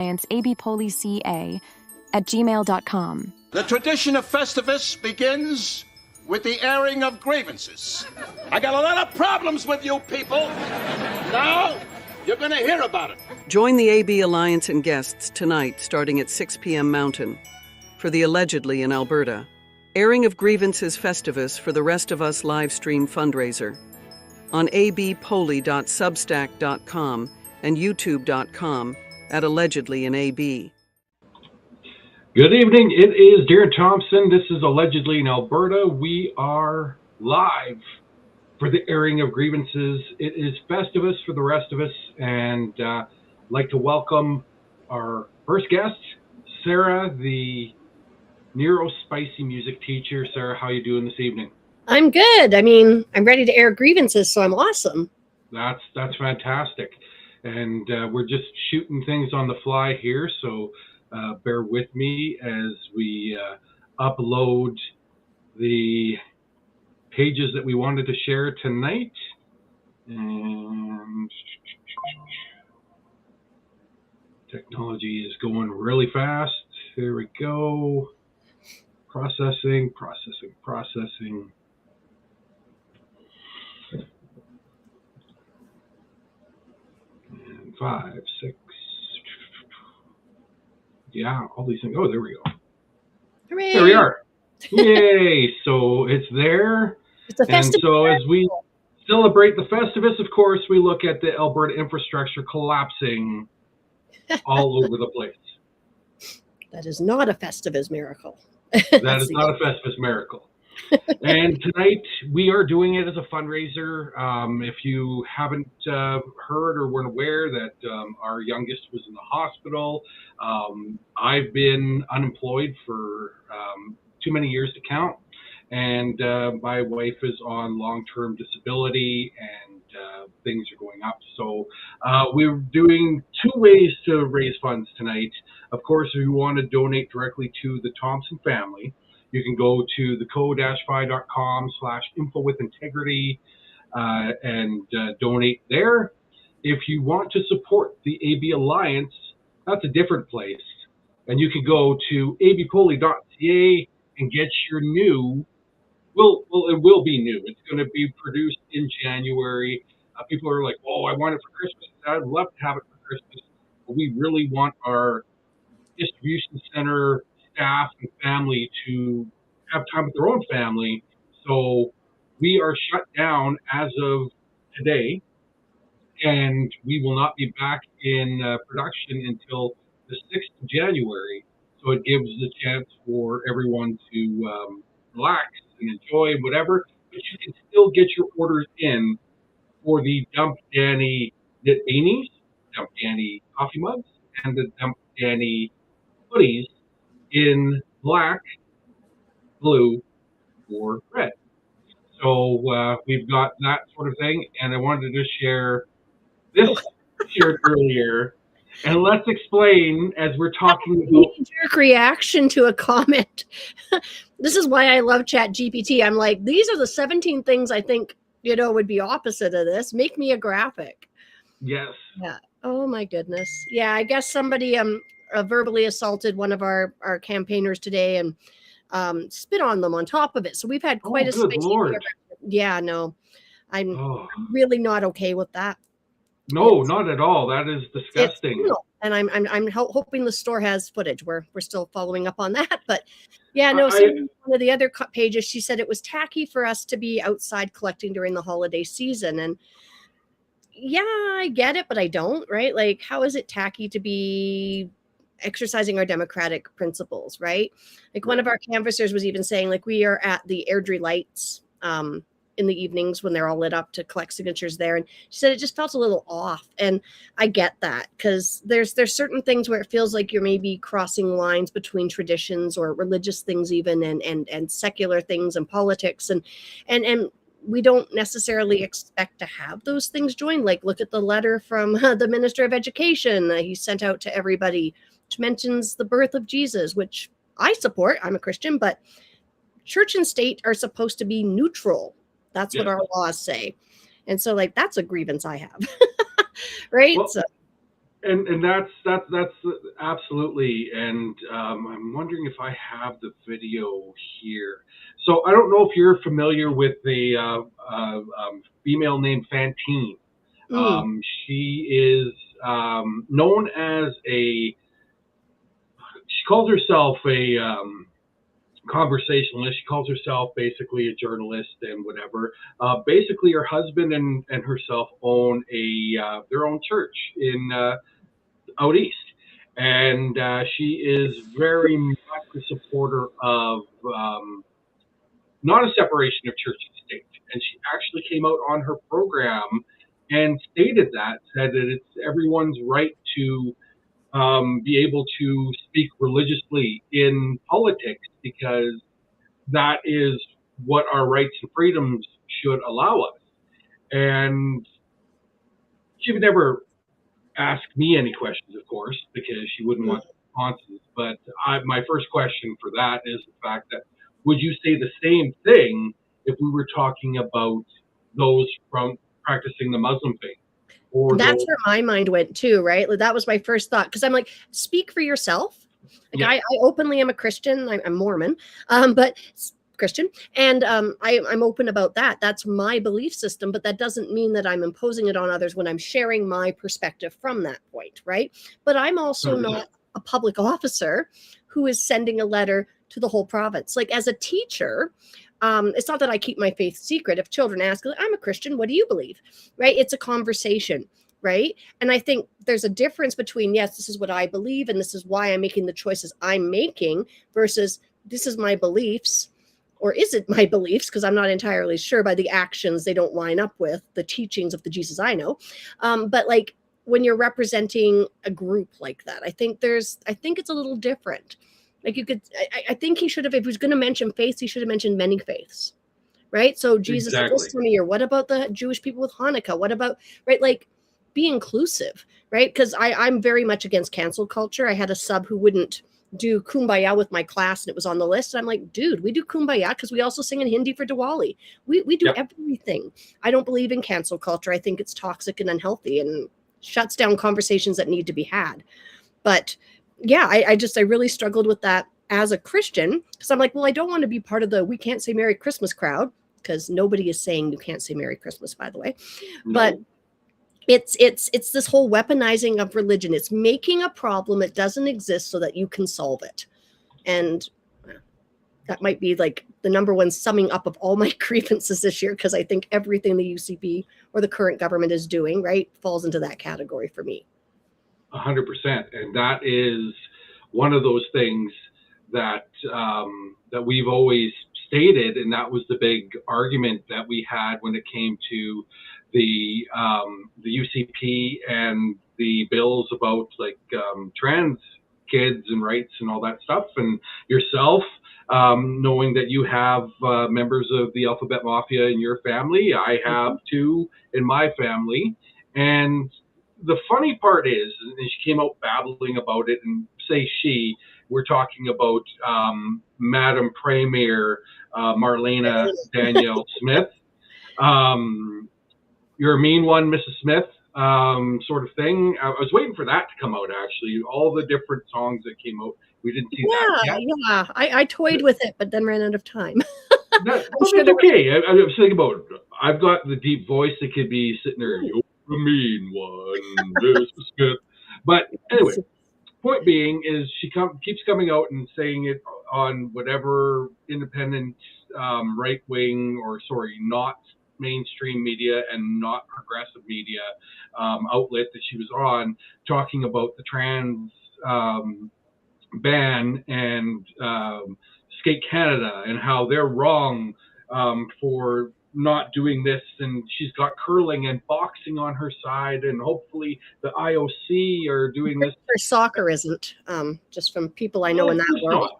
Alliance abpolica at gmail.com. The tradition of Festivus begins with the airing of grievances. I got a lot of problems with you people. Now, you're going to hear about it. Join the AB Alliance and guests tonight starting at 6 p.m. Mountain for the Allegedly in Alberta Airing of Grievances Festivus for the Rest of Us live stream fundraiser on abpoly.substack.com and youtube.com at Allegedly in AB. Good evening. It is Darrin Thompson. This is Allegedly in Alberta. We are live for the airing of grievances. It is Festivus for the rest of us, and I'd like to welcome our first guest, Sarah, the Neuro-Spicy music teacher. Sarah, how you doing this evening? I'm good. I mean, I'm ready to air grievances, so I'm awesome. That's fantastic. And we're just shooting things on the fly here, so bear with me as we upload the pages that we wanted to share tonight. And technology is going really fast. There we go. Processing. And 5, 6. Yeah, all these things. Oh, there we go. Hooray. There we are. Yay! So it's there. It's a festive. And so as we celebrate the Festivus, of course, we look at the Alberta infrastructure collapsing all over the place. That is not a Festivus miracle. That is not a Festivus miracle. And tonight we are doing it as a fundraiser. If you haven't heard or weren't aware that our youngest was in the hospital, I've been unemployed for too many years to count, and my wife is on long-term disability, and things are going up. So we're doing 2 ways to raise funds tonight. Of course, if you want to donate directly to the Thompson family, you can go to theco-fi.com/infowithintegrity and donate there. If you want to support the AB Alliance, that's a different place. And you can go to abpoly.ca and get your new, it will be new. It's going to be produced in January. People are like, oh, I want it for Christmas. I'd love to have it for Christmas. But we really want our distribution center staff and family to have time with their own family. So we are shut down as of today, and we will not be back in production until the 6th of January. So it gives the chance for everyone to relax and enjoy whatever, but you can still get your orders in for the Dump Danny knit beanies, Dump Danny coffee mugs, and the Dump Danny hoodies in black, blue, or red. So we've got that sort of thing, and I wanted to share this shared earlier. And let's explain as we're talking about knee-jerk reaction to a comment. This is why I love ChatGPT. I'm like, these are the 17 things I think, would be opposite of this. Make me a graphic. Yes. Yeah. Oh my goodness. Yeah, I guess somebody verbally assaulted one of our campaigners today and spit on them on top of it. So we've had quite a spicy year. Yeah, no. I'm really not okay with that. No, not at all. That is disgusting. And I'm hoping the store has footage. We're still following up on that. But yeah, no. So one of the other pages, she said it was tacky for us to be outside collecting during the holiday season. And yeah, I get it, but I don't, right? Like, how is it tacky to be exercising our democratic principles, right? Like one of our canvassers was even saying, like, we are at the Airdrie Lights in the evenings when they're all lit up to collect signatures there. And she said it just felt a little off. And I get that, because there's certain things where it feels like you're maybe crossing lines between traditions or religious things even and secular things and politics. And we don't necessarily expect to have those things joined. Like, look at the letter from the Minister of Education that he sent out to everybody, which mentions the birth of Jesus, which I support. I'm a Christian, but church and state are supposed to be neutral. That's what our laws say. And so, like, that's a grievance I have. Right? Well, so And that's absolutely. And I'm wondering if I have the video here. So I don't know if you're familiar with the female named Fantine. She is known as she calls herself a conversationalist. She calls herself basically a journalist and whatever. Basically, her husband and herself own their own church in out east, and she is very much a supporter of not a separation of church and state. And she actually came out on her program and said that it's everyone's right to be able to speak religiously in politics, because that is what our rights and freedoms should allow us. And she would never ask me any questions, of course, because she wouldn't want responses. But my first question for that is the fact that, would you say the same thing if we were talking about those from practicing the Muslim faith? Or that's where my mind went too, right? Like, that was my first thought, because I'm like, speak for yourself. Like, I openly am a Christian. I'm Mormon, but Christian, and I'm open about that. That's my belief system, but that doesn't mean that I'm imposing it on others when I'm sharing my perspective from that point, right? But I'm also not a public officer who is sending a letter to the whole province. Like, as a teacher, it's not that I keep my faith secret. If children ask, I'm a Christian, what do you believe? Right? It's a conversation, right? And I think there's a difference between, yes, this is what I believe, and this is why I'm making the choices I'm making, versus this is my beliefs. Or is it my beliefs? Because I'm not entirely sure. By the actions, they don't line up with the teachings of the Jesus I know. But like, when you're representing a group like that, I think it's a little different. Like, I think he should have, if he was going to mention faiths, he should have mentioned many faiths, right? So Jesus at this time of year, what about the Jewish people with Hanukkah? What about, right? Like, be inclusive, right? Because I'm very much against cancel culture. I had a sub who wouldn't do Kumbaya with my class, and it was on the list. And I'm like, dude, we do Kumbaya because we also sing in Hindi for Diwali. We do everything. I don't believe in cancel culture. I think it's toxic and unhealthy and shuts down conversations that need to be had. But yeah, I really struggled with that as a Christian, because I'm like, well, I don't want to be part of the we can't say Merry Christmas crowd, because nobody is saying you can't say Merry Christmas, by the way. No. But it's this whole weaponizing of religion. It's making a problem that doesn't exist so that you can solve it. And that might be like the number one summing up of all my grievances this year, because I think everything the UCP or the current government is doing, right, falls into that category for me. 100%. And that is one of those things that that we've always stated, and that was the big argument that we had when it came to the UCP and the bills about like trans kids and rights and all that stuff, and yourself knowing that you have members of the Alphabet Mafia in your family. I have two in my family. And the funny part is, and she came out babbling about it, and we're talking about Madam Premier Marlena Danielle Smith. You're a mean one, Mrs. Smith, sort of thing. I was waiting for that to come out, actually. All the different songs that came out. We didn't see that yet. Yeah, I toyed with it, but then ran out of time. That's okay. I was thinking about, I've got the deep voice that could be sitting there, you're the mean one, Mrs. Smith. But anyway, point being is she keeps coming out and saying it on whatever independent right-wing, or not mainstream media and not progressive media outlet that she was on, talking about the trans ban and Skate Canada and how they're wrong for not doing this, and she's got curling and boxing on her side, and hopefully the IOC are doing this. For soccer isn't, just from people I know in that world.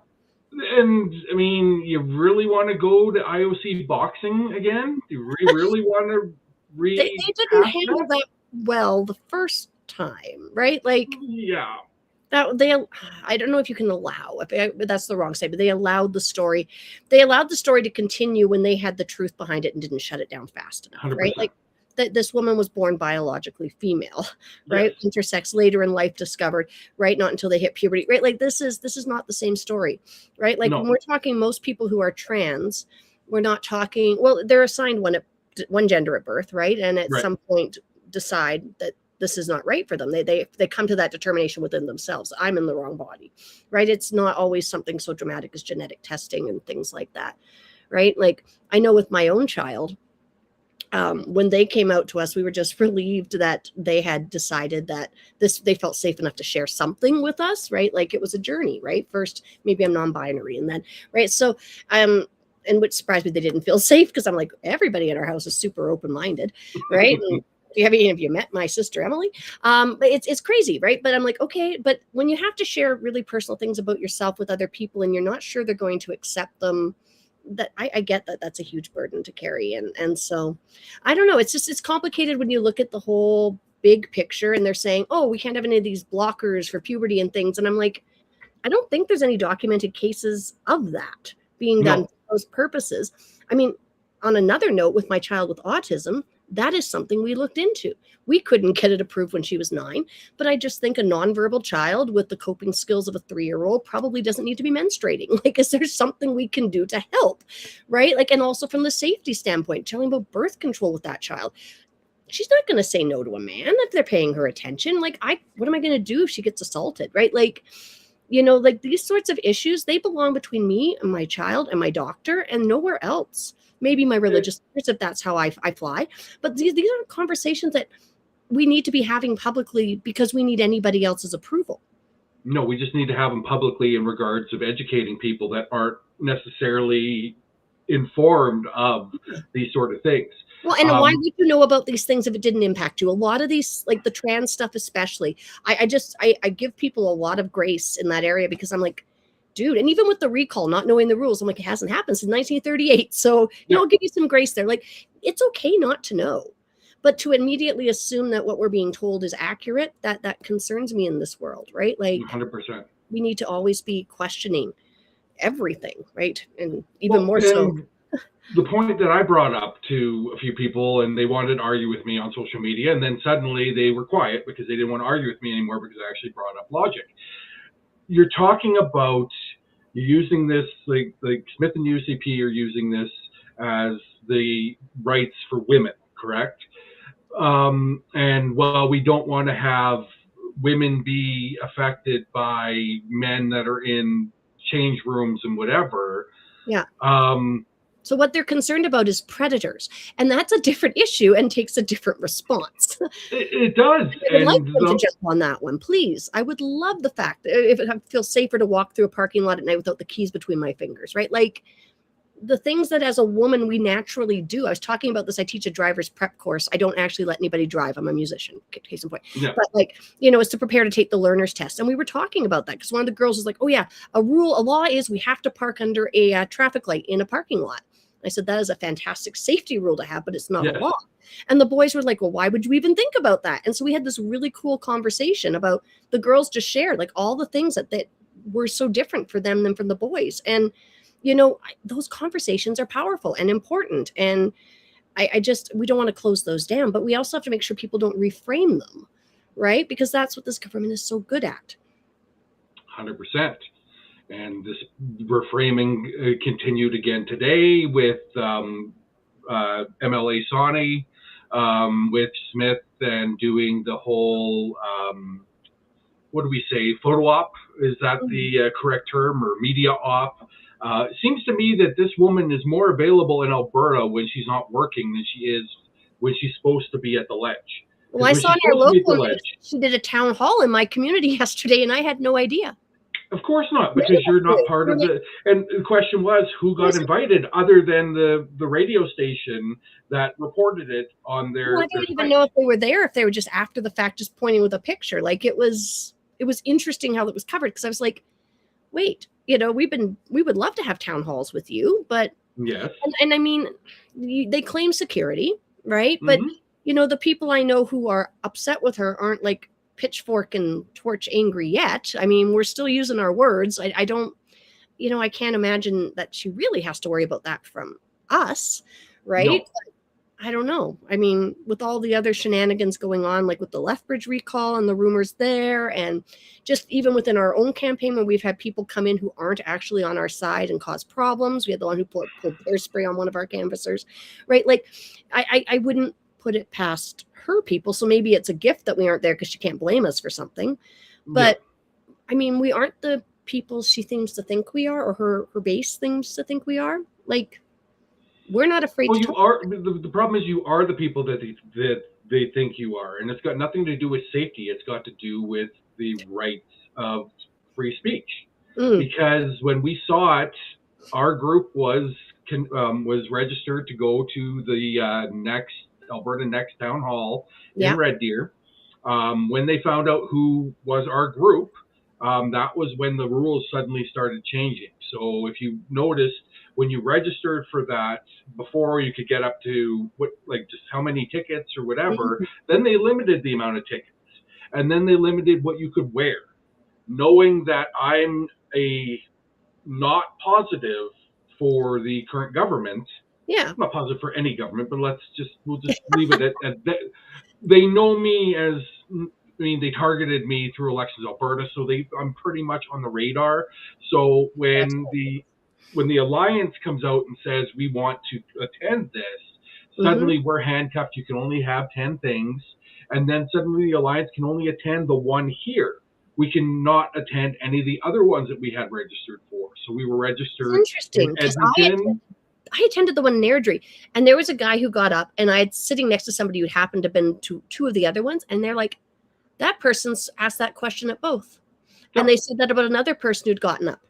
And I mean, you really want to go to IOC boxing again? Do you really want to they didn't handle that well the first time, right? Like, yeah. I don't know if you can allow, that's the wrong statement. They allowed the story. They allowed the story to continue when they had the truth behind it and didn't shut it down fast enough, 100%. right? Like, that this woman was born biologically female, right? Yes. Intersex later in life discovered, right? Not until they hit puberty, right? Like this is not the same story, right? Like when we're talking most people who are trans, we're not talking, well, they're assigned one gender at birth, right? And at some point decide that this is not right for them. They come to that determination within themselves. I'm in the wrong body, right? It's not always something so dramatic as genetic testing and things like that, right? Like I know with my own child, when they came out to us, we were just relieved that they had decided that they felt safe enough to share something with us, right? Like it was a journey, right? First, maybe I'm non-binary, and then, right? So, and which surprised me, they didn't feel safe because I'm like, everybody in our house is super open-minded, right? And have you met my sister Emily? But it's crazy, right? But I'm like, okay, but when you have to share really personal things about yourself with other people, and you're not sure they're going to accept them, that I get that that's a huge burden to carry. And so I don't know. It's complicated when you look at the whole big picture and they're saying, oh, we can't have any of these blockers for puberty and things. And I'm like, I don't think there's any documented cases of that being done for those purposes. I mean, on another note, with my child with autism, that is something we looked into. We couldn't get it approved when she was 9, but I just think a nonverbal child with the coping skills of a 3-year-old probably doesn't need to be menstruating. Like, is there something we can do to help, right? Like, and also from the safety standpoint, telling about birth control with that child. She's not going to say no to a man if they're paying her attention. Like, what am I going to do if she gets assaulted, right? Like, you know, like these sorts of issues, they belong between me and my child and my doctor and nowhere else. Maybe my religious leaders, if that's how I fly. But these are conversations that we need to be having publicly because we need anybody else's approval. No, we just need to have them publicly in regards of educating people that aren't necessarily informed of these sort of things. Well, and why would you know about these things if it didn't impact you? A lot of these, like the trans stuff especially, I give people a lot of grace in that area because I'm like, dude, and even with the recall, not knowing the rules, I'm like, it hasn't happened since 1938. So, I'll give you some grace there. Like, it's okay not to know, but to immediately assume that what we're being told is accurate, that concerns me in this world, right? Like 100%. We need to always be questioning everything, right? And even more so. The point that I brought up to a few people and they wanted to argue with me on social media, and then suddenly they were quiet because they didn't want to argue with me anymore because I actually brought up logic. You're talking about using this, like Smith and UCP are using this as the rights for women, correct? And while we don't want to have women be affected by men that are in change rooms and whatever. Yeah. So what they're concerned about is predators, and that's a different issue and takes a different response. It does. I would like them to jump on that one, please. I would love the fact that if it feels safer to walk through a parking lot at night without the keys between my fingers, right? Like the things that as a woman we naturally do. I was talking about this. I teach a driver's prep course. I don't actually let anybody drive. I'm a musician, case in point. Yeah. But like, it's to prepare to take the learner's test. And we were talking about that because one of the girls was like, oh yeah, a law is we have to park under a traffic light in a parking lot. I said, that is a fantastic safety rule to have, but it's not a law. And the boys were like, well, why would you even think about that? And so we had this really cool conversation about the girls just shared like all the things that were so different for them than from the boys. And, those conversations are powerful and important. And we don't want to close those down, but we also have to make sure people don't reframe them, right? Because that's what this government is so good at. 100%. And this reframing continued again today with MLA Sawney, with Smith, and doing the whole, what do we say, photo op? Is that the correct term, or media op? It seems to me that this woman is more available in Alberta when she's not working than she is when she's supposed to be at the ledge. Well, I saw her local. She did a town hall in my community yesterday, and I had no idea. Of course not, because you're not part of the. And the question was, who got invited other than the radio station that reported it on their. Well, I didn't even know if they were there, if they were just after the fact, just pointing with a picture. Like it was interesting how it was covered, because I was like, wait, we would love to have town halls with you, but yes, and I mean, they claim security, right? But the people I know who are upset with her aren't like pitchfork and torch angry yet. I mean, we're still using our words. I don't, I can't imagine that she really has to worry about that from us, right? No. I don't know. I mean, with all the other shenanigans going on, like with the Lethbridge recall and the rumors there, and just even within our own campaign when we've had people come in who aren't actually on our side and cause problems. We had the one who pulled hairspray on one of our canvassers, right? Like, I wouldn't put it past her people. So maybe it's a gift that we aren't there because she can't blame us for something. But I mean, we aren't the people she seems to think we are, or her base seems to think we are. Like, we're not afraid to talk. Are the problem is you are the people that they think you are, and it's got nothing to do with safety. It's got to do with the rights of free speech. Because when we saw it, our group was registered to go to the next Alberta Next Town Hall in Red Deer. When they found out who was our group, that was when the rules suddenly started changing. So if you noticed, when you registered for that, before you could get up to just how many tickets or whatever, then they limited the amount of tickets, and then they limited what you could wear. Knowing that I'm not positive for the current government. I'm not positive for any government, but we'll just leave it at that. They know me as, they targeted me through Elections Alberta, so I'm pretty much on the radar. So when the Alliance comes out and says we want to attend this, suddenly we're handcuffed. You can only have 10 things, and then suddenly the Alliance can only attend the one here. We cannot attend any of the other ones that we had registered for. So we were registered. Interesting. I attended the one in Airdrie, and there was a guy who got up, and I had sitting next to somebody who happened to have been to two of the other ones, and they're like, that person's asked that question at both. And they said that about another person who'd gotten up.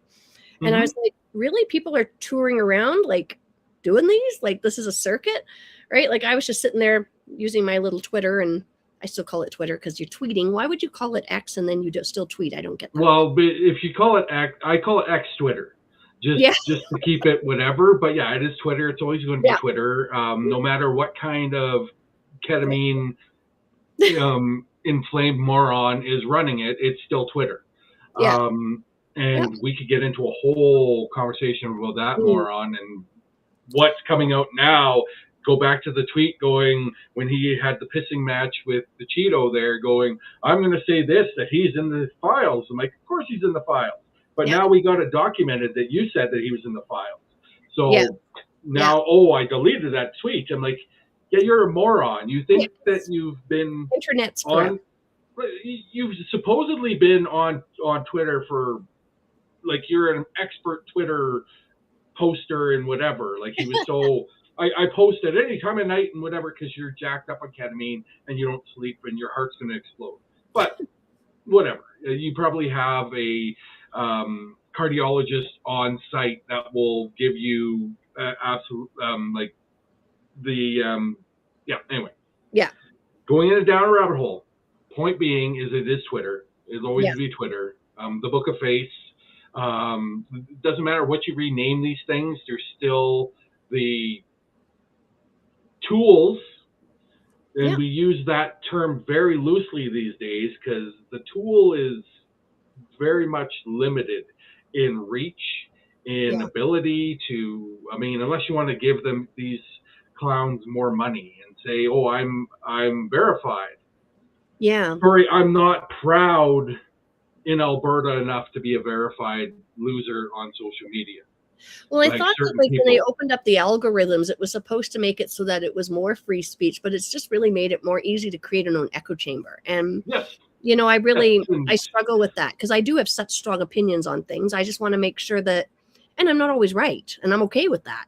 And I was like, really? People are touring around, like, doing these? Like, this is a circuit, right? Like, I was just sitting there using my little Twitter, and I still call it Twitter because you're tweeting. Why would you call it X and then you still tweet? I don't get that. Well, but if you call it X, I call it X Twitter. Just to keep it whatever. But yeah, it is Twitter. It's always going to be Twitter. No matter what kind of ketamine inflamed moron is running it, it's still Twitter. And we could get into a whole conversation about that moron and what's coming out now. Go back to the tweet going when he had the pissing match with the Cheeto there going, I'm going to say this, that he's in the files. I'm like, of course he's in the files. But now we got it documented that you said that he was in the files. So now, I deleted that tweet. I'm like, yeah, you're a moron. You think that you've been internet's on, you've supposedly been on Twitter for, like, you're an expert Twitter poster and whatever. Like, he was so, I post at any time of night and whatever because you're jacked up on ketamine and you don't sleep and your heart's going to explode. But whatever. You probably have a cardiologist on site that will give you absolute anyway. Going in a down rabbit hole. Point being is it is Twitter. It'll always be Twitter. The Book of Face. It doesn't matter what you rename these things, there's still the tools, and we use that term very loosely these days because the tool is very much limited in reach, in ability to, unless you want to give them these clowns more money and say, oh, I'm verified. Sorry, I'm not proud in Alberta enough to be a verified loser on social media. Well, I thought that when they opened up the algorithms, it was supposed to make it so that it was more free speech, but it's just really made it more easy to create an own echo chamber. And I struggle with that because I do have such strong opinions on things. I just want to make sure that, and I'm not always right, and I'm okay with that.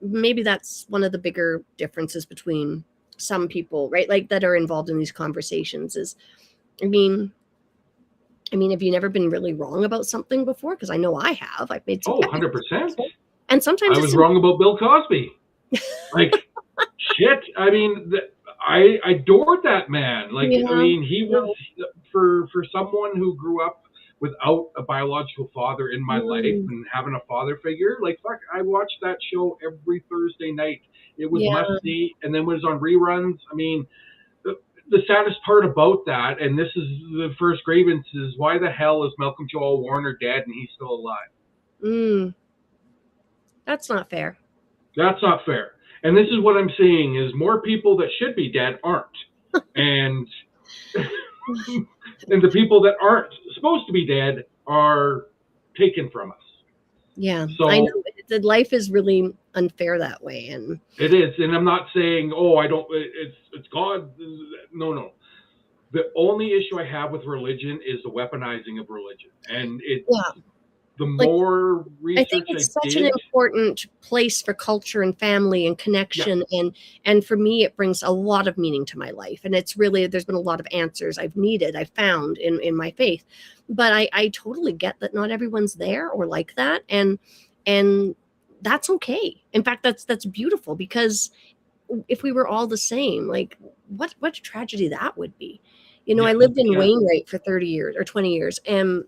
Maybe that's one of the bigger differences between some people, right? Like that are involved in these conversations is, have you never been really wrong about something before? Because I know I have. I've made some 100%. And sometimes I was wrong about Bill Cosby. Like, shit. I adored that man. Like, he was for someone who grew up without a biological father in my life and having a father figure. Like, fuck, I watched that show every Thursday night. It was must see, and then when it was on reruns. The saddest part about that, and this is the first grievance, is why the hell is Malcolm Joel Warner dead and he's still alive? That's not fair. That's not fair. And this is what I'm seeing is more people that should be dead aren't. And and the people that aren't supposed to be dead are taken from us. Yeah, So I know that life is really unfair that way, and it is. And I'm not saying, oh, I don't. It's God. No. The only issue I have with religion is the weaponizing of religion, and it's the more research I think it's such did, an important place for culture and family and connection, and for me, it brings a lot of meaning to my life. And it's really, there's been a lot of answers I've found in my faith. But I totally get that not everyone's there or like that, and that's okay. In fact, that's beautiful, because if we were all the same, like what a tragedy that would be. I lived in Wainwright for 30 years or 20 years, and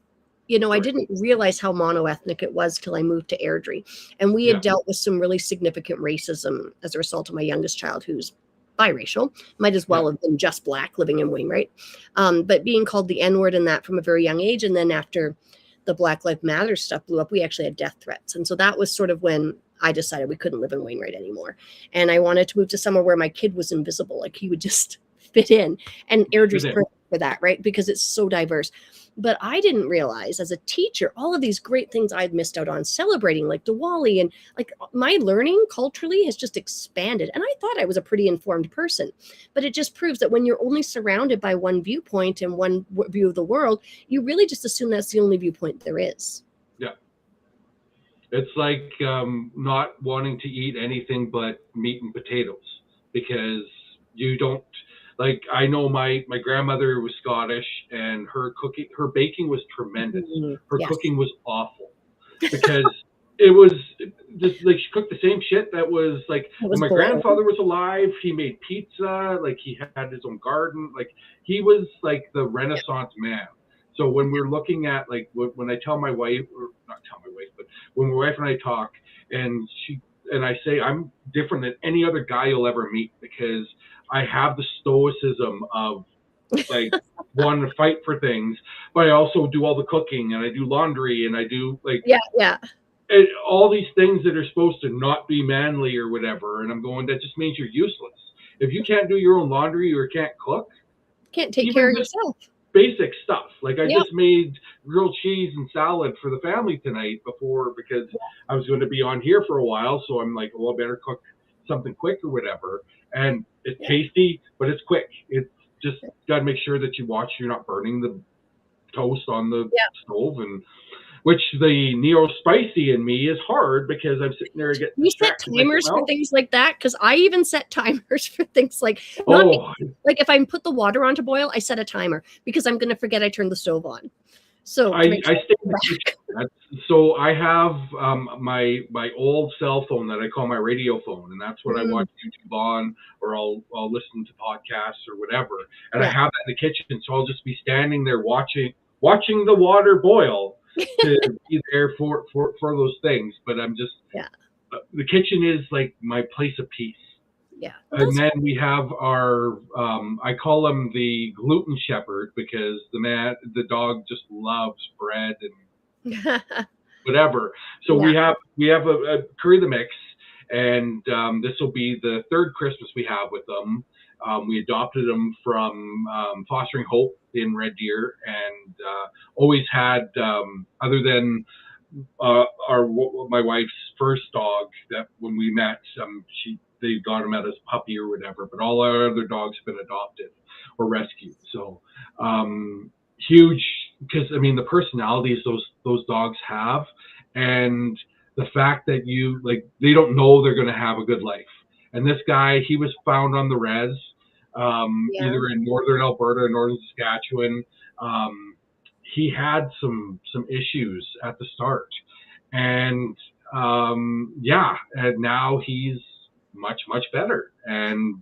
I didn't realize how monoethnic it was till I moved to Airdrie. And we had dealt with some really significant racism as a result of my youngest child, who's biracial, might as well have been just Black living in Wainwright. But being called the N-word and that from a very young age. And then after the Black Lives Matter stuff blew up, we actually had death threats. And so that was sort of when I decided we couldn't live in Wainwright anymore. And I wanted to move to somewhere where my kid was invisible, like he would just fit in. And Airdrie's perfect for that, right? Because it's so diverse. But I didn't realize as a teacher, all of these great things I'd missed out on celebrating, like Diwali, and like my learning culturally has just expanded. And I thought I was a pretty informed person, but it just proves that when you're only surrounded by one viewpoint and one view of the world, you really just assume that's the only viewpoint there is. Yeah. It's like not wanting to eat anything but meat and potatoes, because you don't. Like, I know my grandmother was Scottish, and her baking was tremendous. Her cooking was awful, because it was just like she cooked the same shit that was like when my grandfather was alive. He made pizza, like he had his own garden, like he was like the Renaissance man. So when we're looking at, like, when I tell my wife, or not tell my wife, but when my wife and I talk, and I say I'm different than any other guy you'll ever meet, because I have the stoicism of like wanting to fight for things, but I also do all the cooking, and I do laundry, and I do like and all these things that are supposed to not be manly or whatever. And I'm going, that just means you're useless. If you can't do your own laundry or can't cook, can't take care of yourself. Basic stuff. Like I just made grilled cheese and salad for the family tonight because I was going to be on here for a while. So I'm like, well, I better cook something quick or whatever. And it's tasty, but it's quick. It's just got to make sure that you're not burning the toast on the stove, and which the neo-spicy in me is hard, because I'm sitting there getting distracted. You set timers for things like that? Because I even set timers for things like, like if I put the water on to boil, I set a timer, because I'm going to forget I turned the stove on. So I stay in the kitchen. So I have my old cell phone that I call my radio phone, and that's what I watch YouTube on, or I'll listen to podcasts or whatever. And I have that in the kitchen, so I'll just be standing there watching the water boil to be there for those things. But I'm just the kitchen is like my place of peace. Yeah. And then we have our, I call him the gluten shepherd, because the dog just loves bread and whatever. So we have a curry the mix, and this will be the third Christmas we have with them. We adopted them from Fostering Hope in Red Deer, and always had, other than my wife's first dog, that when we met, they got him as a puppy or whatever, but all our other dogs have been adopted or rescued. So huge, because I mean the personalities those dogs have, and the fact that they don't know they're going to have a good life. And this guy, he was found on the res, either in northern Alberta or northern Saskatchewan. He had some issues at the start, and and now he's much better and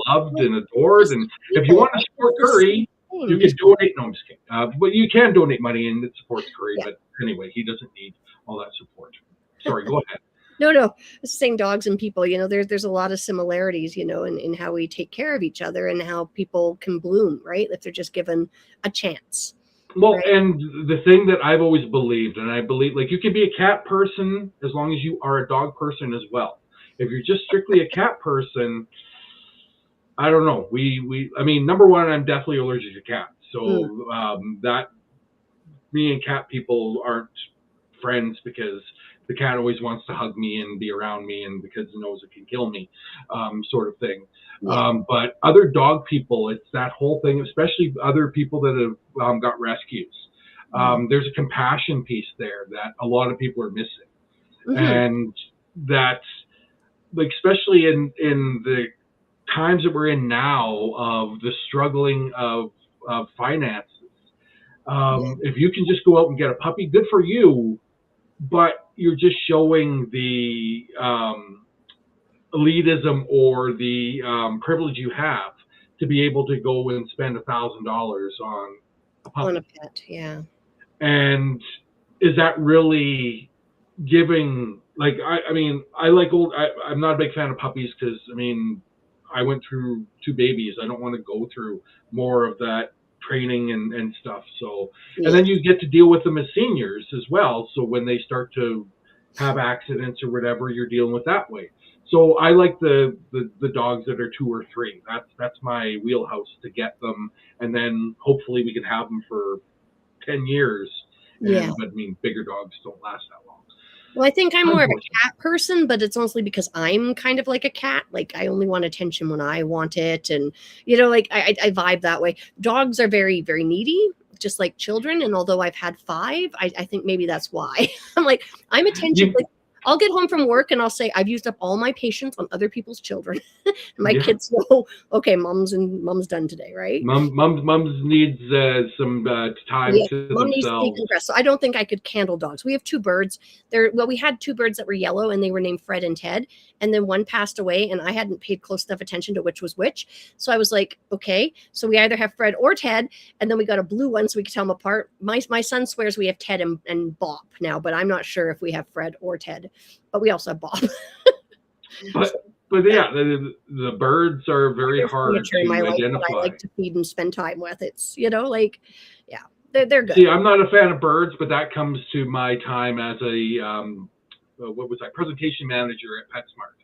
loved and adored. And if you want to support curry, you can donate. No, I'm just kidding. But you can donate money, and it supports curry. But anyway, he doesn't need all that support. Sorry, go ahead. No, saying dogs and people, there's a lot of similarities, in how we take care of each other and how people can bloom, right? If they're just given a chance. Well, right? And the thing that I've always believed, and I believe, like, you can be a cat person as long as you are a dog person as well. If you're just strictly a cat person, I don't know. I mean, number one, I'm definitely allergic to cats. So that me and cat people aren't friends because the cat always wants to hug me and be around me, and because it knows it can kill me, sort of thing. Yeah. But other dog people, it's that whole thing, especially other people that have got rescues. There's a compassion piece there that a lot of people are missing. And that, like, especially in the times that we're in now of the struggling of finances, if you can just go out and get a puppy, good for you, but you're just showing the elitism or the privilege you have to be able to go and spend $1,000 on a puppy. On a pet, yeah. And is that really giving, like, I mean, I'm not a big fan of puppies because, I mean, I went through 2 babies. I don't want to go through more of that training and stuff. So, and then you get to deal with them as seniors as well. So when they start to have accidents or whatever, you're dealing with that way. So I like the dogs that are 2 or 3. That's my wheelhouse to get them, and then hopefully we can have them for 10 years. But I mean, bigger dogs don't last that long. Well, I think I'm more of a cat person, but it's mostly because I'm kind of like a cat. Like, I only want attention when I want it. And, you know, like I vibe that way. Dogs are very, very needy, just like children. And although I've had 5, I think maybe that's why. I'm like, I'm attention. Like, I'll get home from work and I'll say, I've used up all my patience on other people's children. And my kids know, okay, mom's done today, right? Mom's needs some time to Mom needs themselves. to decompress. So I don't think I could handle dogs. We have 2 birds. We had 2 birds that were yellow, and they were named Fred and Ted. And then one passed away, and I hadn't paid close enough attention to which was which. So I was like, okay, so we either have Fred or Ted. And then we got a blue one so we could tell them apart. My son swears we have Ted and Bop now, but I'm not sure if we have Fred or Ted. But we also have Bob. but yeah, the birds are very hard to identify. I like to feed and spend time with. It's, you know, like, yeah, they're good. See, I'm not a fan of birds, but that comes to my time as a presentation manager at PetSmart.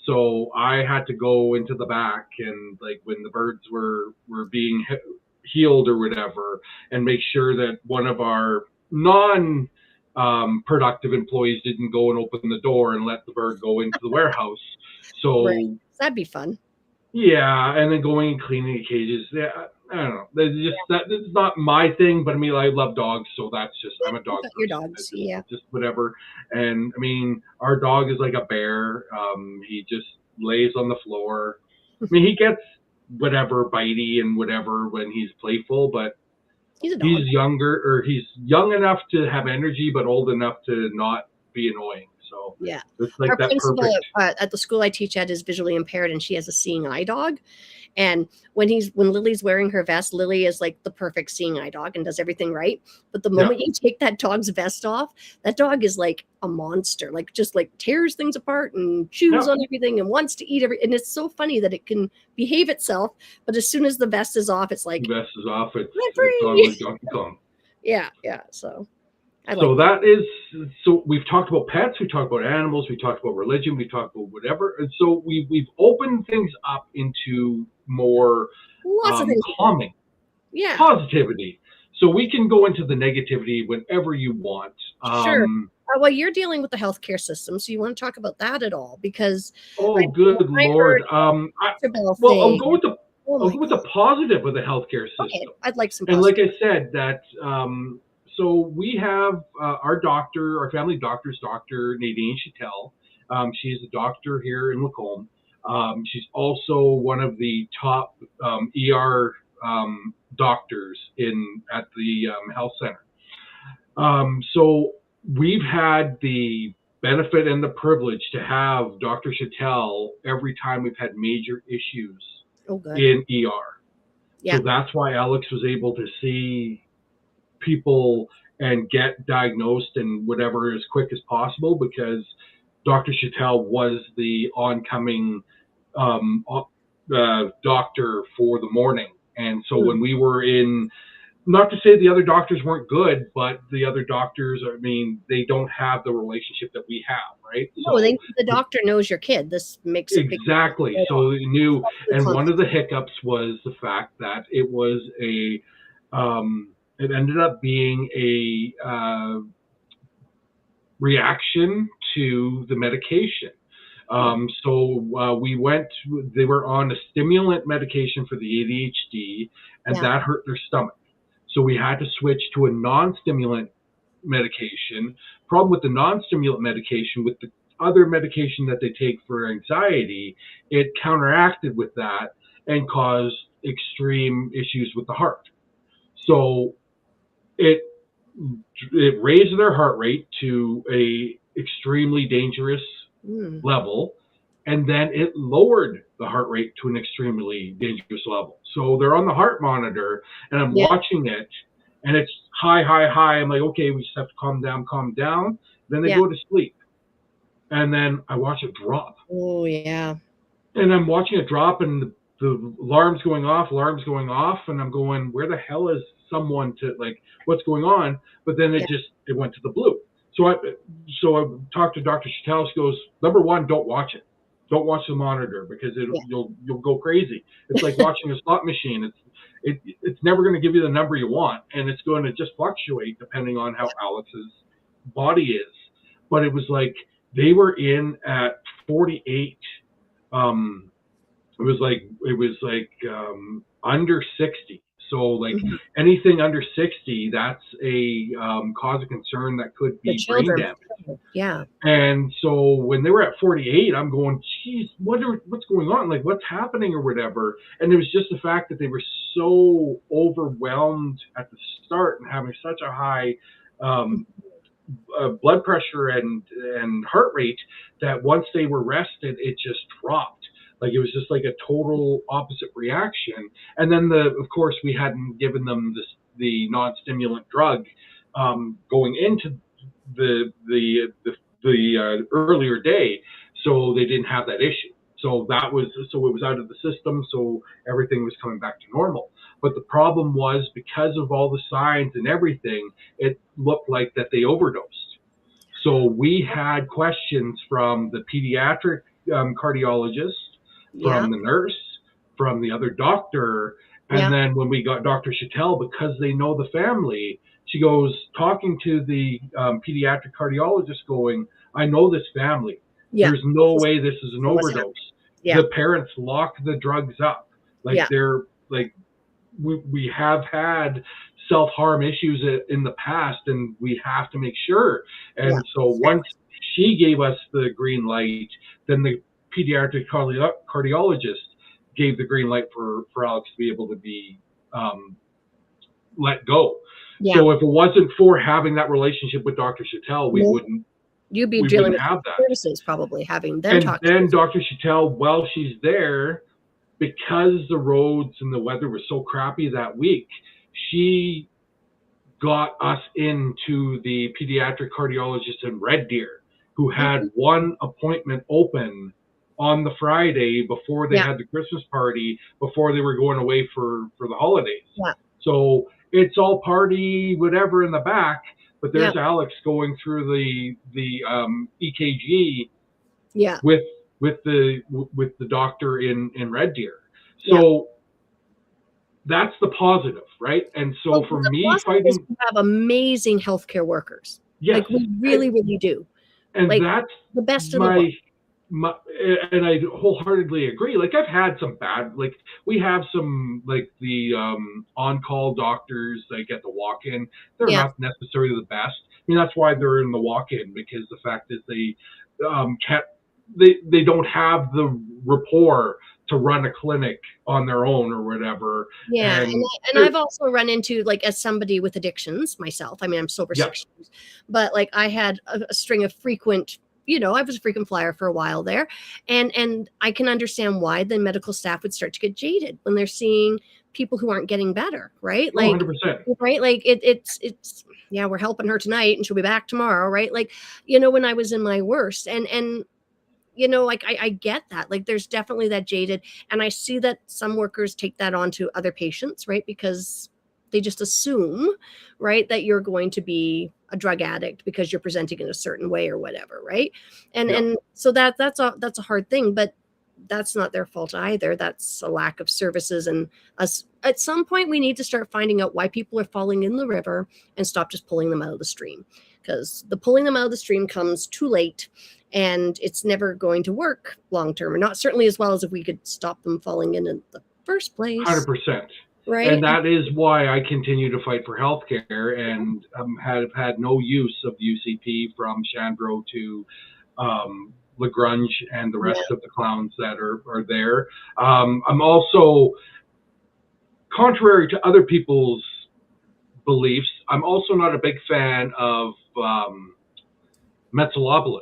So I had to go into the back and, like, when the birds were being healed or whatever, and make sure that one of our productive employees didn't go and open the door and let the bird go into the warehouse. So that'd be fun. Yeah, and then going and cleaning the cages. Yeah, I don't know. That's not my thing, but I mean, I love dogs, so that's just, I'm a dog person. Your dogs, just whatever. And I mean, our dog is like a bear. He just lays on the floor. I mean, he gets whatever bitey and whatever when he's playful, but he's younger, or he's young enough to have energy, but old enough to not be annoying. So yeah, it's like our that principal perfect. At the school I teach at is visually impaired, and she has a seeing eye dog. And when Lily's wearing her vest, Lily is like the perfect seeing eye dog and does everything right. But the moment you take that dog's vest off, that dog is like a monster, like just like tears things apart and chews on everything and wants to eat everything. And it's so funny that it can behave itself, but as soon as the vest is off, it's like, the vest is off. It's free. Donkey Kong. Yeah. So we've talked about pets, we talked about animals, we talked about religion, we talked about whatever, and so we've opened things up into more calming, positivity. So we can go into the negativity whenever you want. Sure. Well, you're dealing with the healthcare system, so you want to talk about that at all? Because good Lord, I'll go with the positive of the healthcare system. Okay, I'd like some. And like I said, that. So we have our doctor, our family doctor's Dr. Nadine Chattel. She's a doctor here in Lacombe. She's also one of the top ER doctors at the health center. So we've had the benefit and the privilege to have Dr. Chattel every time we've had major issues in ER. Yeah. So that's why Alex was able to see people and get diagnosed and whatever as quick as possible, because Dr. Chattel was the oncoming doctor for the morning. And so when we were in not to say the other doctors weren't good, but the other doctors, I mean, they don't have the relationship that we have, right? No, the doctor knows your kid. This makes exactly. So they knew, and one of the hiccups was the fact that it was it ended up being a reaction to the medication. They were on a stimulant medication for the ADHD, and that hurt their stomach. So we had to switch to a non-stimulant medication. Problem with the non-stimulant medication, with the other medication that they take for anxiety, it counteracted with that and caused extreme issues with the heart. So it raised their heart rate to a extremely dangerous level, and then it lowered the heart rate to an extremely dangerous level. So they're on the heart monitor, and I'm watching it, and it's high, high, high. I'm like, okay, we just have to calm down. Then they go to sleep, and then I watch it drop. Oh yeah. And I'm watching it drop, and the alarm's going off, and I'm going, where the hell is someone to, like, what's going on? But then it went to the blue. So I talked to Dr. Chattel. She goes, number one, don't watch it. Don't watch the monitor, because you'll go crazy. It's like watching a slot machine. It's never going to give you the number you want, and it's going to just fluctuate depending on how Alex's body is. But it was like they were in at 48. It was like under 60. So like anything under 60, that's a cause of concern that could be brain damage. Yeah. And so when they were at 48, I'm going, geez, what's going on? Like, what's happening or whatever? And it was just the fact that they were so overwhelmed at the start and having such a high blood pressure and heart rate that once they were rested, it just dropped. Like, it was just like a total opposite reaction. And then of course, we hadn't given them the non-stimulant drug going into the earlier day, so they didn't have that issue. So it was out of the system. So everything was coming back to normal. But the problem was, because of all the signs and everything, it looked like that they overdosed. So we had questions from the pediatric cardiologist, from the nurse, from the other doctor. And then when we got Dr. Chattel, because they know the family, she goes, talking to the pediatric cardiologist, going, I know this family. There's no way this is an overdose. The parents lock the drugs up. Like, they're like, we have had self-harm issues in the past, and we have to make sure. And so once she gave us the green light, then the pediatric cardiologist gave the green light for Alex to be able to be let go. So if it wasn't for having that relationship with Dr. Chattel, we wouldn't. You'd be dealing with services, probably having them talk. And then Dr. Chattel, while she's there, because the roads and the weather was so crappy that week, she got us into the pediatric cardiologist in Red Deer, who had one appointment open on the Friday before they had the Christmas party, before they were going away for the holidays. So it's all party, whatever in the back, but there's Alex going through the EKG with the doctor in Red Deer. So that's the positive, right? And so for me, fighting, we have amazing healthcare workers. Like, we really, really do. And like, that's the best in the world. And I wholeheartedly agree. Like, I've had some bad, like, we have some, like, the on-call doctors that get the walk-in. They're not necessarily the best. I mean, that's why they're in the walk-in, because the fact is they they don't have the rapport to run a clinic on their own or whatever. And I've also run into, like, as somebody with addictions myself, I mean, I'm sober 6 years, but like, I had a string of frequent, I was a frequent flyer for a while there. And I can understand why the medical staff would start to get jaded when they're seeing people who aren't getting better, right? Like, 100%. Right? Like, it's we're helping her tonight and she'll be back tomorrow, right? Like, when I was in my worst, and like, I get that. Like, there's definitely that jaded, and I see that some workers take that on to other patients, right? Because they just assume, right, that you're going to be a drug addict because you're presenting in a certain way or whatever, right? And so that's a hard thing, but that's not their fault either. That's a lack of services, and us at some point we need to start finding out why people are falling in the river and stop just pulling them out of the stream, because the pulling them out of the stream comes too late, and it's never going to work long term, and not certainly as well as if we could stop them falling in the first place. 100%. Right. And that is why I continue to fight for healthcare, and have had no use of UCP from Chandro to Lagrange and the rest of the clowns that are there. I'm also, contrary to other people's beliefs, I'm also not a big fan of Metzelopoulos.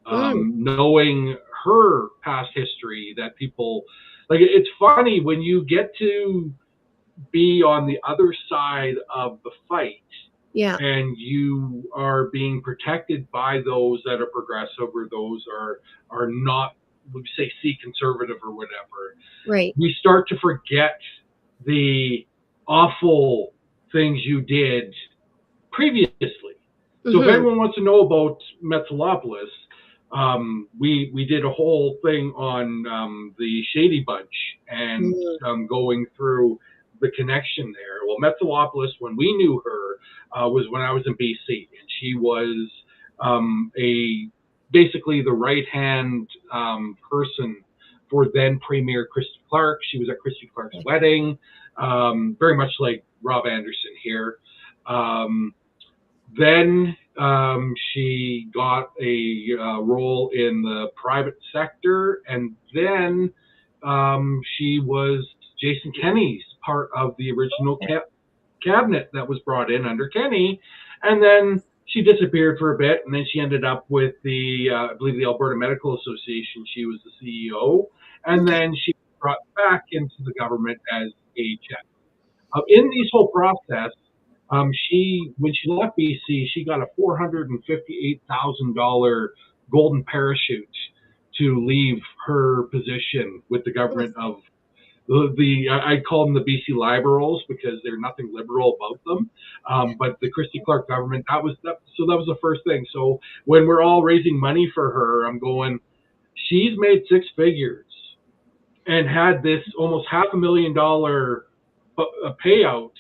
Knowing her past history, that people, like, it's funny when you get to be on the other side of the fight, and you are being protected by those that are progressive, or those are not, we say, C conservative or whatever. Right. We start to forget the awful things you did previously. So if anyone wants to know about Metzelopoulos, we did a whole thing on the Shady Bunch and going through the connection there. Well, Metzelopoulos, when we knew her, was when I was in BC, and she was basically the right-hand person for then Premier Christy Clark. She was at Christy Clark's wedding, very much like Rob Anderson here. Then she got a role in the private sector, and then she was Jason Kenney's part of the original cabinet that was brought in under Kenney, and then she disappeared for a bit, and then she ended up with the I believe the Alberta Medical Association. She was the CEO, and then she was brought back into the government as a chairman. In this whole process, when she left BC, she got a $458,000 golden parachute to leave her position with the government of I call them the BC liberals, because there's nothing liberal about them. But the Christy Clark government, that was the first thing. So when we're all raising money for her, I'm going, she's made six figures and had this almost $500,000 payout.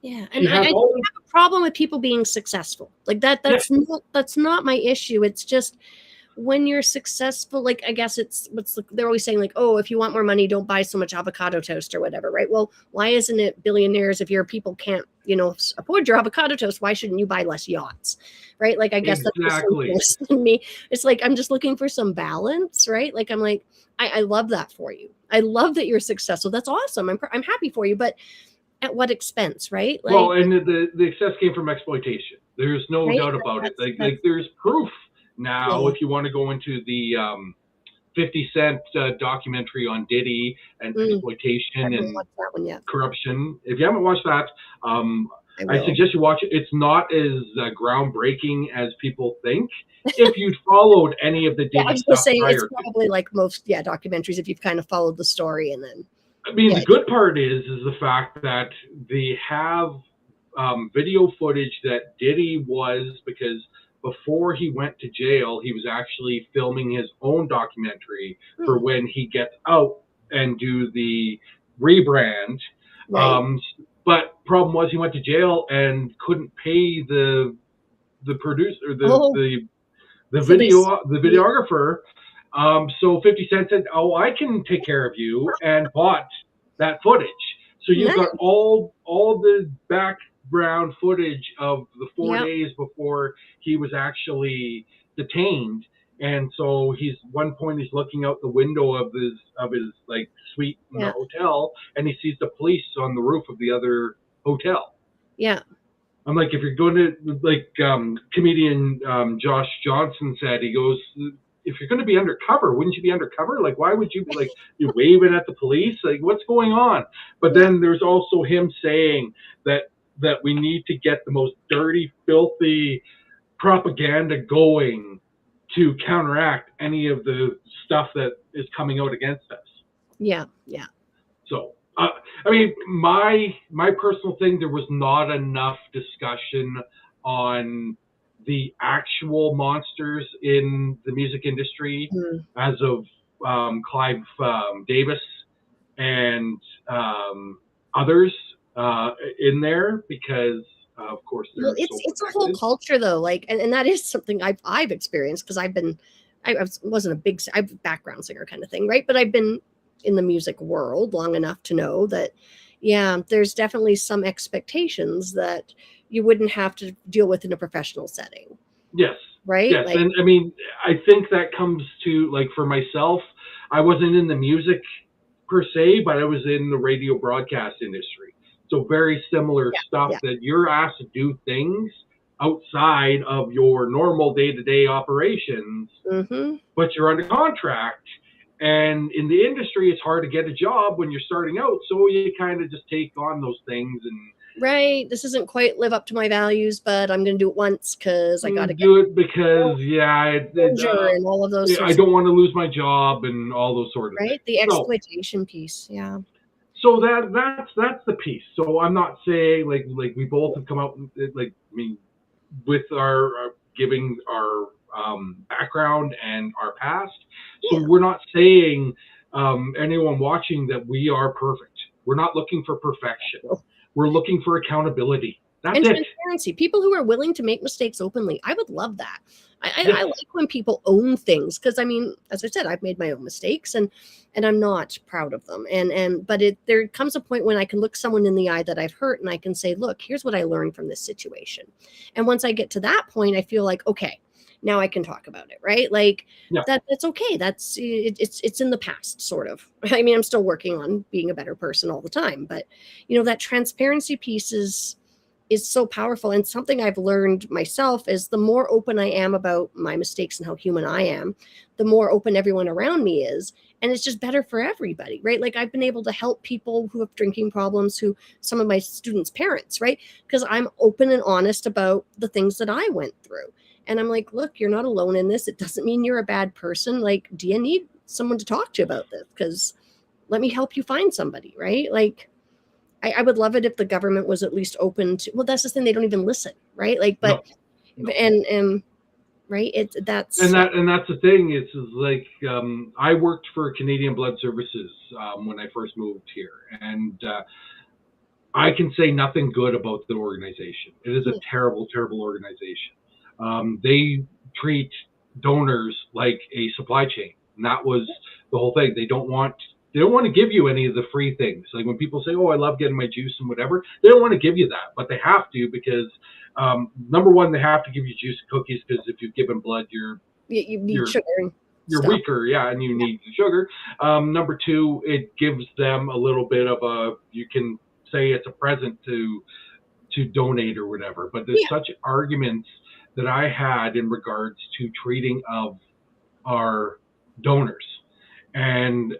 Yeah, and I don't have a problem with people being successful. Like that's not my issue. It's just, when you're successful, like, I guess they're always saying, like, oh, if you want more money, don't buy so much avocado toast or whatever, right? Well, why isn't it billionaires, if your people can't, afford your avocado toast, why shouldn't you buy less yachts, right? Like, I guess exactly. That's in me. It's like, I'm just looking for some balance, right? Like, I'm like, I love that for you. I love that you're successful. That's awesome. I'm happy for you, but at what expense, right? Like, well, and the excess came from exploitation. There's no doubt about it. Like there's proof. Now, if you want to go into the 50 Cent documentary on Diddy and exploitation and corruption, if you haven't watched that, I suggest you watch it. It's not as groundbreaking as people think. If you'd followed any of the Diddy I was stuff saying, prior, it's probably like most documentaries, if you've kind of followed the story and then. I mean, the good part is the fact that they have video footage that Diddy was, because before he went to jail, he was actually filming his own documentary for when he gets out and do the rebrand. Right. But problem was, he went to jail and couldn't pay the producer, the videographer. So 50 Cent said, "Oh, I can take care of you," and bought that footage. So you've got all the background footage of the 4 days before he was actually detained. And so one point he's looking out the window of his like suite in the hotel, and he sees the police on the roof of the other hotel. Yeah. I'm like, if you're going to, like, comedian Josh Johnson said, he goes, if you're going to be undercover, wouldn't you be undercover? Like, why would you be, like, you waving at the police? Like, what's going on? But then there's also him saying that we need to get the most dirty, filthy propaganda going to counteract any of the stuff that is coming out against us. Yeah, yeah. So I mean, my personal thing, there was not enough discussion on the actual monsters in the music industry as of Clive Davis and others in there, because of course they're Well, it's a whole culture though, like, and that is something I've experienced, because I wasn't a big background singer kind of thing, right? But I've been in the music world long enough to know that, yeah, there's definitely some expectations that you wouldn't have to deal with in a professional setting. Yes. Right. Yes. Like, And I mean, I think that comes to, like, for myself, I wasn't in the music per se, but I was in the radio broadcast industry. So very similar stuff that you're asked to do things outside of your normal day-to-day operations, but you're under contract. And in the industry, it's hard to get a job when you're starting out. So you kind of just take on those things and, right, this doesn't quite live up to my values, but I'm going to do it once because I got to do it because, and all of those. I don't want to lose my job and all those sort of things. The exploitation piece. Yeah. So that's the piece. So I'm not saying like we both have come out, like, I mean, with our giving our background and our past. So we're not saying anyone watching that we are perfect. We're not looking for perfection. We're looking for accountability. That's and it. Transparency. People who are willing to make mistakes openly. I would love that. I like when people own things, because I mean, as I said, I've made my own mistakes and I'm not proud of them. But there comes a point when I can look someone in the eye that I've hurt and I can say, look, here's what I learned from this situation. And once I get to that point, I feel like, okay, now I can talk about it, right? Like that's okay. That's it's in the past, sort of. I mean, I'm still working on being a better person all the time, but you know, that transparency piece is so powerful. And something I've learned myself is the more open I am about my mistakes and how human I am, the more open everyone around me is. And it's just better for everybody, right? Like I've been able to help people who have drinking problems, who some of my students' parents, right? Because I'm open and honest about the things that I went through. And I'm like, look, you're not alone in this. It doesn't mean you're a bad person. Like, do you need someone to talk to you about this? Because let me help you find somebody, right? Like, I would love it if the government was at least open to, well, that's the thing, they don't even listen, right? Like, but, no. And right, that's the thing, is like, I worked for Canadian Blood Services when I first moved here, and I can say nothing good about the organization. It is a terrible, terrible organization. They treat donors like a supply chain, and that was the whole thing. They don't want to give you any of the free things. Like when people say, oh, I love getting my juice and whatever, they don't want to give you that, but they have to, because number one, they have to give you juice and cookies, because if you've given blood, you need sugar. You're weaker, and you need the sugar. Number two, it gives them a little bit of you can say it's a present to donate or whatever. But there's such arguments that I had in regards to treating of our donors. And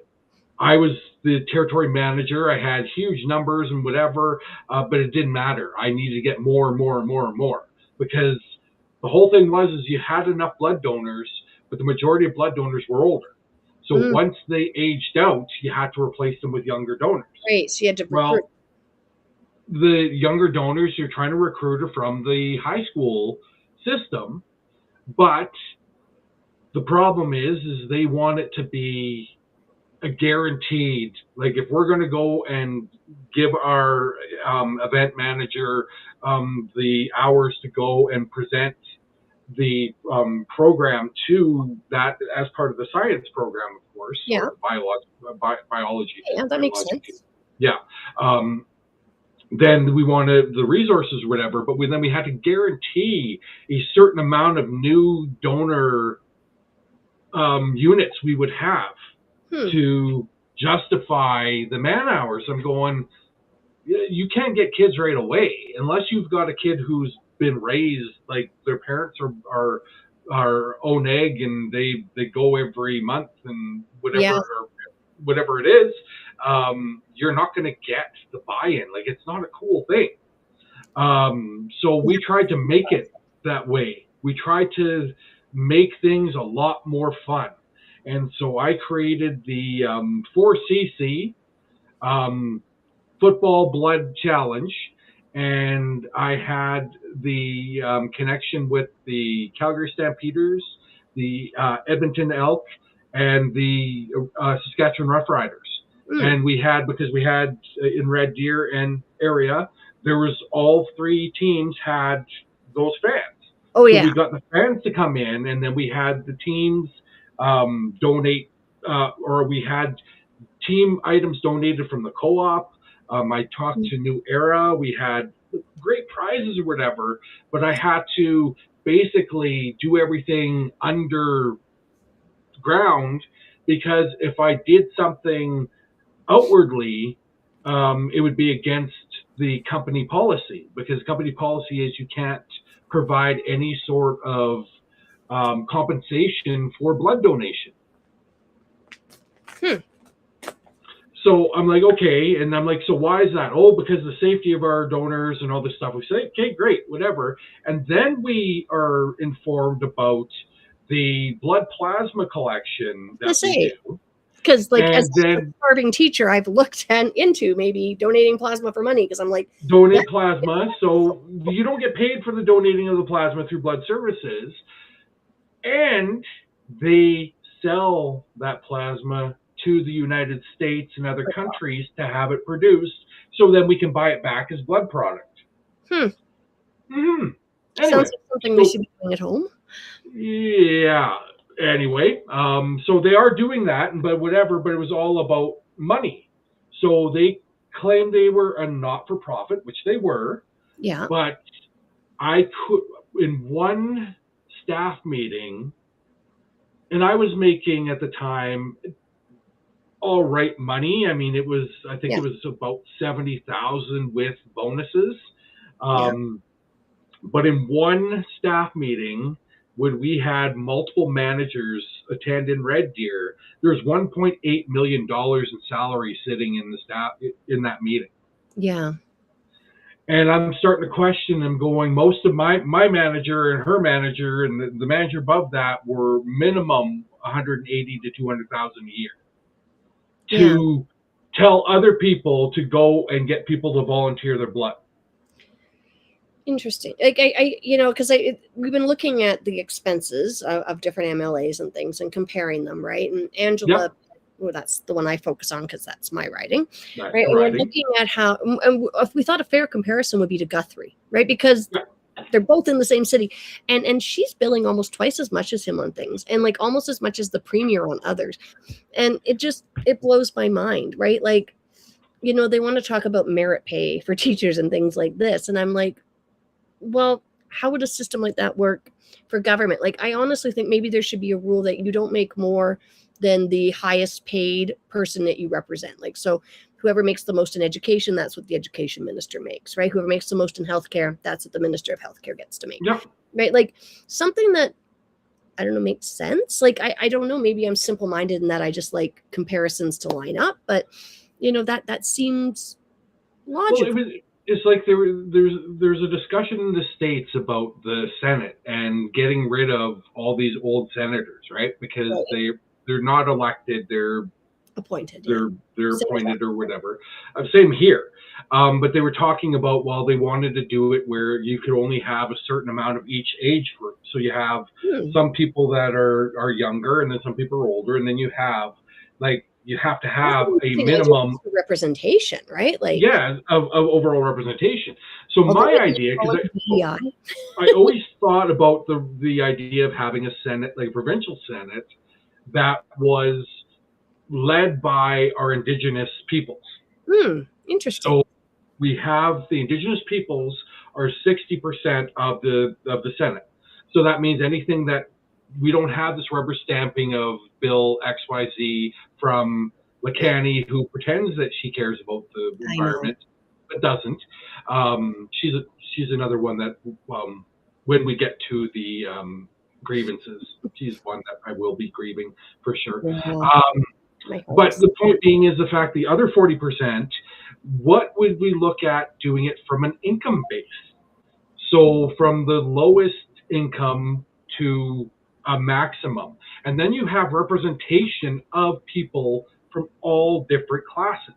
I was the territory manager. I had huge numbers and whatever, but it didn't matter. I needed to get more and more and more and more, because the whole thing is you had enough blood donors, but the majority of blood donors were older. So once they aged out, you had to replace them with younger donors. Right. So you had to recruit. Well, the younger donors, you're trying to recruit are from the high school system, but the problem is they want it to be a guaranteed, like if we're going to go and give our event manager the hours to go and present the program to that as part of the science program, of course, or biology. Yeah, that makes sense. Yeah. Then we wanted the resources or whatever, but then we had to guarantee a certain amount of new donor units we would have to justify the man hours. I'm going, you can't get kids right away unless you've got a kid who's been raised, like their parents are own egg and they go every month and whatever, or whatever it is. You're not going to get the buy-in. Like, it's not a cool thing. So we tried to make it that way. We tried to make things a lot more fun. And so I created the 4cc football blood challenge, and I had the connection with the Calgary Stampeders, the Edmonton Elk, and the Saskatchewan Roughriders. And we had, because we had in Red Deer and area, there was all three teams had those fans. Oh, yeah. So we got the fans to come in, and then we had the teams donate, or we had team items donated from the co-op. I talked to New Era. We had great prizes or whatever, but I had to basically do everything underground, because if I did something outwardly, it would be against the company policy, because company policy is you can't provide any sort of compensation for blood donation. So I'm like, okay. And I'm like, so why is that? Oh, because the safety of our donors and all this stuff. We say, okay, great, whatever. And then we are informed about the blood plasma collection that we do. Because, like, as a starving teacher, I've looked into maybe donating plasma for money, because I'm like, donate plasma. So you don't get paid for the donating of the plasma through blood services, and they sell that plasma to the United States and other countries to have it produced, so then we can buy it back as blood product. Anyway, sounds like something we should be doing at home. Yeah. Anyway, so they are doing that, but whatever, but it was all about money. So they claimed they were a not-for-profit, which they were. Yeah. But I could, in one staff meeting, and I was making at the time all right money. I mean, it was, I think it was about 70,000 with bonuses. But in one staff meeting, when we had multiple managers attend in Red Deer, there's $1.8 million in salary sitting in the staff in that meeting. Yeah. And I'm starting to question, I'm going, most of my manager and her manager and the manager above that were minimum 180 to 200,000 a year to tell other people to go and get people to volunteer their blood. Interesting. Like I you know, because we've been looking at the expenses of different MLAs and things and comparing them, right? And Angela, well, that's the one I focus on because that's my writing, right? And we're looking at how, and if we thought a fair comparison would be to Guthrie, right? Because they're both in the same city, and she's billing almost twice as much as him on things, and like almost as much as the premier on others, and it blows my mind, right? Like, you know, they want to talk about merit pay for teachers and things like this, and I'm like, well, how would a system like that work for government? Like, I honestly think maybe there should be a rule that you don't make more than the highest paid person that you represent. Like, so whoever makes the most in education, that's what the education minister makes, right? Whoever makes the most in healthcare, that's what the minister of healthcare gets to make, right? Like something that, I don't know, makes sense. Like, I don't know, maybe I'm simple-minded in that I just like comparisons to line up, but you know, that seems logical. Well, it's like there's a discussion in the States about the Senate and getting rid of all these old senators, right? Because they're not elected, they're appointed. They're appointed or whatever. Same here. But they were talking about, well, they wanted to do it where you could only have a certain amount of each age group. So you have some people that are younger, and then some people are older, and then you have like, you have to have a minimum representation, right? Like, of overall representation. So my idea, because I always thought about the idea of having a Senate, like a provincial Senate, that was led by our Indigenous peoples. Interesting. So we have the Indigenous peoples are 60% of the Senate. So that means anything that we don't have this rubber stamping of Bill XYZ from Lacani, who pretends that she cares about the environment, but doesn't. She's another one that when we get to the grievances, she's one that I will be grieving for sure. But the point being is the fact the other 40%, what would we look at doing it from an income base? So from the lowest income to a maximum. And then you have representation of people from all different classes.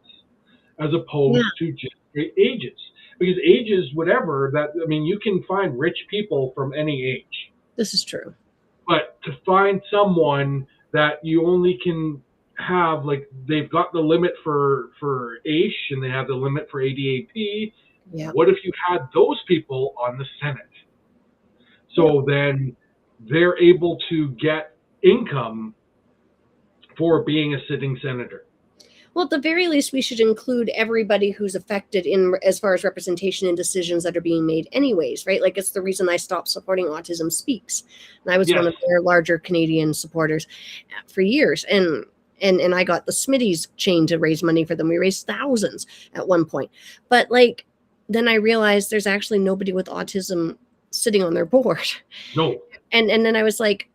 as opposed to just ages. Because ages, whatever, you can find rich people from any age. This is true. But to find someone that you only can have, like, they've got the limit for AISH and they have the limit for ADAP. Yeah. What if you had those people on the Senate? So then they're able to get income for being a sitting senator. Well, at the very least, we should include everybody who's affected in as far as representation and decisions that are being made anyways, right? Like, it's the reason I stopped supporting Autism Speaks. And I was one of their larger Canadian supporters for years. And I got the Smitty's chain to raise money for them. We raised thousands at one point. But like, then I realized there's actually nobody with autism sitting on their board. No. And then I was like,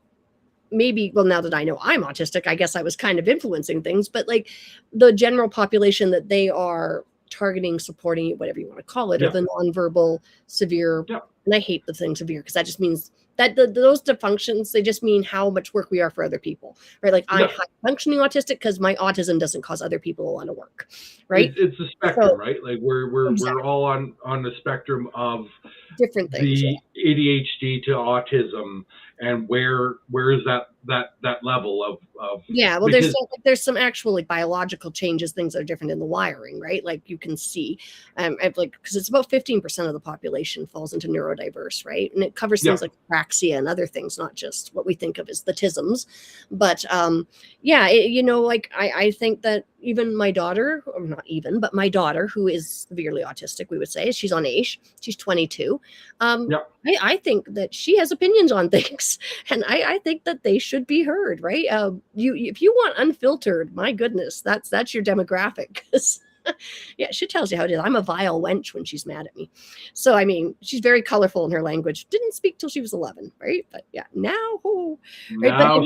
maybe, well, now that I know I'm autistic, I guess I was kind of influencing things, but like the general population that they are targeting, supporting, whatever you want to call it, or the nonverbal severe, and I hate the thing severe because that just means that those dysfunctions, they just mean how much work we are for other people, right? Like I'm high functioning autistic because my autism doesn't cause other people a lot of work, right? It's a spectrum, right? Like we're all on the spectrum of different things, the ADHD to autism, and where is that level of well, there's some actual like biological changes, things that are different in the wiring, right? Like you can see, like, because it's about 15% of the population falls into neurodiverse, right? And it covers things like apraxia and other things, not just what we think of as the tisms. But I think that even my daughter, or not even, but my daughter, who is severely autistic, we would say, she's on AISH, she's 22. I think that she has opinions on things, and I think that they should be heard, right? If you want unfiltered, my goodness, that's your demographic. She tells you how it is. I'm a vile wench when she's mad at me. So, I mean, she's very colorful in her language. Didn't speak till she was 11, right? But now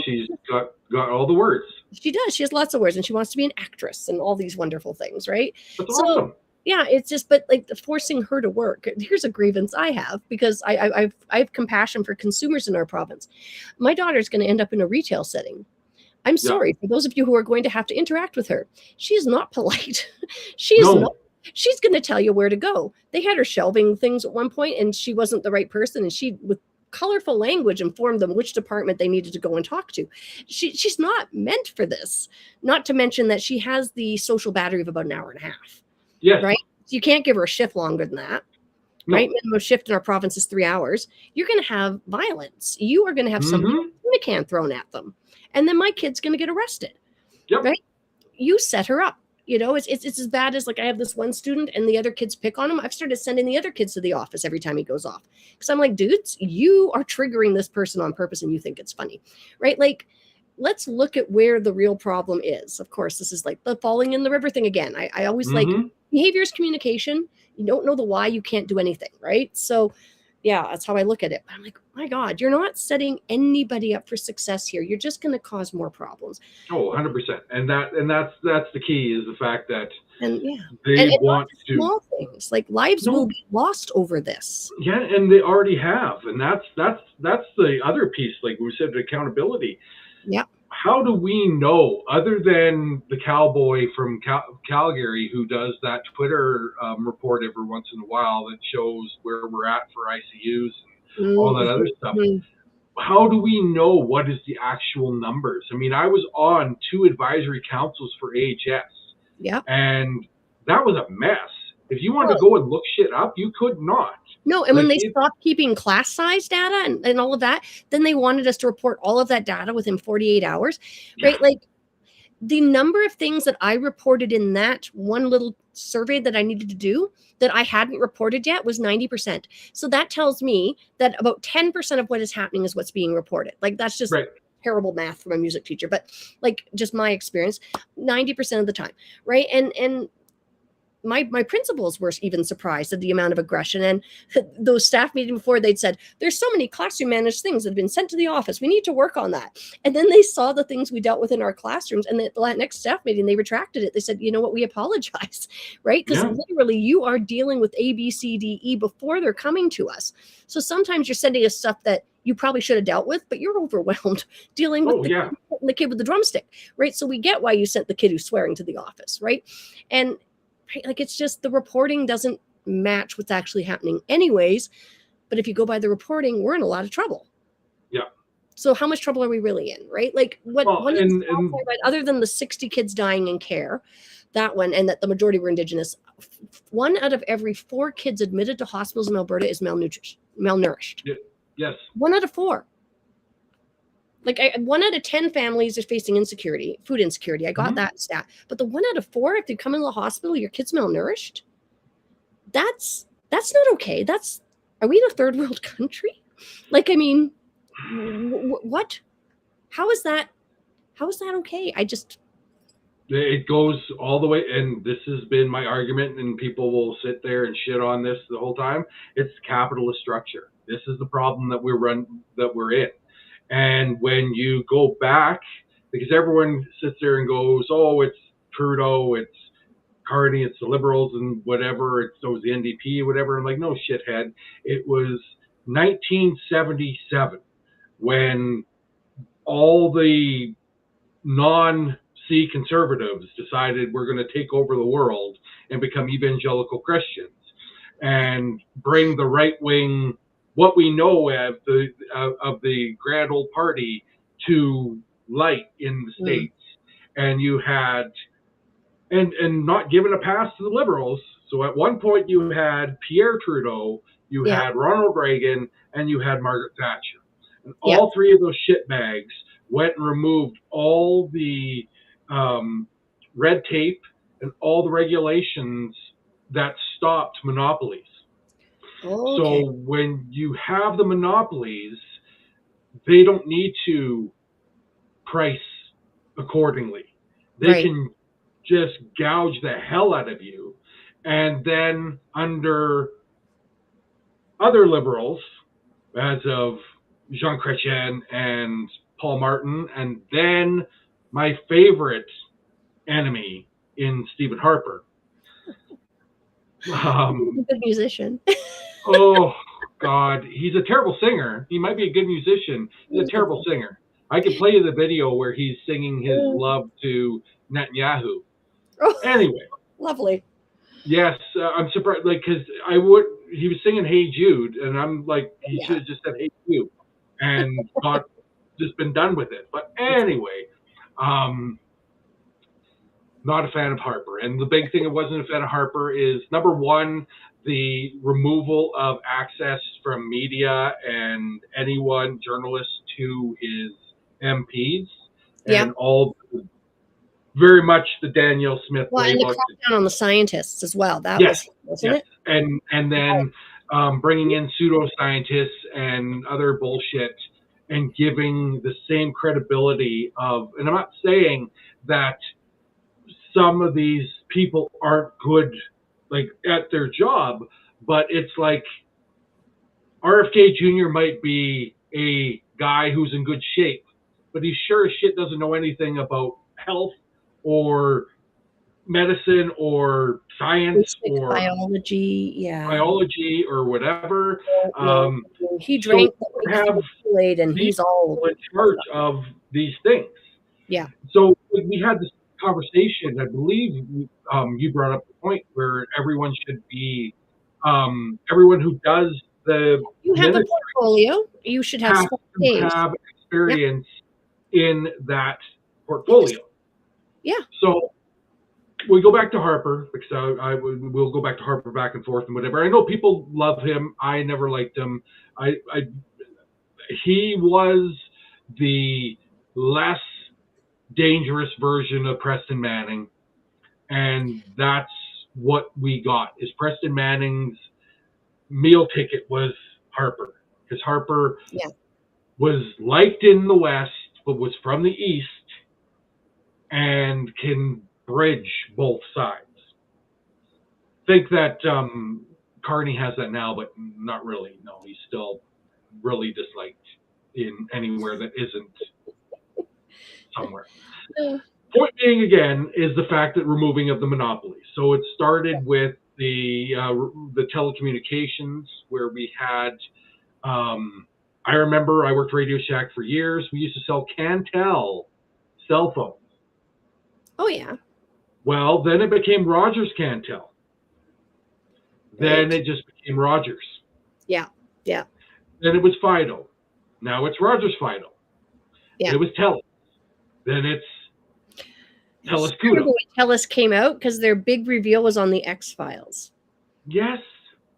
she's got all the words. She does. She has lots of words, and she wants to be an actress and all these wonderful things, right? That's awesome. Yeah, it's just, but like forcing her to work. Here's a grievance I have, because I have compassion for consumers in our province. My daughter's going to end up in a retail setting. I'm sorry for those of you who are going to have to interact with her. She is not polite. She's going to tell you where to go. They had her shelving things at one point, and she wasn't the right person, and she, with colorful language, informed them which department they needed to go and talk to. She's not meant for this. Not to mention that she has the social battery of about an hour and a half. Yes. Right? You can't give her a shift longer than that. No. Right? Minimum shift in our province is 3 hours. You're going to have violence. You are going to have somebody with a can thrown at them. And then my kid's going to get arrested. Yep. Right? You set her up. You know, it's as bad as, like, I have this one student and the other kids pick on him. I've started sending the other kids to the office every time he goes off. Because I'm like, dudes, you are triggering this person on purpose and you think it's funny. Right? Like, let's look at where the real problem is. Of course, this is like the falling in the river thing again. I always like behavior is communication. You don't know the why, you can't do anything, right? So, yeah, that's how I look at it. But I'm like, my God, you're not setting anybody up for success here. You're just going to cause more problems. Oh, 100%. And that's the key, is the fact that they want to small things, like lives will be lost over this. Yeah, and they already have. And that's the other piece, like we said, accountability. Yeah. How do we know, other than the cowboy from Calgary who does that Twitter report every once in a while that shows where we're at for ICUs and all that other stuff? How do we know what is the actual numbers? I mean, I was on 2 advisory councils for AHS. Yeah. And that was a mess. If you wanted to go and look shit up, you could not. No, and when they stopped keeping class size data and all of that, then they wanted us to report all of that data within 48 hours, right? Like, the number of things that I reported in that one little survey that I needed to do that I hadn't reported yet was 90%. So that tells me that about 10% of what is happening is what's being reported. Like, that's just terrible math from a music teacher, but like, just my experience, 90% of the time, right? And my principals were even surprised at the amount of aggression. And those staff meetings before, they'd said, there's so many classroom managed things that have been sent to the office. We need to work on that. And then they saw the things we dealt with in our classrooms. And the next staff meeting, they retracted it. They said, you know what, we apologize, right? Because literally you are dealing with A, B, C, D, E before they're coming to us. So sometimes you're sending us stuff that you probably should have dealt with, but you're overwhelmed dealing with the kid with the drumstick, right? So we get why you sent the kid who's swearing to the office, right? And right? Like, it's just the reporting doesn't match what's actually happening anyways. But if you go by the reporting, we're in a lot of trouble. Yeah. So how much trouble are we really in, right? Like, what Well, one is other than the 60 kids dying in care, that one, and that the majority were Indigenous, 1 out of every 4 kids admitted to hospitals in Alberta is malnourished. Yes. 1 out of 4. Like, 1 out of 10 families are facing food insecurity. I got that stat. But the 1 out of 4, if you come into the hospital, your kid's malnourished. That's not okay. Are we in a third world country? Like, I mean, what? How is that okay? It goes all the way, and this has been my argument, and people will sit there and shit on this the whole time. It's capitalist structure. This is the problem that we're in. And when you go back, because everyone sits there and goes, oh, it's Trudeau, it's Carney, it's the Liberals and whatever, it's the NDP, whatever. I'm like, no, shithead. It was 1977 when all the non-C conservatives decided we're going to take over the world and become evangelical Christians and bring the right wing, what we know of the grand old party, to light in the States. And you had, and not giving a pass to the Liberals. So at one point you had Pierre Trudeau, you had Ronald Reagan, and you had Margaret Thatcher. And all 3 of those shitbags went and removed all the red tape and all the regulations that stopped monopolies. Okay. So when you have the monopolies, they don't need to price accordingly. They can just gouge the hell out of you. And then under other Liberals, as of Jean Chrétien and Paul Martin, and then my favorite enemy in Stephen Harper. He's a good musician. Oh, God. He's a terrible singer. He might be a good musician. He's a terrible singer. I could play you the video where he's singing his love to Netanyahu. Oh, anyway. Lovely. Yes, I'm surprised, like, because he was singing Hey Jude, and I'm like, he should have just said Hey Jude and just been done with it. But anyway, not a fan of Harper. And the big thing I wasn't a fan of Harper is, number one, the removal of access from media and anyone, journalists, to his MPs. And all, very much the Danielle Smith playbook. And the crackdown on the scientists as well. That wasn't it? And then bringing in pseudoscientists and other bullshit and giving the same credibility of, and I'm not saying that some of these people aren't good, like, at their job, but it's like RFK Jr. might be a guy who's in good shape, but he sure as shit doesn't know anything about health or medicine or science or biology or whatever. He drank Kool-Aid and he's all in charge of these things. Yeah. So we had this conversation, I believe you brought up the point where everyone should be, everyone who does you have a portfolio, you should have experience in that portfolio. Yeah. So we go back to Harper, because we'll go back to Harper back and forth and whatever. I know people love him. I never liked him. He was the less dangerous version of Preston Manning, and that's what we got. Is Preston Manning's meal ticket was Harper, because Harper was liked in the West but was from the East and can bridge both sides. Think that Carney has that now, but not really. No, he's still really disliked in anywhere that isn't somewhere. Point being, again, is the fact that removing of the monopoly. So it started with the telecommunications, where we had, I remember I worked Radio Shack for years. We used to sell Cantel cell phones. Oh, yeah. Well, then it became Rogers Cantel. Then it just became Rogers. Yeah. Yeah. Then it was Fido. Now it's Rogers Fido. Yeah. It was TELUS. Then it's TELUS I remember Kudo. when TELUS came out, because their big reveal was on the X-Files. Yes.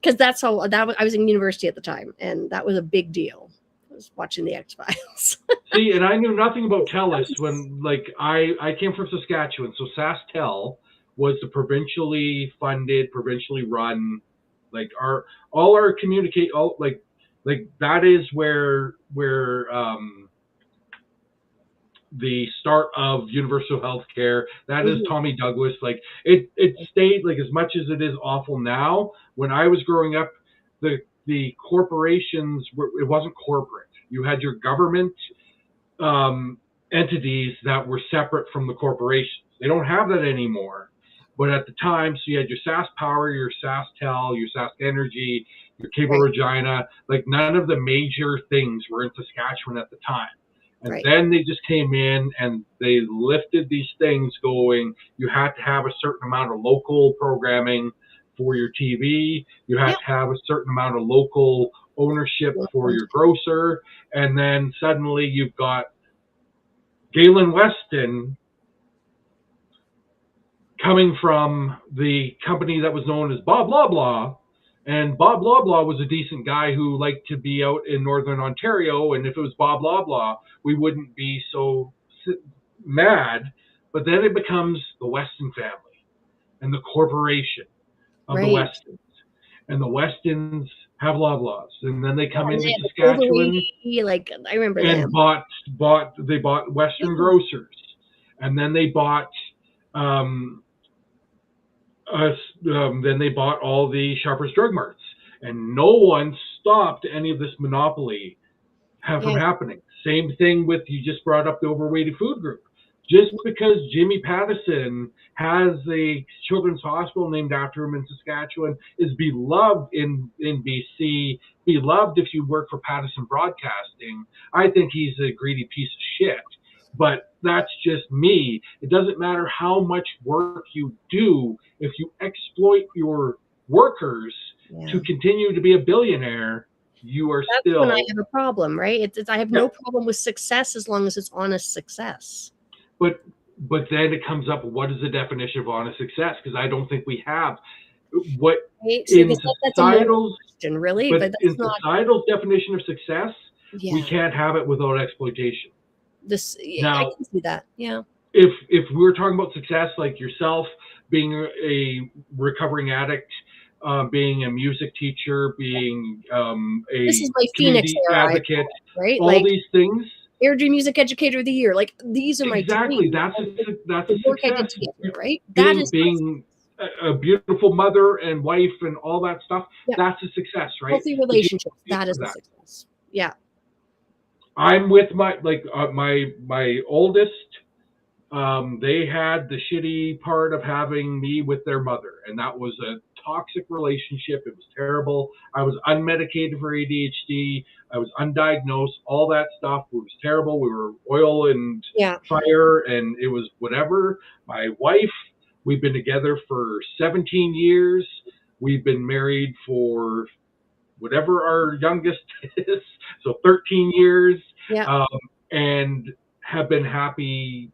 Because that's all I was in university at the time, and that was a big deal. I was watching the X-Files. See, and I knew nothing about TELUS when, like, I came from Saskatchewan, so SaskTel was the provincially funded, provincially run, like all our communicate, all like that is where the start of universal health care. That is Tommy Douglas. Like it stayed, like, as much as it is awful now. When I was growing up, the corporations it wasn't corporate. You had your government entities that were separate from the corporations. They don't have that anymore. But at the time, so you had your Sask Power, your SaskTel, your Sask Energy, your Cable Regina. Like, none of the major things were in Saskatchewan at the time. And then they just came in and they lifted these things, going, you had to have a certain amount of local programming for your TV. You had to have a certain amount of local ownership for your grocer. And then suddenly you've got Galen Weston coming from the company that was known as Bob Loblaw. And Bob Loblaw was a decent guy who liked to be out in Northern Ontario. And if it was Bob Loblaw, we wouldn't be so mad. But then it becomes the Weston family and the corporation of the Westons. And the Westons have Loblaws. And then they come into Saskatchewan. Like, I remember and them. They bought Western Grocers. And then they bought then they bought all the Shoppers Drug Marts, and no one stopped any of this monopoly from happening. Same thing with, you just brought up the Overweighted Food Group. Just because Jimmy Pattison has a children's hospital named after him in Saskatchewan, is beloved in BC, beloved if you work for Pattison Broadcasting. I think he's a greedy piece of shit. But that's just me. It doesn't matter how much work you do. If you exploit your workers to continue to be a billionaire, you are still... That's when I have a problem, right? I have no problem with success as long as it's honest success. But then it comes up, what is the definition of honest success? Because I don't think we have... What in societal's really, but in societal's definition of success, we can't have it without exploitation. Now, I can see that. Yeah. If we're talking about success, like yourself being a recovering addict, being a music teacher, being this is my Phoenix era, advocate, right? All these things. Airdrie Music Educator of the Year, like, these are my dreams. That's a success. Right? Being a beautiful mother and wife and all that stuff. That's a success, right? Healthy relationships. That is a success. Yeah. I'm with my oldest. They had the shitty part of having me with their mother, and that was a toxic relationship. It was terrible. I was unmedicated for ADHD. I was undiagnosed. All that stuff. It was terrible. We were oil and fire, and it was whatever. My wife, we've been together for 17 years. We've been married for whatever our youngest is, so 13 years, and have been happy,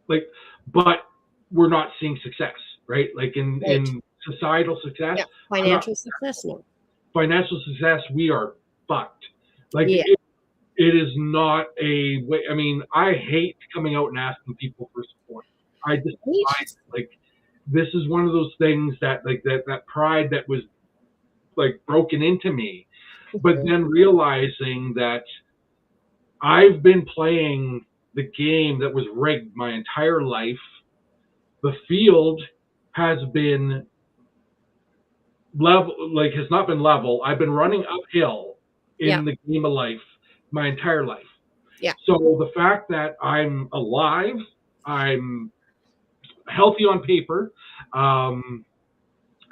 like, but we're not seeing success, right? Like in societal success, financial success, financial success, we are fucked. Like it is not a way. I mean, I hate coming out and asking people for support. I just like, this is one of those things that, like, that pride that was, like, broken into me, but then realizing that I've been playing the game that was rigged my entire life. The field has been level, like, has not been level. I've been running uphill in the game of life my entire life. Yeah. So the fact that I'm alive, I'm healthy on paper, I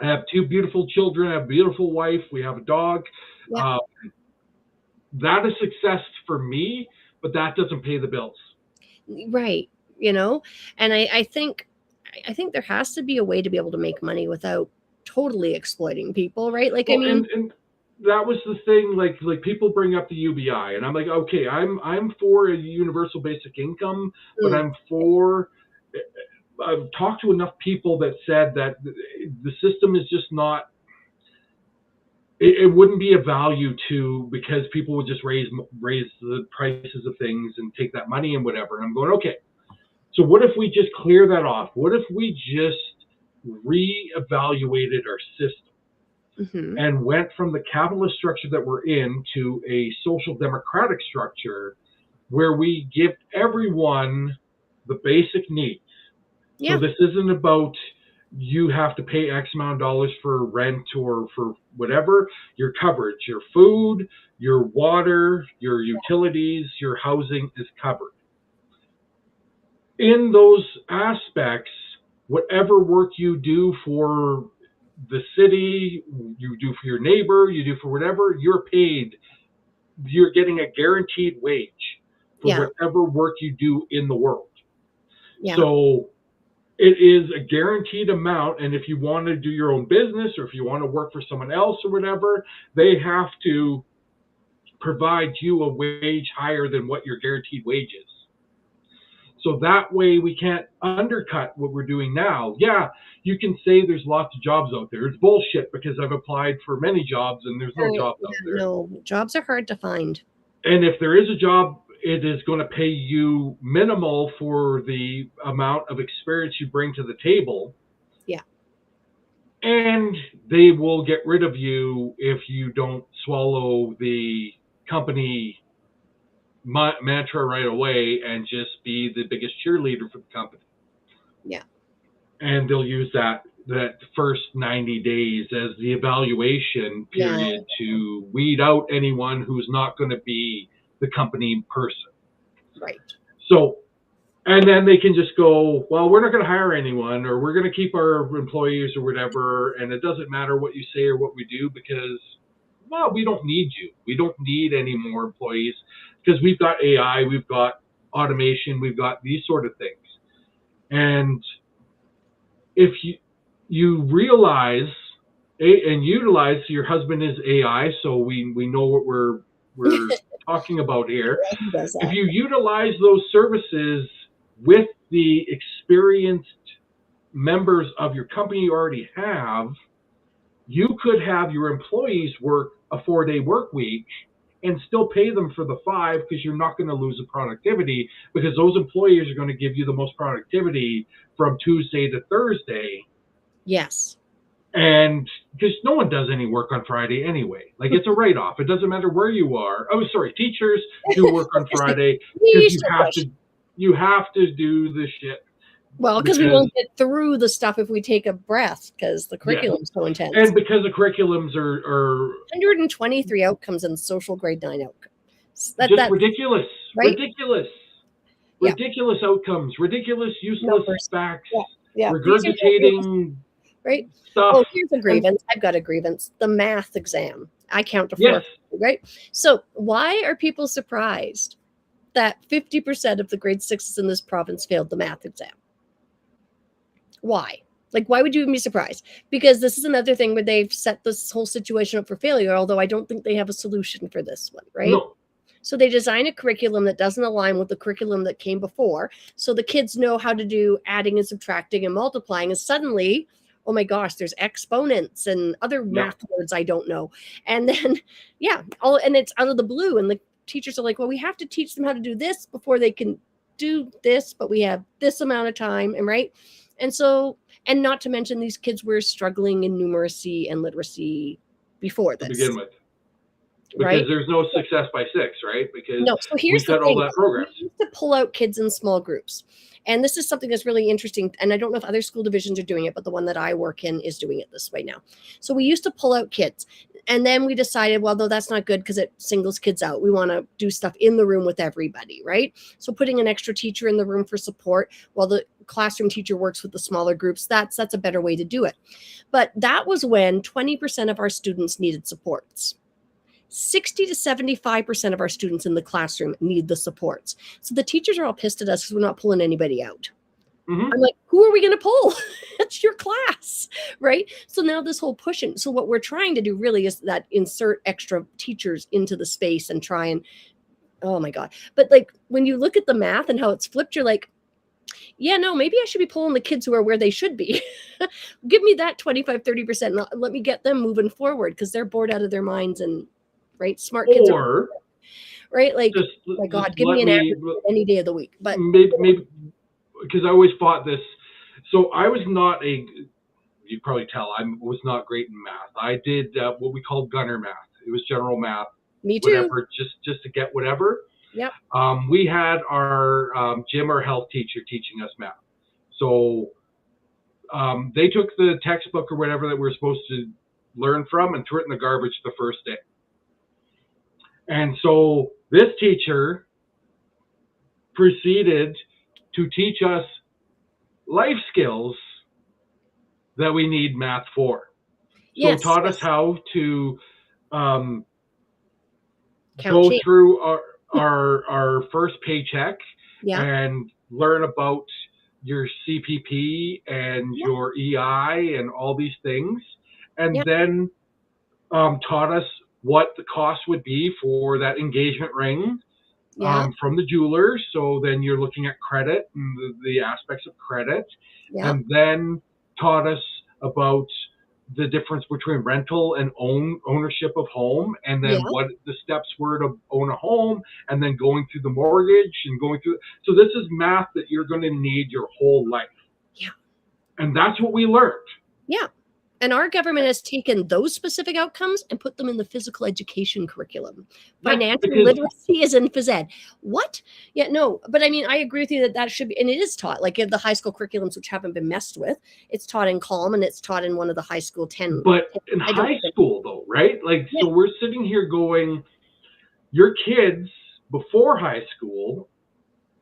have two beautiful children. I have a beautiful wife. We have a dog. Yeah. That is success for me, but that doesn't pay the bills. Right. And I think I think there has to be a way to be able to make money without totally exploiting people, right? Like, I mean, and that was the thing. Like people bring up the UBI, and I'm like, okay, I'm for a universal basic income, but I'm for. I've talked to enough people that said that the system is just not. It wouldn't be a value to, because people would just raise the prices of things and take that money and whatever. And I'm going, okay, so what if we just clear that off? What if we just reevaluated our system and went from the capitalist structure that we're in to a social democratic structure where we give everyone the basic needs? Yeah. So this isn't about you have to pay X amount of dollars for rent or for whatever. Your coverage, your food, your water, your utilities, your housing is covered. In those aspects, whatever work you do for the city, you do for your neighbor, you do for whatever, you're paid. You're getting a guaranteed wage for whatever work you do in the world. Yeah. So it is a guaranteed amount, and if you want to do your own business or if you want to work for someone else or whatever, they have to provide you a wage higher than what your guaranteed wage is. So that way we can't undercut what we're doing now. Yeah, you can say there's lots of jobs out there. It's bullshit, because I've applied for many jobs and there's no jobs out there. No, jobs are hard to find. And if there is a job, it is going to pay you minimal for the amount of experience you bring to the table. Yeah. And they will get rid of you if you don't swallow the company mantra right away and just be the biggest cheerleader for the company. Yeah. And they'll use that first 90 days as the evaluation period to weed out anyone who's not going to be the company person. Right. So, and then they can just go, well, we're not going to hire anyone, or we're going to keep our employees or whatever. And it doesn't matter what you say or what we do, because, well, we don't need you. We don't need any more employees, because we've got AI, we've got automation, we've got these sort of things. And if you realize and utilize, your husband is AI, so we know what we're talking about here. If you utilize those services with the experienced members of your company you already have, you could have your employees work a 4-day work week and still pay them for the 5, because you're not going to lose the productivity, because those employees are going to give you the most productivity from Tuesday to Thursday. Yes. And because no one does any work on Friday anyway. Like, it's a write-off. It doesn't matter where you are. Oh, sorry, teachers do work on Friday because you have to do the shit. Well, because we won't get through the stuff if we take a breath, because the curriculum's so intense. And because the curriculums are 123 outcomes and social grade 9 outcomes. That's ridiculous. Right? Ridiculous outcomes, ridiculous useless facts, regurgitating right? stuff. Oh, here's a grievance. I've got a grievance. The math exam. I count to 4, right? So why are people surprised that 50% of the grade 6s in this province failed the math exam? Why? Like, why would you even be surprised? Because this is another thing where they've set this whole situation up for failure, although I don't think they have a solution for this one, right? No. So they design a curriculum that doesn't align with the curriculum that came before. So the kids know how to do adding and subtracting and multiplying. And suddenly, oh my gosh, there's exponents and other math words I don't know. And then, and it's out of the blue. And the teachers are like, well, we have to teach them how to do this before they can do this, but we have this amount of time. And right. And so, and not to mention, these kids were struggling in numeracy and literacy before this. To begin with. Because there's no success by 6, right? Because so here's we cut all that program. We used to pull out kids in small groups. And this is something that's really interesting. And I don't know if other school divisions are doing it, but the one that I work in is doing it this way now. So we used to pull out kids. And then we decided, well, though that's not good because it singles kids out. We want to do stuff in the room with everybody, right? So putting an extra teacher in the room for support while the classroom teacher works with the smaller groups, that's a better way to do it. But that was when 20% of our students needed supports. 60 to 75% of our students in the classroom need the supports. So the teachers are all pissed at us because we're not pulling anybody out, I'm like, who are we going to pull? It's your class, right? So now this whole pushing. So what we're trying to do really is that insert extra teachers into the space and try and, oh my God. But like when you look at the math and how it's flipped, you're like, yeah, no, maybe I should be pulling the kids who are where they should be. Give me that 25, 30%. Let me get them moving forward because they're bored out of their minds and right. Smart kids are right. Like, my God, give me an average any day of the week. But maybe because I always fought this. So I was not you probably tell I was not great in math. I did what we called gunner math. It was general math. Me too. Whatever, just to get whatever. Yep. We had our gym or health teacher teaching us math. So they took the textbook or whatever that we're supposed to learn from and threw it in the garbage the first day. And so this teacher proceeded to teach us life skills that we need math for. So taught us how to go through our first paycheck and learn about your CPP and your EI and all these things. And then taught us what the cost would be for that engagement ring from the jeweler. So then you're looking at credit and the aspects of credit. And then taught us about the difference between rental and ownership of home, and then what the steps were to own a home, and then going through the mortgage and going through. So this is math that you're going to need your whole life. Yeah. And that's what we learned. Yeah. And our government has taken those specific outcomes and put them in the physical education curriculum. Financial literacy is in phys ed. What? Yeah, no. But I mean, I agree with you that should be, and it is taught. Like in the high school curriculums, which haven't been messed with, it's taught in CALM and it's taught in one of the high school 10. But in high school, though, right? Like, so we're sitting here going, your kids before high school,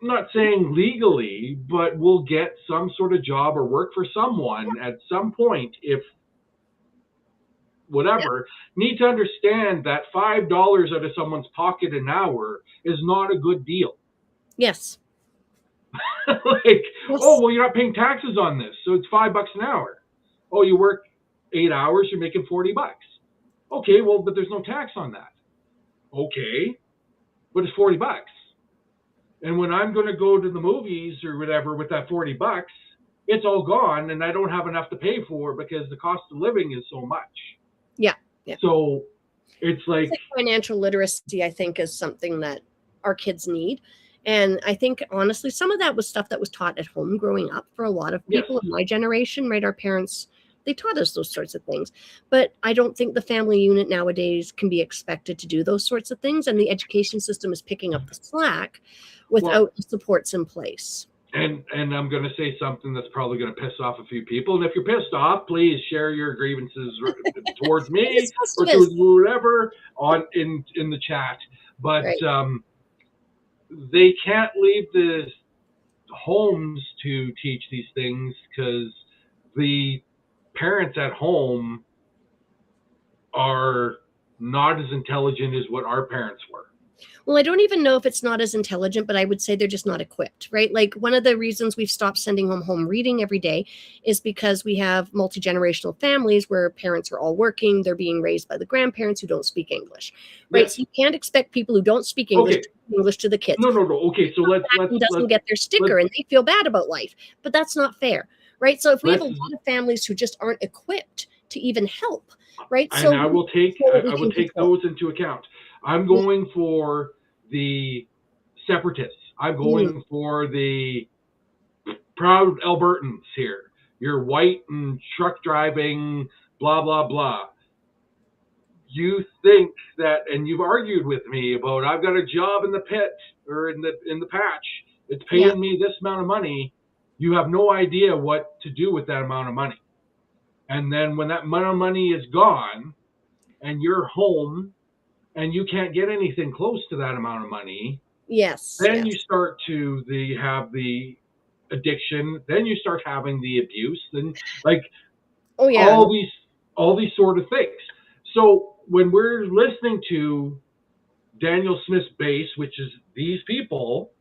I'm not saying legally, but will get some sort of job or work for someone at some point if whatever, need to understand that $5 out of someone's pocket an hour is not a good deal. Yes. Oh, well, you're not paying taxes on this, so it's $5 an hour. Oh, you work 8 hours, you're making $40. Okay, well, but there's no tax on that. Okay, but it's $40. And when I'm going to go to the movies or whatever with that $40, it's all gone, and I don't have enough to pay for it because the cost of living is so much. Yeah. Yeah. So it's like financial literacy, I think, is something that our kids need. And I think, honestly, some of that was stuff that was taught at home growing up for a lot of people in my generation, right? Our parents, they taught us those sorts of things. But I don't think the family unit nowadays can be expected to do those sorts of things. And the education system is picking up the slack without the supports in place. And I'm going to say something that's probably going to piss off a few people. And if you're pissed off, please share your grievances towards me or towards whoever in the chat. But they can't leave the homes to teach these things because the parents at home are not as intelligent as what our parents were. Well, I don't even know if it's not as intelligent, but I would say they're just not equipped, right? Like one of the reasons we've stopped sending home reading every day is because we have multi-generational families where parents are all working. They're being raised by the grandparents who don't speak English, right? Yes. So you can't expect people who don't speak English to speak English to the kids. No. Okay, so let's doesn't get their sticker and they feel bad about life, but that's not fair, right? So if we have a lot of families who just aren't equipped to even help, right? And so I will take those into account. I'm going for the separatists. I'm going for the proud Albertans here. You're white and truck driving, blah, blah, blah. You think that, and you've argued with me about, I've got a job in the pit or in the patch. It's paying me this amount of money. You have no idea what to do with that amount of money. And then when that amount of money is gone and you're home, and you can't get anything close to that amount of money. Yes. Then you start to have the addiction. Then you start having the abuse, and all these sort of things. So when we're listening to Daniel Smith's base, which is these people,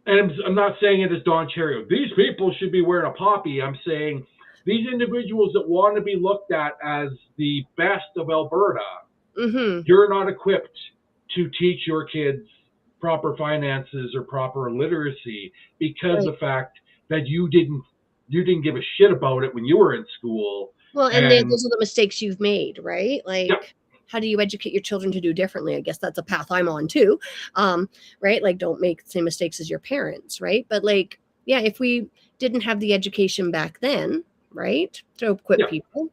and I'm not saying it as Don Cherry. These people should be wearing a poppy. I'm saying these individuals that want to be looked at as the best of Alberta, you're not equipped to teach your kids proper finances or proper literacy because of the fact that you didn't give a shit about it when you were in school. Well, and then those are the mistakes you've made, right? Like, how do you educate your children to do differently? I guess that's a path I'm on too, right? Like, don't make the same mistakes as your parents, right? But like, yeah, if we didn't have the education back then, right, to equip people,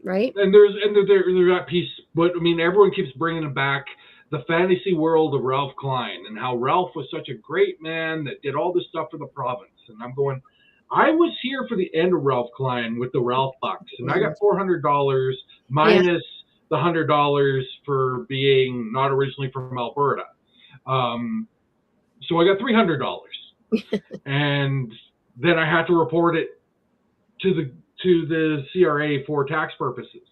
right? And there's that piece, but I mean, everyone keeps bringing it back. The fantasy world of Ralph Klein and how Ralph was such a great man that did all this stuff for the province. And I'm going, I was here for the end of Ralph Klein with the Ralph bucks, and I got $400 minus the $100 for being not originally from Alberta. So I got $300, and then I had to report it to the CRA for tax purposes.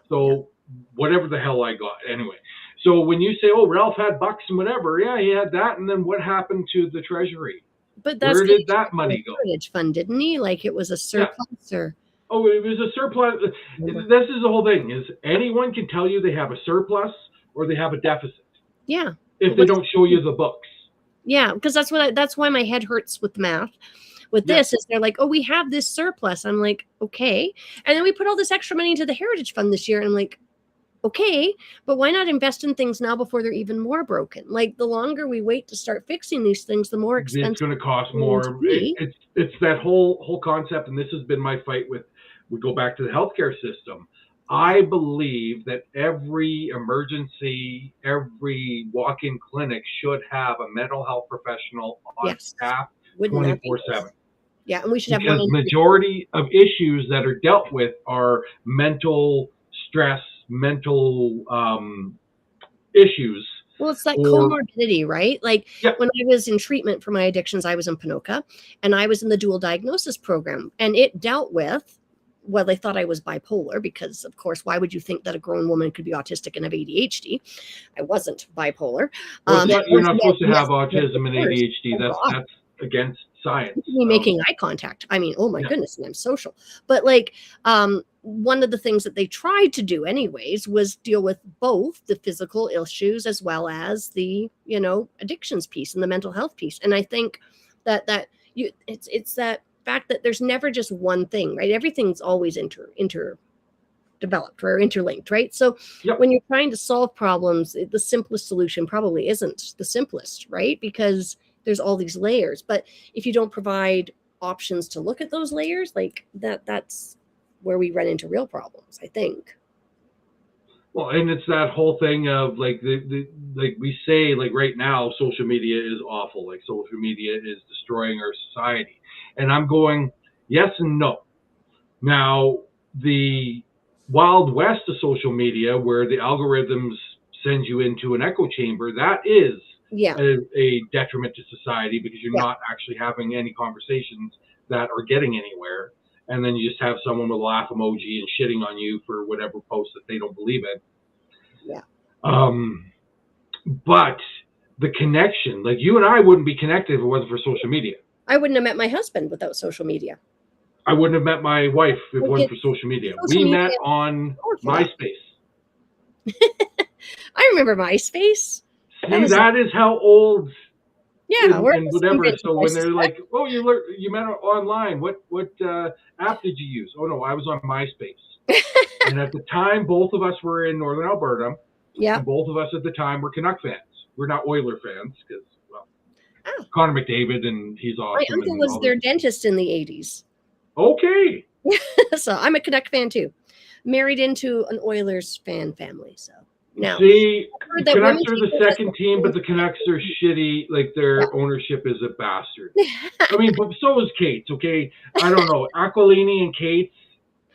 So whatever the hell I got anyway. So when you say, oh, Ralph had bucks and whatever, yeah, he had that, and then what happened to the treasury? But that's where did that money go? Heritage fund, didn't he? Like it was a surplus or? Oh, it was a surplus. This is the whole thing: is anyone can tell you they have a surplus or they have a deficit. Yeah. If they don't show you the books. Yeah, because that's why my head hurts with math. With this, is they're like, oh, we have this surplus. I'm like, okay, and then we put all this extra money into the Heritage Fund this year, and I'm like, okay, but why not invest in things now before they're even more broken? Like the longer we wait to start fixing these things, the more expensive it's going to cost more. It's that whole concept, and this has been my fight with. We go back to the healthcare system. I believe that every emergency, every walk-in clinic should have a mental health professional on staff 24/7. Yeah, and we should have because the majority of issues that are dealt with are mental stress, mental issues. Well, it's that comorbidity, right? Like when I was in treatment for my addictions, I was in Ponoka, and I was in the dual diagnosis program, and it dealt with, well, they thought I was bipolar because, of course, why would you think that a grown woman could be autistic and have ADHD? I wasn't bipolar. Well, you're not supposed to have autism and ADHD. That's against science. Me making eye contact. I mean, oh my goodness, and I'm social. But like, one of the things that they tried to do anyways was deal with both the physical issues as well as the, addictions piece and the mental health piece. And I think it's that fact that there's never just one thing, right? Everything's always developed or interlinked, right? So when you're trying to solve problems, the simplest solution probably isn't the simplest, right? Because there's all these layers. But if you don't provide options to look at those layers, like that's where we run into real problems, I think. Well, and it's that whole thing of like like we say, like right now, social media is awful. Like social media is destroying our society. And I'm going, yes and no. Now, the wild west of social media, where the algorithms send you into an echo chamber, that is a detriment to society because you're not actually having any conversations that are getting anywhere. And then you just have someone with a laugh emoji and shitting on you for whatever post that they don't believe in. But the connection, like you and I wouldn't be connected if it wasn't for social media. I wouldn't have met my husband without social media. I wouldn't have met my wife if it wasn't for social media. We met on MySpace. I remember MySpace. See, that is how old. Yeah, and whatever. So when they're like, "Oh, you met online. What app did you use?" "Oh no, I was on MySpace." And at the time, both of us were in Northern Alberta. Yeah. And both of us at the time were Canuck fans. We're not Oiler fans because, Connor McDavid, and he's awesome. My uncle was their dentist in the 80s. Okay. So I'm a Canuck fan too. Married into an Oilers fan family. So now, see, the Canucks are the second team, but the Canucks are shitty. Like their ownership is a bastard. I mean, but so is Kate's. Okay, I don't know. Aquilini and Kate's.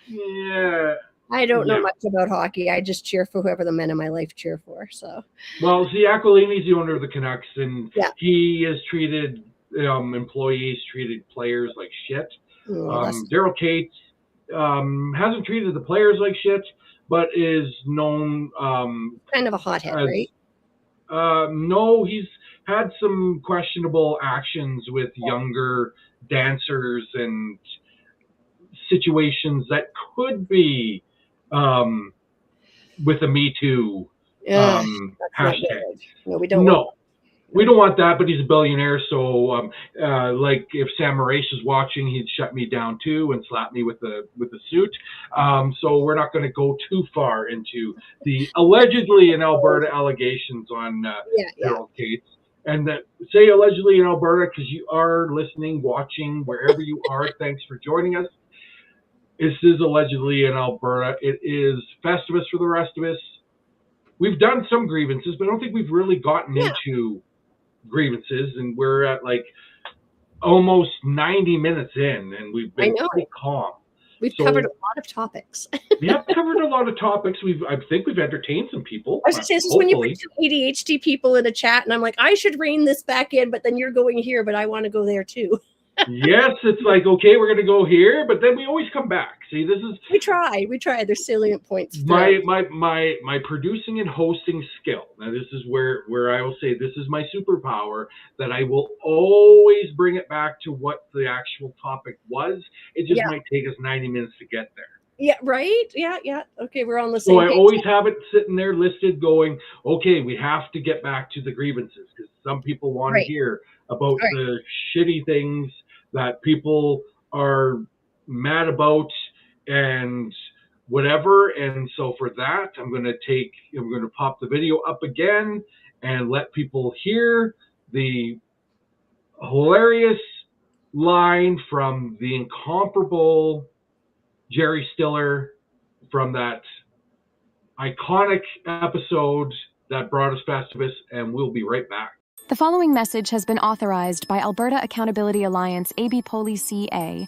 Yeah. I don't know much about hockey. I just cheer for whoever the men in my life cheer for. So. Well, see, Aquilini's the owner of the Canucks, and he has treated employees, treated players like shit. Daryl Cates hasn't treated the players like shit, but is known kind of a hothead, right? No, he's had some questionable actions with younger dancers and situations that could be with a Me Too hashtag. No, we don't. No, we don't want that, but he's a billionaire, so like if Sam Maurice is watching, he'd shut me down too and slap me with a suit. So we're not going to go too far into the allegedly in Alberta allegations on Harold Cates. And say allegedly in Alberta because you are listening, watching, wherever you are. Thanks for joining us. This is allegedly in Alberta. It is Festivus for the rest of us. We've done some grievances, but I don't think we've really gotten into grievances, and we're at like almost 90 minutes in, and we've been pretty calm. We've covered a lot of topics. We have covered a lot of topics. I think we've entertained some people. I was going to say, this is when you put two ADHD people in a chat, and I'm like, I should rein this back in, but then you're going here, but I want to go there too. Yes, it's like, okay, we're going to go here, but then we always come back. See, this is we try. There's salient points. My producing and hosting skill. Now, this is where I will say this is my superpower, that I will always bring it back to what the actual topic was. It just might take us 90 minutes to get there. Yeah, right? Yeah. Okay, we're on the same page. So I always have it sitting there listed going, okay, we have to get back to the grievances because some people want to hear about the shitty things that people are mad about and whatever. And so for that, I'm going to pop the video up again and let people hear the hilarious line from the incomparable Jerry Stiller from that iconic episode that brought us Festivus, and we'll be right back. The following message has been authorized by Alberta Accountability Alliance abpolica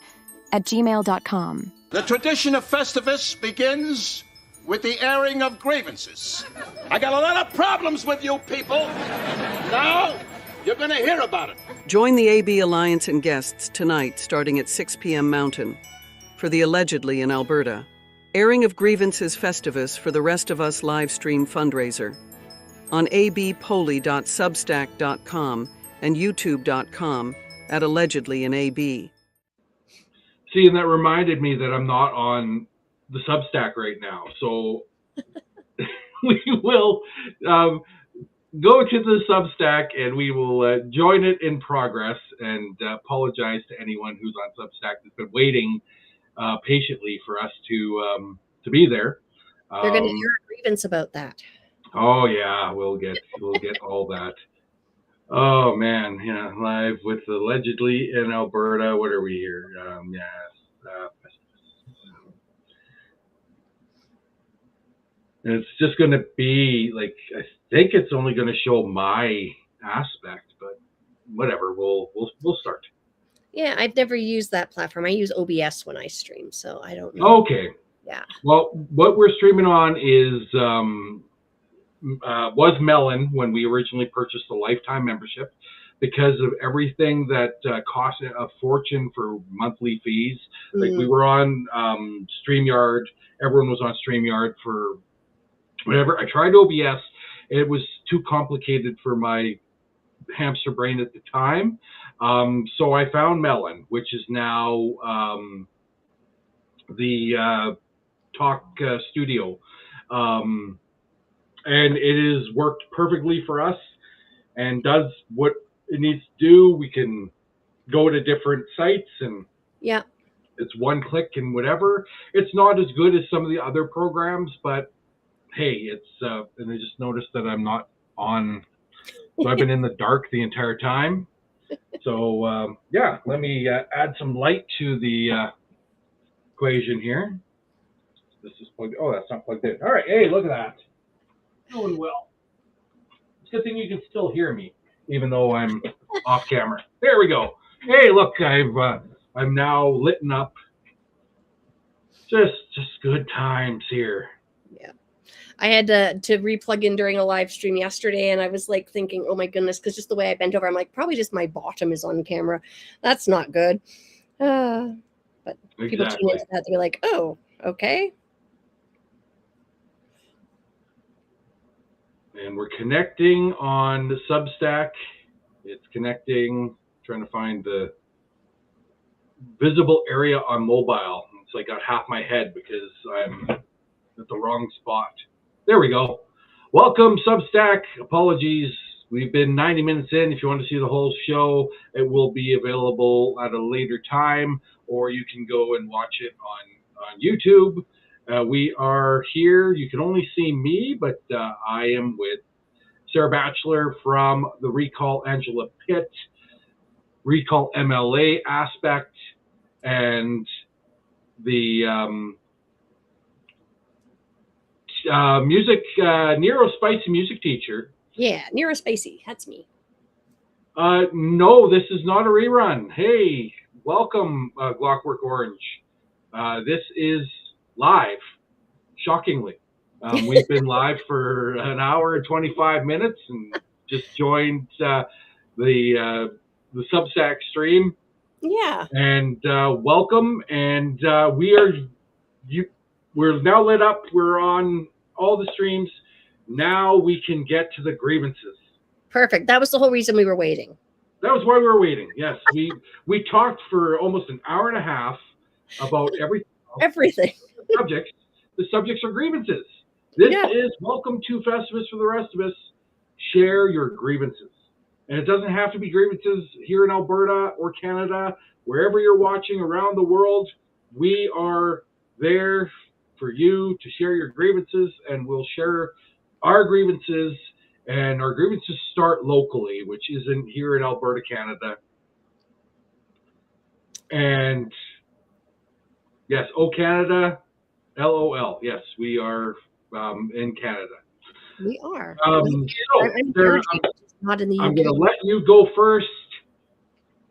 at gmail.com. The tradition of Festivus begins with the airing of grievances. I got a lot of problems with you people. Now you're going to hear about it. Join the AB Alliance and guests tonight starting at 6 p.m. Mountain for the allegedly in Alberta airing of Grievances Festivus for the Rest of Us live stream fundraiser on abpoli.substack.com and youtube.com at allegedly in AB. See, and that reminded me that I'm not on the Substack right now, so we will go to the Substack and we will join it in progress, and apologize to anyone who's on Substack that's been waiting patiently for us to be there. They're going to hear a grievance about that. Oh yeah, we'll get all that. Oh man, yeah, live with allegedly in Alberta. What are we here? And it's just going to be like, I think it's only going to show my aspect, but whatever. We'll start. Yeah, I've never used that platform. I use OBS when I stream, so I don't know. Okay. Yeah. Well, what we're streaming on is was Melon when we originally purchased the lifetime membership, because of everything that cost a fortune for monthly fees. Like we were on StreamYard. Everyone was on StreamYard for whatever. I tried OBS. It was too complicated for my hamster brain at the time. So I found Melon, which is now the Talkstudio. And it has worked perfectly for us and does what it needs to do. We can go to different sites and it's one click and whatever. It's not as good as some of the other programs, but hey, it's and I just noticed that I'm not on, so I've been in the dark the entire time. So yeah, let me add some light to the equation here. This is plugged. Oh, that's not plugged in. All right. Hey, look at that. Doing well. It's a good thing you can still hear me, even though I'm off camera. There we go. Hey, look, I'm now lit up. Just good times here. Yeah, I had to re-plug in during a live stream yesterday, and I was like thinking, oh my goodness, because just the way I bent over, I'm like, probably just my bottom is on camera. That's not good. But people tune into that, they're like, oh, okay. And we're connecting on the Substack It's connecting, trying to find the visible area on mobile. So I got half my head because I'm at the wrong spot. There we go. Welcome, Substack. Apologies. We've been 90 minutes in. If you want to see the whole show, it will be available at a later time, or you can go and watch it on YouTube. We are here. You can only see me, but I am with Sarah Batchelor from the Recall Angela Pitt, Recall MLA aspect, and the music, Nero Spicy music teacher. Yeah, Nero Spicy. That's me. No, this is not a rerun. Hey, welcome, Clockwork Orange. This is live, shockingly. We've been live for an hour and 25 minutes and just joined the Substack stream. Yeah. And welcome. And we're now lit up. We're on all the streams. Now we can get to the grievances. Perfect. That was the whole reason we were waiting. That was why we were waiting. Yes, we talked for almost an hour and a half about everything. The subjects are grievances. This is welcome to Festivus for the rest of us. Share your grievances. And it doesn't have to be grievances here in Alberta or Canada. Wherever you're watching around the world, we are there for you to share your grievances, and we'll share our grievances. And our grievances start locally, which isn't here in Alberta, Canada. And yes, Oh Canada, LOL. Yes, we are in Canada. We are. I'm going to let you go first.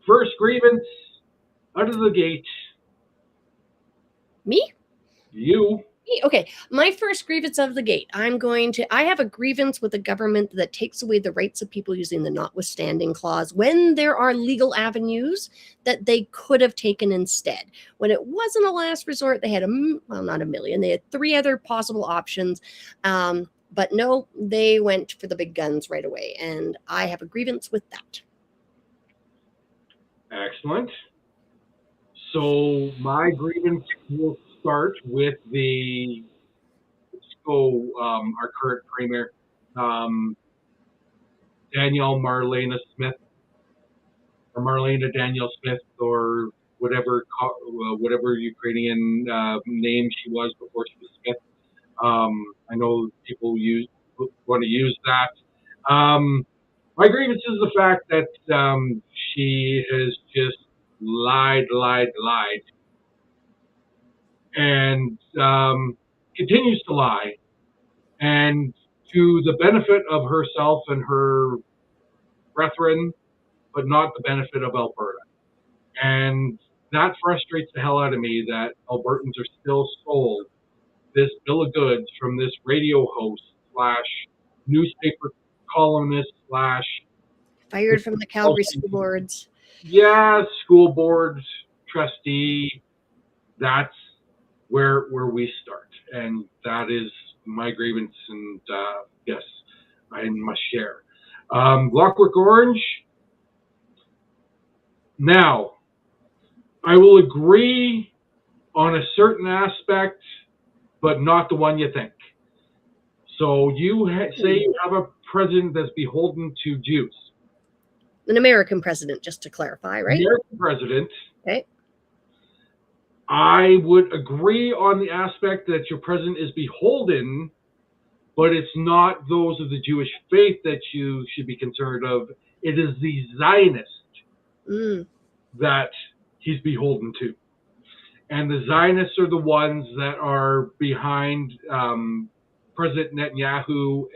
First grievance out of the gate. Me? You. Okay, my first grievance out of the gate. I have a grievance with the government that takes away the rights of people using the notwithstanding clause when there are legal avenues that they could have taken instead. When it wasn't a last resort, they had not a million. They had 3 other possible options. But no, they went for the big guns right away. And I have a grievance with that. Excellent. So my grievance will start with our current premier, Danielle Marlena Smith, or Marlena Danielle Smith, or whatever Ukrainian name she was before she was Smith. I know people want to use that. My grievance is the fact that she has just lied, and continues to lie, and to the benefit of herself and her brethren, but not the benefit of Alberta. And that frustrates the hell out of me that Albertans are still sold this bill of goods from this radio host / newspaper columnist / fired from the Calgary school boards. Yeah, school board trustee. That's where we start, and that is my grievance. And yes, I must share. Clockwork Orange. Now, I will agree on a certain aspect, but not the one you think. So you say you have a president that's beholden to Jews. An American president, just to clarify, right? American president. Okay. I would agree on the aspect that your president is beholden, but it's not those of the Jewish faith that you should be concerned of. It is the Zionist that he's beholden to. And the Zionists are the ones that are behind President Netanyahu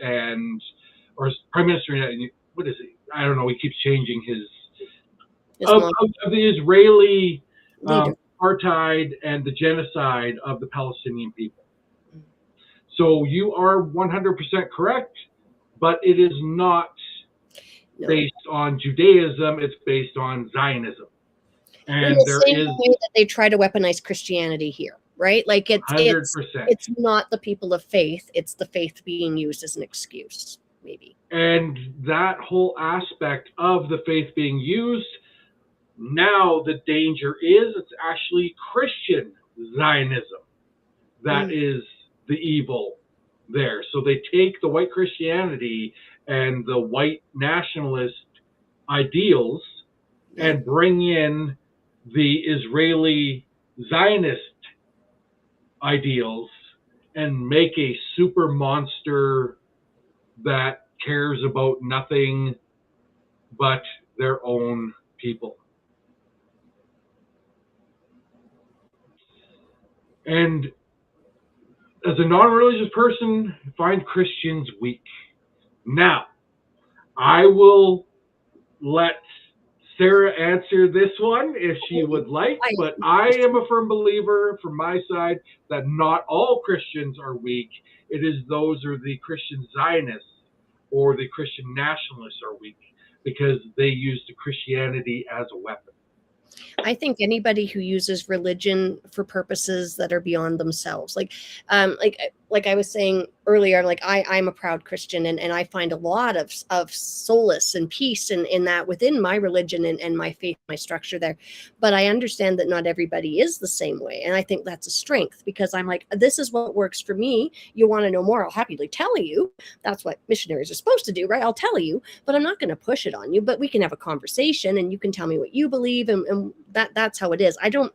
or Prime Minister Netanyahu. What is it? I don't know. He keeps changing of the Israeli apartheid and the genocide of the Palestinian people. So you are 100% correct, but it is not based on Judaism. It's based on Zionism. And the same way that they try to weaponize Christianity here, right? Like it's 100%. It's not the people of faith; it's the faith being used as an excuse. maybe. And that whole aspect of the faith being used, now the danger is it's actually Christian Zionism that is the evil there. So they take the white Christianity and the white nationalist ideals and bring in the Israeli Zionist ideals and make a super monster that cares about nothing but their own people. And as a non-religious person, I find Christians weak. Now, I will let Sarah answer this one if she would like, but I am a firm believer from my side that not all Christians are weak. It is those are the Christian Zionists or the Christian nationalists are weak because they use the Christianity as a weapon. I think anybody who uses religion for purposes that are beyond themselves, like I was saying earlier, like I'm a proud Christian, and I find a lot of solace and peace in that within my religion and my faith, my structure there. But I understand that not everybody is the same way. And I think that's a strength, because I'm like, this is what works for me. You want to know more, I'll happily tell you. That's what missionaries are supposed to do, right? I'll tell you, but I'm not going to push it on you. But we can have a conversation and you can tell me what you believe, and that's how it is. I don't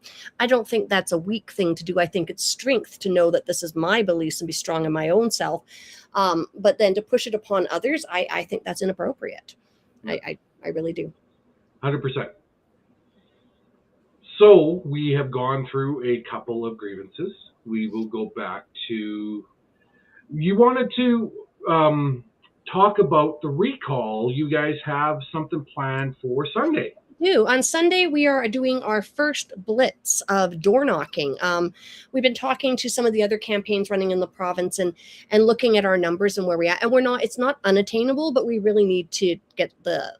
think that's a weak thing to do. I think it's strength to know that this is my beliefs and be strong in my own self. But then to push it upon others, I think that's inappropriate. I really do. 100%. So we have gone through a couple of grievances. We will go back to, you wanted to talk about the recall. You guys have something planned for Sunday. On Sunday, we are doing our first blitz of door knocking. We've been talking to some of the other campaigns running in the province and looking at our numbers and where we're at. And it's not unattainable, but we really need to get the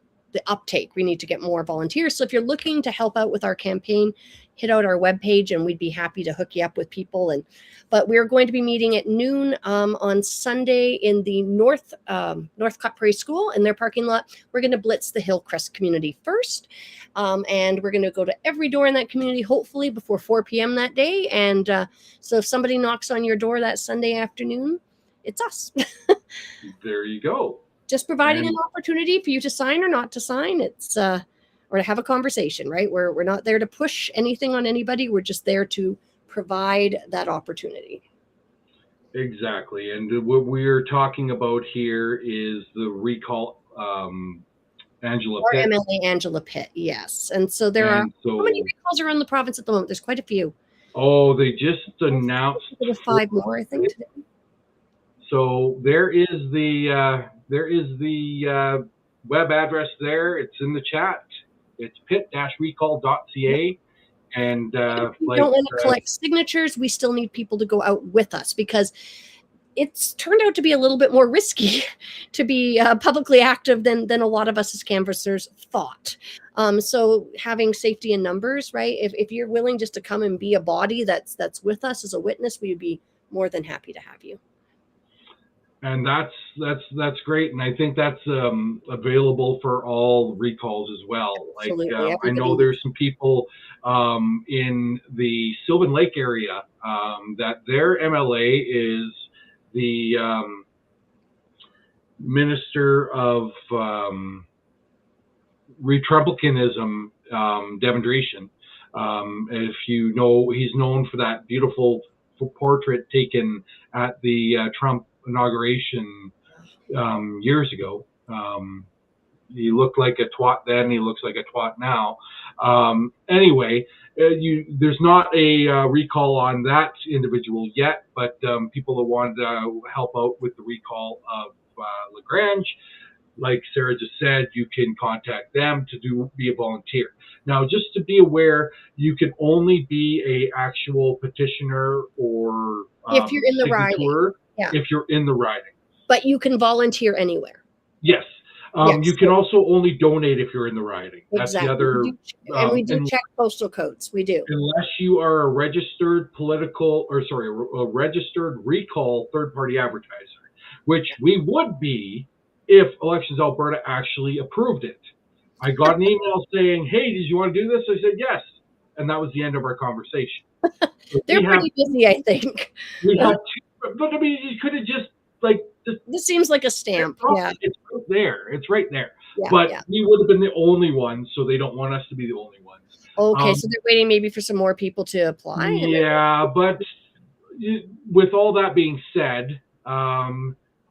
uptake. We need to get more volunteers. So if you're looking to help out with our campaign, hit out our webpage and we'd be happy to hook you up with people. But we're going to be meeting at noon on Sunday in the Northcott Prairie School in their parking lot. We're going to blitz the Hillcrest community first. And we're going to go to every door in that community, hopefully before 4 p.m. that day. And so if somebody knocks on your door that Sunday afternoon, it's us. There you go. Just providing an opportunity for you to sign or not to sign. It's or to have a conversation, right? We're not there to push anything on anybody. We're just there to provide that opportunity. Exactly. And what we're talking about here is the recall Angela Pitt. MLA Angela Pitt, yes. And so there are, how many recalls are in the province at the moment? There's quite a few. Oh, they just announced 5 more, I think, today. So there is the web address there. It's in the chat. It's pit-recall.ca. And if we don't want to collect signatures, we still need people to go out with us, because it's turned out to be a little bit more risky to be publicly active than a lot of us as canvassers thought. So having safety in numbers, right? If you're willing just to come and be a body that's with us as a witness, we would be more than happy to have you. And that's great, and I think that's available for all recalls as well. Like I know there's some people in the Sylvan Lake area that their MLA is the Minister of Republicanism, Devin Dreeshen. If you know, he's known for that beautiful portrait taken at the Trump inauguration years ago. He looked like a twat then, he looks like a twat now. Anyway, there's not a recall on that individual yet, but people that want to help out with the recall of Lagrange, like Sarah just said, you can contact them to be a volunteer. Now, just to be aware, you can only be a actual petitioner or if you're in the riding. Yeah. If you're in the riding. But you can volunteer anywhere. Yes. You can also only donate if you're in the riding. That's exactly. The other. And we do check postal codes. We do. Unless you are a registered a registered recall third-party advertiser, which we would be if Elections Alberta actually approved it. I got an email saying, hey, did you want to do this? I said, yes. And that was the end of our conversation. They're pretty busy, I think. We have two, but I mean, you could have just this seems like a stamp. Yeah. It's right there. It's right there. Yeah, but yeah. we would have been the only ones, so they don't want us to be the only ones. Okay, so they're waiting maybe for some more people to apply. Yeah, but with all that being said,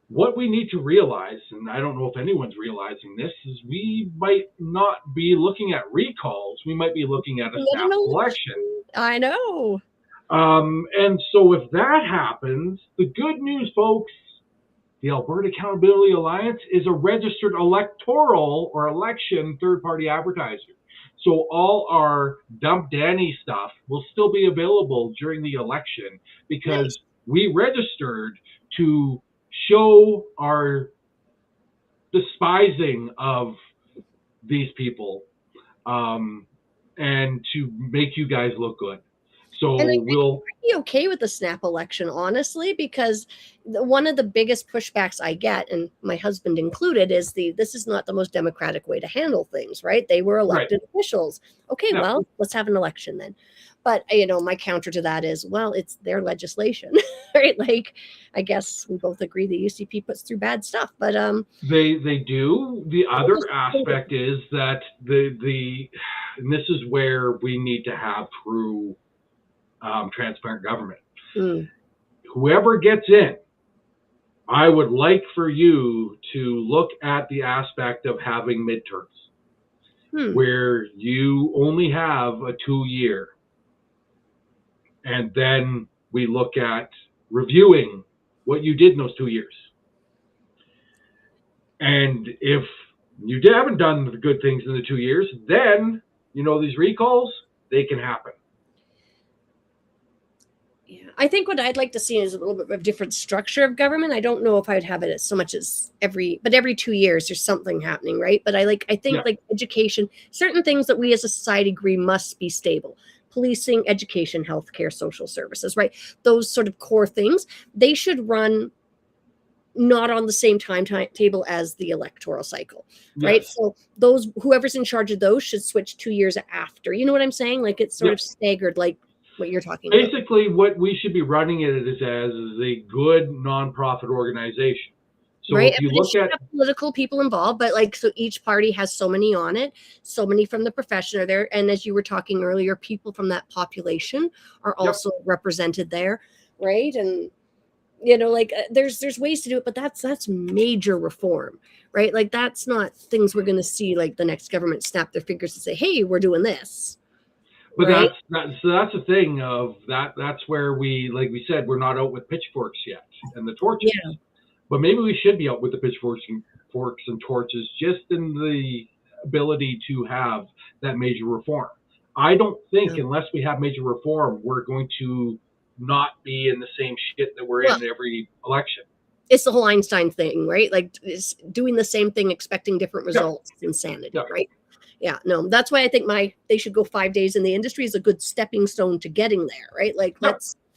what we need to realize, and I don't know if anyone's realizing this, is we might not be looking at recalls. We might be looking at a snap election. I know. And so if that happens, the good news, folks, the Alberta Accountability Alliance is a registered electoral or election third-party advertiser. So all our Dump Danny stuff will still be available during the election because we registered to show our despising of these people and to make you guys look good. So we'll be okay with the snap election, honestly, because one of the biggest pushbacks I get, and my husband included, is this is not the most democratic way to handle things, right? They were elected officials. Okay, well, let's have an election then. But, my counter to that is, well, it's their legislation, right? Like, I guess we both agree the UCP puts through bad stuff, but they do. The other aspect is that and this is where we need to have true transparent government. Whoever gets in, I would like for you to look at the aspect of having midterms where you only have a 2-year, and then we look at reviewing what you did in those 2 years. And if you haven't done the good things in the 2 years, then these recalls, they can happen. Yeah, I think what I'd like to see is a little bit of a different structure of government. I don't know if I'd have it as so much as every 2 years there's something happening, right? But I think like education, certain things that we as a society agree must be stable. Policing, education, healthcare, social services, right? Those sort of core things, they should run not on the same timetable as the electoral cycle, right? So whoever's in charge of those should switch 2 years after. You know what I'm saying? Like it's sort of staggered, like what you're talking about. Basically, what we should be running it as a good nonprofit organization. So right, if you look at political people involved, but so each party has so many on it, so many from the profession are there, and as you were talking earlier, people from that population are also represented there, right? And there's ways to do it, but that's major reform, right? Like that's not things we're going to see like the next government snap their fingers and say, hey, we're doing this. But that's the thing of that's where like we said, we're not out with pitchforks yet and the torches. But maybe we should be out with the pitchforks and torches, just in the ability to have that major reform. I don't think unless we have major reform, we're going to not be in the same shit that we're in every election. It's the whole Einstein thing, right? Like it's doing the same thing, expecting different results. It's insanity, right? Yeah, no, that's why I think they should go 5 days in the industry is a good stepping stone to getting there, right? Like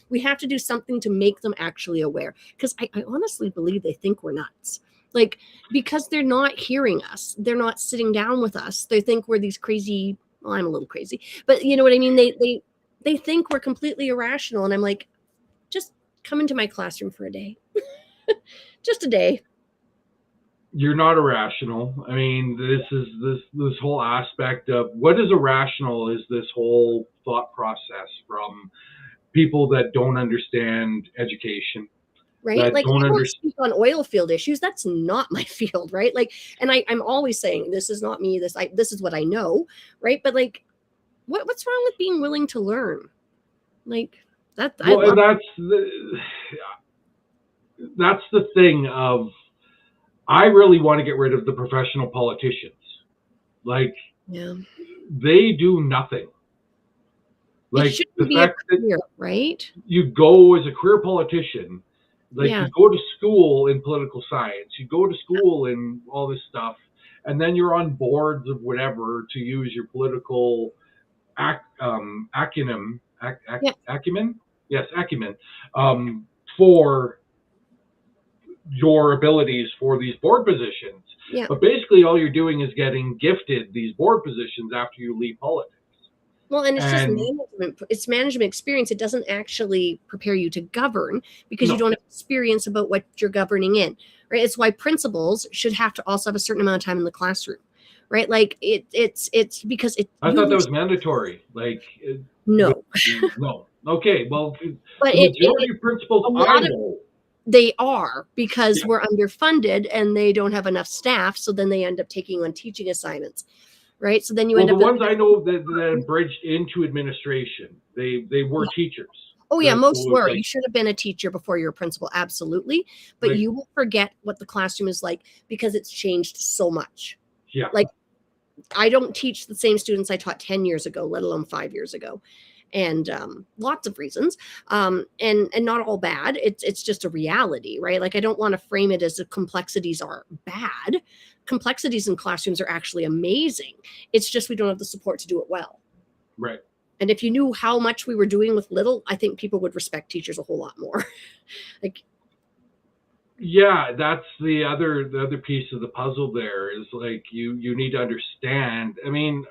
we have to do something to make them actually aware, because I honestly believe they think we're nuts. Like, because they're not hearing us, they're not sitting down with us. They think we're these crazy. Well, I'm a little crazy, but you know what I mean. They think we're completely irrational, and I'm like, just come into my classroom for a day, just a day. You're not irrational. I mean, this whole aspect of what is irrational is this whole thought process from people that don't understand education, right? Like I don't speak on oil field issues. That's not my field, right? Like, and I'm always saying this is not me. This is what I know, right? But like, what's wrong with being willing to learn? Like that. Well, that's the thing of. I really want to get rid of the professional politicians. Like, they do nothing. Like, it shouldn't be a career, right? You go as a career politician, like you go to school in political science, you go to school in all this stuff, and then you're on boards of whatever, to use your political acumen. Yes, acumen. For your abilities for these board positions. Yeah. But basically all you're doing is getting gifted these board positions after you leave politics. Well, and it's just management. It's management experience. It doesn't actually prepare you to govern because you don't have experience about what you're governing in, right? It's why principals should have to also have a certain amount of time in the classroom, right? Like it's because it. I thought that was mandatory. Like no. Okay, well, but the majority of principals I know. They are because we're underfunded and they don't have enough staff. So then they end up taking on teaching assignments. Right. So then you end up. The ones I know that bridged into administration, they were teachers. Oh, yeah. Most were. You should have been a teacher before you're a principal. Absolutely. But you will forget what the classroom is like because it's changed so much. Yeah. Like I don't teach the same students I taught 10 years ago, let alone 5 years ago. And lots of reasons. And not all bad. It's just a reality, right? Like I don't want to frame it as the complexities are bad. Complexities in classrooms are actually amazing. It's just we don't have the support to do it well. Right. And if you knew how much we were doing with little, I think people would respect teachers a whole lot more. Like, yeah, that's the other piece of the puzzle. There is like you need to understand. I mean,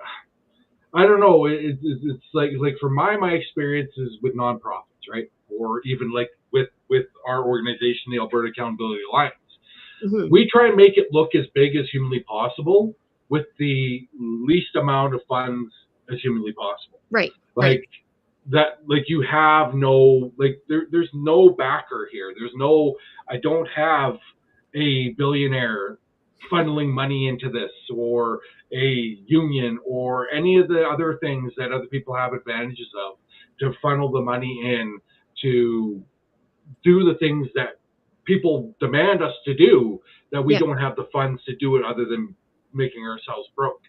I don't know. It's like from my experiences with nonprofits, right, or even like with our organization, the Alberta Accountability Alliance. Mm-hmm. We try and make it look as big as humanly possible with the least amount of funds as humanly possible. Right. Like that, like you have no, like there's no backer here. There's no, I don't have a billionaire funneling money into this or a union or any of the other things that other people have advantages of to funnel the money in to do the things that people demand us to do that we don't have the funds to do it other than making ourselves broke.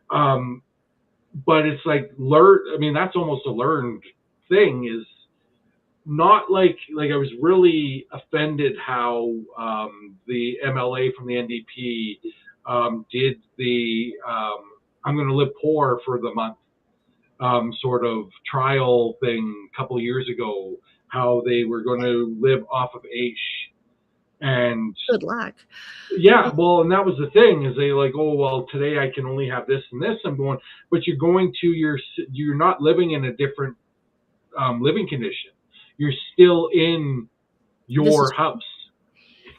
But it's like I mean, that's almost a learned thing. Is not like I was really offended how the MLA from the NDP did the I'm going to live poor for the month sort of trial thing a couple of years ago. How they were going to live off of AISH. And good luck. Yeah, well, and that was the thing is they like, oh, well, today I can only have this and this. I'm going, but you're not living in a different living condition. You're still in your house.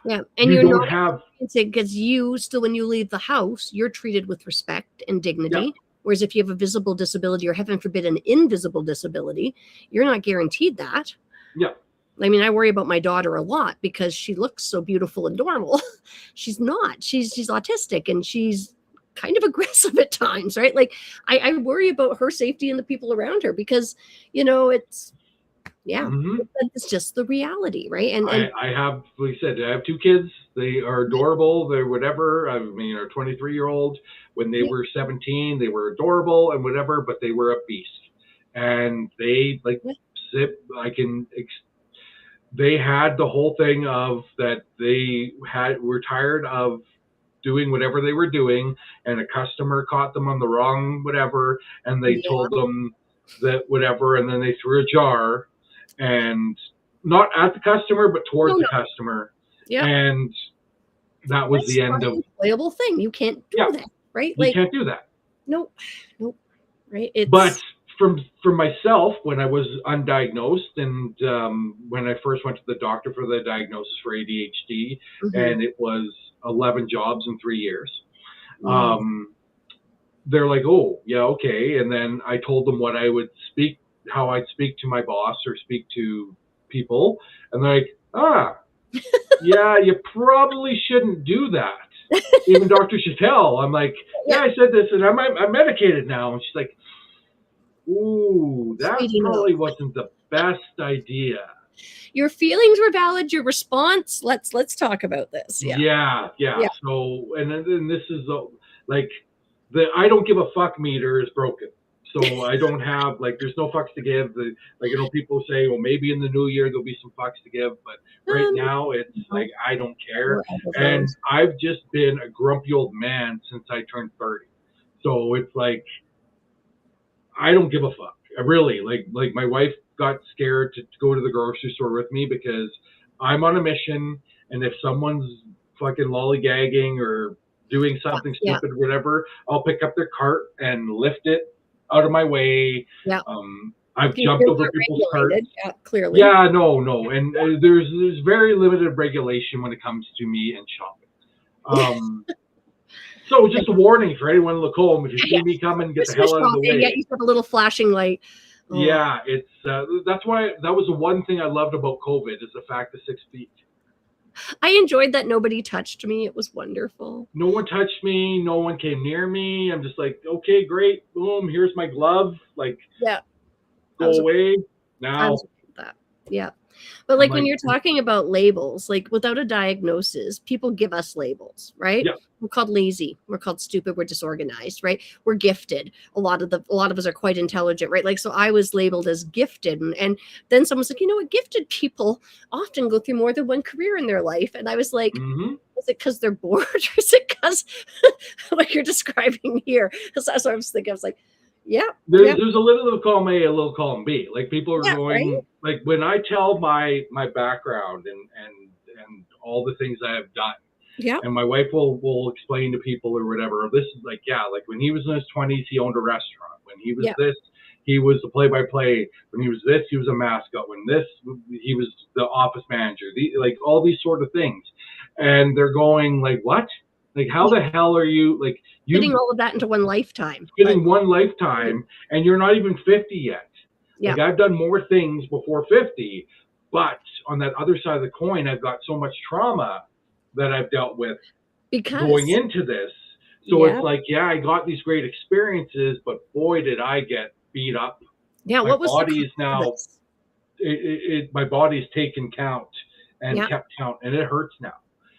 Yeah, and you're not have because you still when you leave the house, you're treated with respect and dignity. Yeah. Whereas if you have a visible disability or heaven forbid an invisible disability, you're not guaranteed that. Yeah. I mean, I worry about my daughter a lot because she looks so beautiful and normal. She's not. She's autistic and she's kind of aggressive at times, right? Like I worry about her safety and the people around her because, it's it's just the reality, right? And I have, like I said, I have 2 kids. They are adorable. They're whatever. I mean, our 23-year-old, when they were 17, they were adorable and whatever, but they were a beast. And they they had the whole thing of that were tired of doing whatever they were doing, and a customer caught them on the wrong whatever, and they told them that whatever, and then they threw a jar, and not at the customer, but towards the customer. Yeah. And that was the end of an enjoyable thing. You can't do that, right? You can't do that. Nope. Right. But for myself, when I was undiagnosed and when I first went to the doctor for the diagnosis for ADHD, and it was 11 jobs in 3 years, they're like, oh, yeah, okay. And then I told them how I'd speak to my boss or speak to people. And they're like, yeah, you probably shouldn't do that. Even Dr. Chattel, I'm like, yeah, I said this and I'm medicated now. And she's like, ooh, that probably wasn't the best idea. Your feelings were valid. Your response. Let's talk about this. Yeah. So, and then this is like the I don't give a fuck meter is broken. So I don't have there's no fucks to give. People say, well, maybe in the new year there'll be some fucks to give, but right now it's like I don't care. And I've just been a grumpy old man since I turned 30. So it's like I don't give a fuck. I really like my wife got scared to go to the grocery store with me because I'm on a mission And if someone's fucking lollygagging or doing something stupid or whatever, I'll pick up their cart and lift it out of my way. Yeah. I've jumped over people's carts. Yeah, clearly. Yeah, no. And there's very limited regulation when it comes to me and shopping. So just a warning for anyone in Lacombe, if you see me coming, get the hell out of the way. Yeah, you have a little flashing light. Oh. Yeah, it's that's why that was the one thing I loved about COVID is the fact of 6 feet. I enjoyed that nobody touched me. It was wonderful. No one touched me. No one came near me. I'm just like, okay, great. Boom. Here's my glove. Like, go away now. Yeah. But like when you're talking about labels, like without a diagnosis, people give us labels, right? Yeah. We're called lazy. We're called stupid. We're disorganized, right? We're gifted. A lot of us are quite intelligent, right? Like, so I was labeled as gifted. And then someone's like, you know what? Gifted people often go through more than one career in their life. And I was like, is it because they're bored or is it because what you're describing here? Because that's what I was thinking. I was like, there's a little column A, a little column B. Like people are going, like when I tell my background and all the things I have done. Yeah. And my wife will explain to people or whatever. This is like, like when he was in his 20s, he owned a restaurant. When he was this, he was the play-by-play. When he was this, he was a mascot. When this, he was the office manager. Like all these sort of things. And they're going like, what? Like, how the hell are you, like, you fitting all of that into one lifetime? Fitting one lifetime, and you're not even 50 yet. Yeah. Like, I've done more things before 50, but on that other side of the coin, I've got so much trauma that I've dealt with going into this. So it's like, I got these great experiences, but boy, did I get beat up. Yeah, my body is now, my body's taken count and kept count, and it hurts now.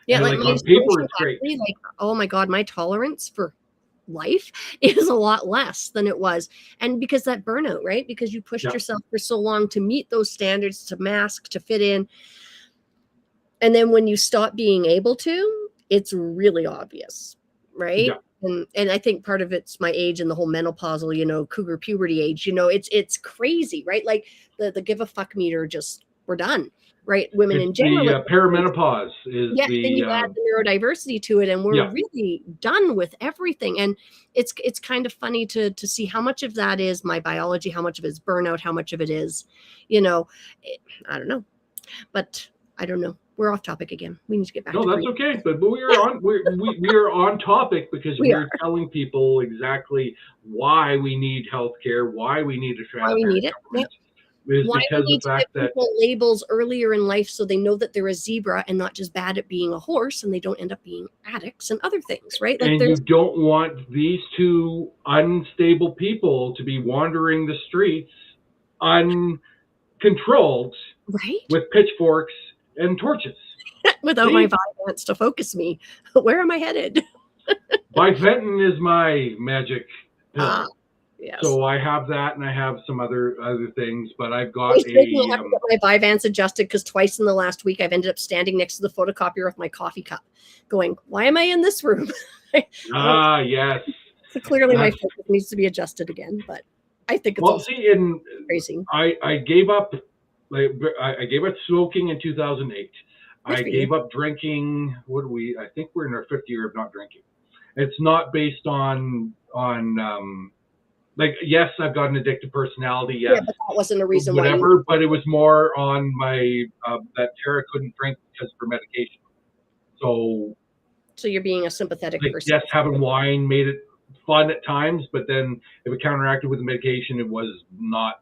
Yeah, and like on paper, it's great. Like, oh my God, my tolerance for life is a lot less than it was. And because that burnout, right? Because you pushed yourself for so long to meet those standards, to mask, to fit in. And then when you stop being able to, it's really obvious, right? Yeah. And I think part of it's my age and the whole menopausal, cougar puberty age, it's crazy, right? Like the give a fuck meter, just we're done. Right, women in general. The perimenopause is then you add the neurodiversity to it, and we're really done with everything. And it's kind of funny to see how much of that is my biology, how much of it is burnout, how much of it is, I don't know, but I don't know. We're off topic again. We need to get back. No, that's okay. But we are on we are on topic because we're telling people exactly why we need healthcare, why we need a why we need it. Why do we need to give people labels earlier in life so they know that they're a zebra and not just bad at being a horse, and they don't end up being addicts and other things, right? Like, and you don't want these two unstable people to be wandering the streets uncontrolled, right? With pitchforks and torches. Without my Vyvanse to focus me. Where am I headed? Vicodin is my magic pill. Yes. So I have that, and I have some other things, but I've got I have to get my Vyvanse adjusted because twice in the last week I've ended up standing next to the photocopier of my coffee cup, going, "Why am I in this room?" Yes. So clearly my focus needs to be adjusted again, but I think it's crazy. I gave up. I gave up smoking in 2008. I gave up drinking. I think we're in our 5th year of not drinking. It's not based on. Like, yes, I've got an addictive personality. Yes, but that wasn't a reason whatever. But it was more on my that Tara couldn't drink because of her medication. So you're being a sympathetic person. Yes, having wine made it fun at times, but then if it counteracted with the medication, it was not.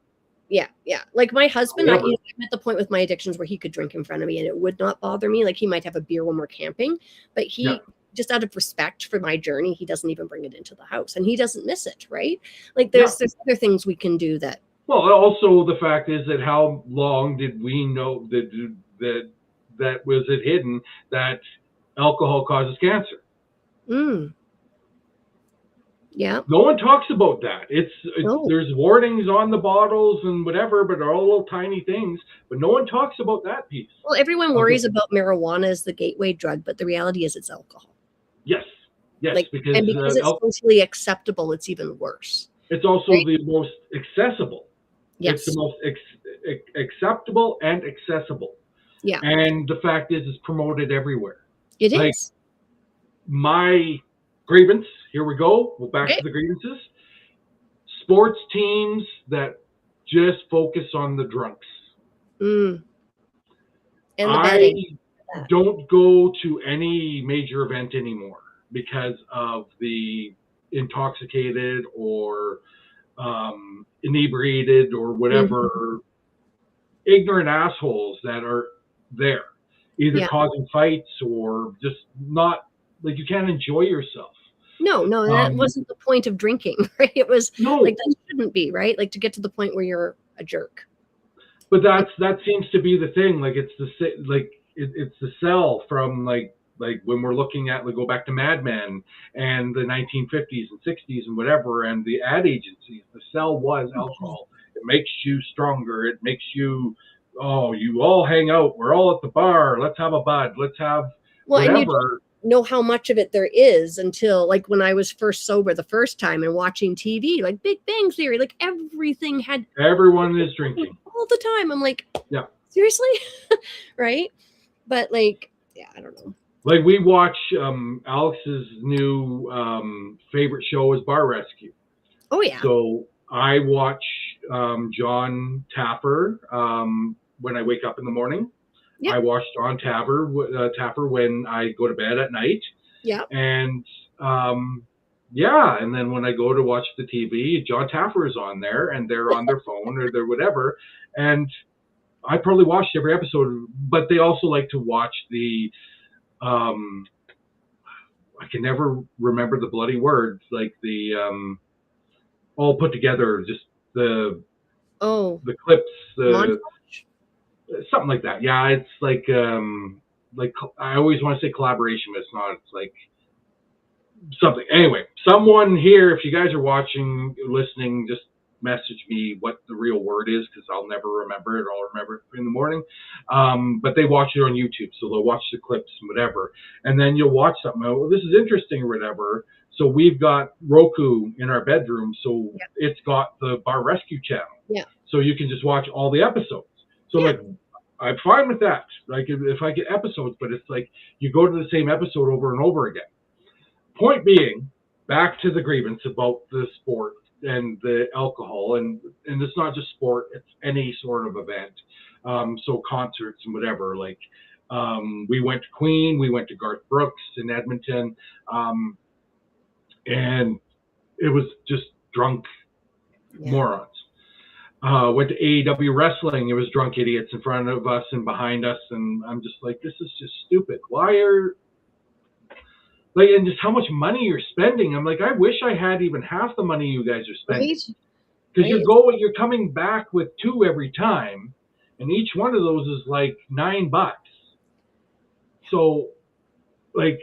Yeah. Like my husband, I'm at the point with my addictions where he could drink in front of me and it would not bother me. Like he might have a beer when we're camping, but he. Just out of respect for my journey, he doesn't even bring it into the house, and he doesn't miss it, right? Like there's other things we can do that. Well, also the fact is that how long did we know that was it hidden that alcohol causes cancer? Yeah. No one talks about that. There's warnings on the bottles and whatever, but they're all little tiny things. But no one talks about that piece. Well, everyone worries about marijuana as the gateway drug, but the reality is it's alcohol. Yes, because it's socially acceptable, it's even worse. It's also the most accessible. Yes. It's the most acceptable and accessible. Yeah. And the fact is, it's promoted everywhere. It Like, is. my grievance, here we go. We're back Okay. to the grievances. Sports teams that just focus on the drunks. And the betting. I don't go to any major event anymore because of the intoxicated or inebriated or whatever ignorant assholes that are there, either causing fights or just not, like, you can't enjoy yourself. No, that wasn't the point of drinking, right? It was like, that shouldn't be, right? Like, to get to the point where you're a jerk. But that seems to be the thing. Like, it's the sell from like when we're looking at, like, go back to Mad Men and the 1950s and 60s and whatever, and the ad agencies, the sell was alcohol. It makes you stronger. It makes you, you all hang out. We're all at the bar. Let's have a bud. Let's have whatever. And you don't know how much of it there is until, like, when I was first sober the first time and watching TV, like Big Bang Theory, like everyone is drinking all the time. I'm like, yeah, seriously? Right? But, like, yeah, I don't know. Like, we watch Alex's new favorite show is Bar Rescue. Oh, yeah. So I watch John Tapper when I wake up in the morning. Yep. I watch John Tapper when I go to bed at night. Yeah. And and then when I go to watch the TV, John Tapper is on there, and they're on their phone or they're whatever. And I probably watched every episode, but they also like to watch the I can never remember the bloody words, like the all put together, just the clips, something like that. Yeah, it's like I always want to say collaboration, but it's not. It's like something. Anyway, someone here, if you guys are watching, listening, just message me what the real word is, because I'll never remember it. I'll remember it in the morning. But they watch it on YouTube, so they'll watch the clips and whatever, and then you'll watch something. Well, this is interesting or whatever. So we've got Roku in our bedroom, so it's got the Bar Rescue channel. Yeah. So you can just watch all the episodes. So like, I'm fine with that. Like, if I get episodes, but it's like you go to the same episode over and over again. Point being, back to the grievance about the sport and the alcohol, and it's not just sport, it's any sort of event. So concerts and whatever, like we went to Queen, we went to Garth Brooks in Edmonton, and it was just drunk morons. Went to AEW wrestling, it was drunk idiots in front of us and behind us, and I'm just like, this is just stupid. Why are, like, and just how much money you're spending. I'm like, I wish I had even half the money you guys are spending. Because you're coming back with 2 every time, and each one of those is like $9. So, like,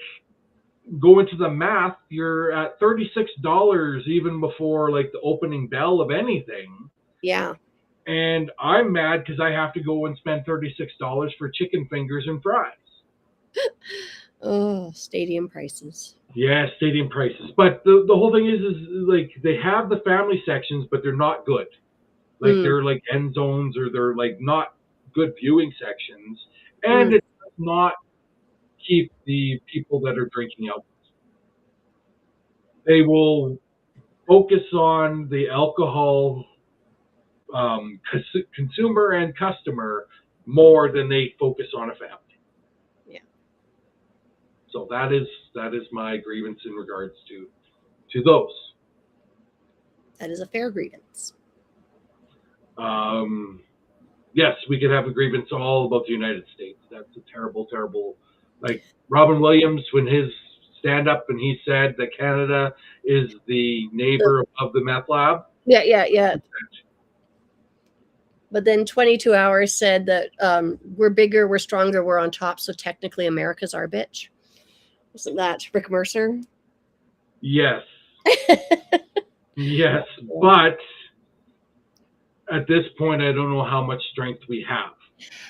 go into the math, you're at $36 even before, like, the opening bell of anything. Yeah. And I'm mad because I have to go and spend $36 for chicken fingers and fries. Oh, stadium prices. Yeah, stadium prices. But the whole thing is like, they have the family sections, but they're not good. Like, they're like end zones, or they're like not good viewing sections. And it does not keep the people that are drinking out. They will focus on the alcohol consumer and customer more than they focus on a family. So that is my grievance in regards to those. That is a fair grievance. Yes, we could have a grievance all about the United States. That's a terrible, terrible. Like Robin Williams, when his stand-up, and he said that Canada is the neighbor of the meth lab. Yeah. But then 22 Hours said that we're bigger, we're stronger, we're on top, so technically America's our bitch. Wasn't that Rick Mercer? Yes. Yes, but at this point, I don't know how much strength we have.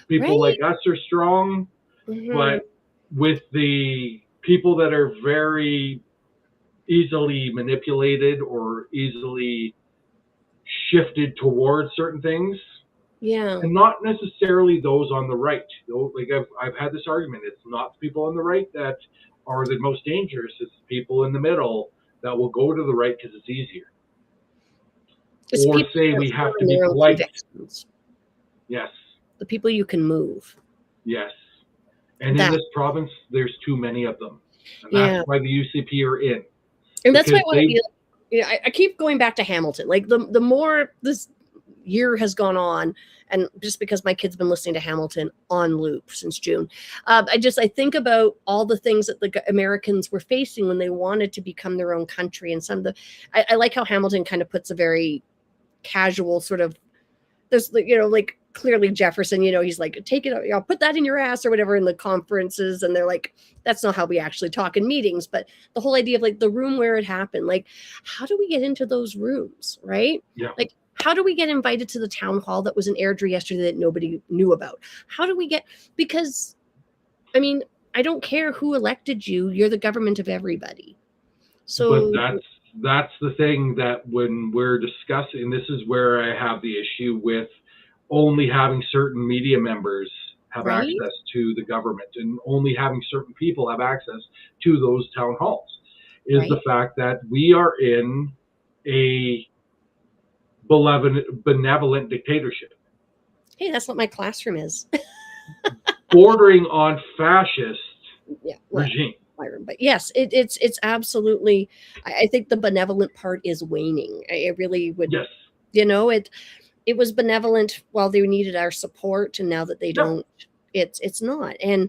People like us are strong, but with the people that are very easily manipulated or easily shifted towards certain things, Yeah. And not necessarily those on the right. Like I've had this argument. It's not the people on the right that are the most dangerous. It's the people in the middle that will go to the right because it's easier. It's Or people say that we have to follow be their own polite. convictions. Yes. The people you can move. Yes. And in this province, there's too many of them. And that's why the UCP are in. And that's why I want to be, you know, I keep going back to Hamilton. Like the more this year has gone on, and just because my kid's been listening to Hamilton on loop since June, I think about all the things that the Americans were facing when they wanted to become their own country. And some of the, I like how Hamilton kind of puts a very casual sort of, there's, you know, like clearly Jefferson, you know, he's like, take it, I'll put that in your ass or whatever in the conferences. And they're like, that's not how we actually talk in meetings. But the whole idea of like the room where it happened, like, how do we get into those rooms? Right. Yeah. Like, how do we get invited to the town hall that was in Airdrie yesterday that nobody knew about? How do we get, because I mean, I don't care who elected you. You're the government of everybody. So but that's the thing, that when we're discussing, this is where I have the issue with only having certain media members have access to the government, and only having certain people have access to those town halls, is the fact that we are in a benevolent dictatorship. Hey, that's what my classroom is. Bordering on fascist regime. But yes, it's absolutely, I think the benevolent part is waning. I really would, you know, it was benevolent while they needed our support, and now that they don't, it's not. And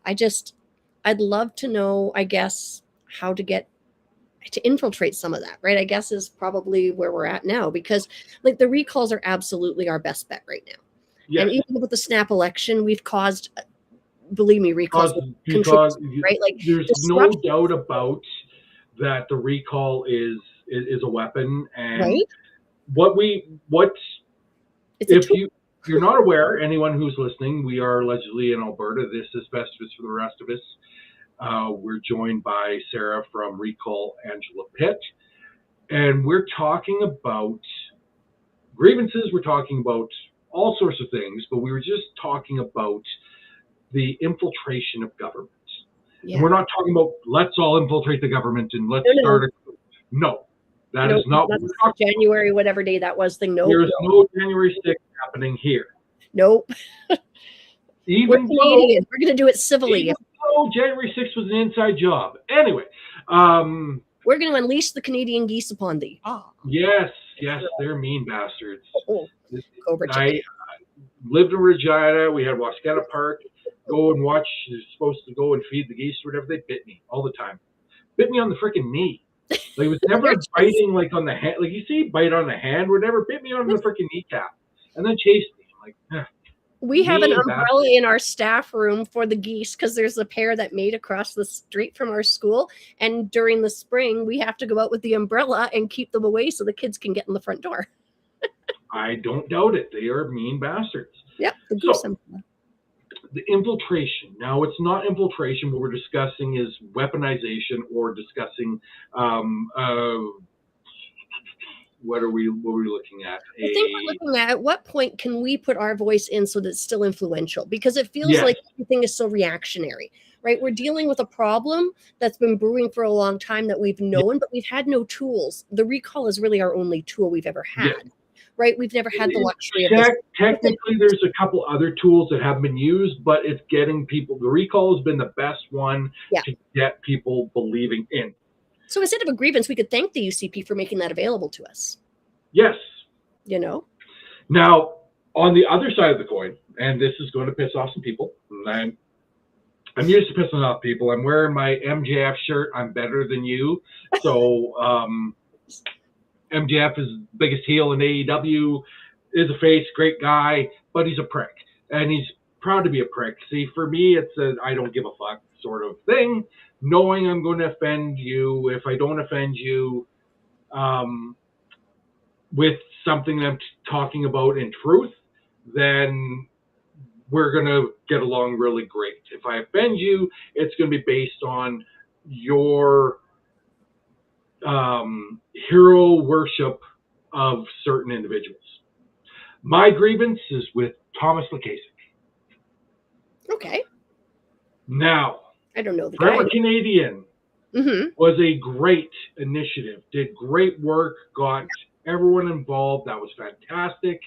I'd love to know, I guess, how to get to infiltrate some of that, right? I guess is probably where we're at now, because like the recalls are absolutely our best bet right now. Yes. And even with the snap election, we've caused, believe me, recalls, right? Like there's no doubt about that. The recall is a weapon, and if you're not aware, anyone who's listening, we are allegedly in Alberta. This is Festivus for the rest of us. We're joined by Sarah from Recall Angela Pitt, and we're talking about grievances. We're talking about all sorts of things, but we were just talking about the infiltration of government. Yeah. And we're not talking about let's all infiltrate the government and let's start a no. That is not what we're talking January, about. Whatever day that was thing. No, there's no January 6th happening here. Nope. Even we're Canadian. We're going to do it civilly. Even though January 6th was an inside job. Anyway, we're going to unleash the Canadian geese upon thee. Oh. Yes, they're mean bastards. I lived in Regina. We had Wascana Park. Go and watch. You're supposed to go and feed the geese or whatever. They bit me all the time. Bit me on the freaking knee. Like, it was never biting like on the hand. Like, you see, bite on the hand or whatever. Bit me on the freaking kneecap and then chased me. I'm like, we have an umbrella in our staff room for the geese because there's a pair that made across the street from our school. And during the spring, we have to go out with the umbrella and keep them away so the kids can get in the front door. I don't doubt it. They are mean bastards. Yep. The goose umbrella. The infiltration. Now, it's not infiltration. What we're discussing is weaponization, or discussing what are we looking at? I think we're looking at what point can we put our voice in so that it's still influential, because it feels like everything is so reactionary, right? We're dealing with a problem that's been brewing for a long time that we've known, but we've had no tools. The recall is really our only tool we've ever had. Right? We've never had the luxury of this. Technically, there's a couple other tools that have been used, but it's getting people. The recall has been the best one to get people believing in. So instead of a grievance, we could thank the UCP for making that available to us. Yes. You know? Now, on the other side of the coin, and this is going to piss off some people, and I'm used to pissing off people. I'm wearing my MJF shirt. I'm better than you. So, MJF is the biggest heel in AEW, is a face, great guy, but he's a prick. And he's proud to be a prick. See, for me, it's a I don't give a fuck sort of thing, knowing I'm going to offend you. If I don't offend you with something I'm talking about in truth, then we're going to get along really great. If I offend you, it's going to be based on your hero worship of certain individuals. My grievance is with Thomas Lukasik. Okay. Now, I don't know the Forever guy. Canadian Mm-hmm. was a great initiative, did great work, got everyone involved. That was fantastic.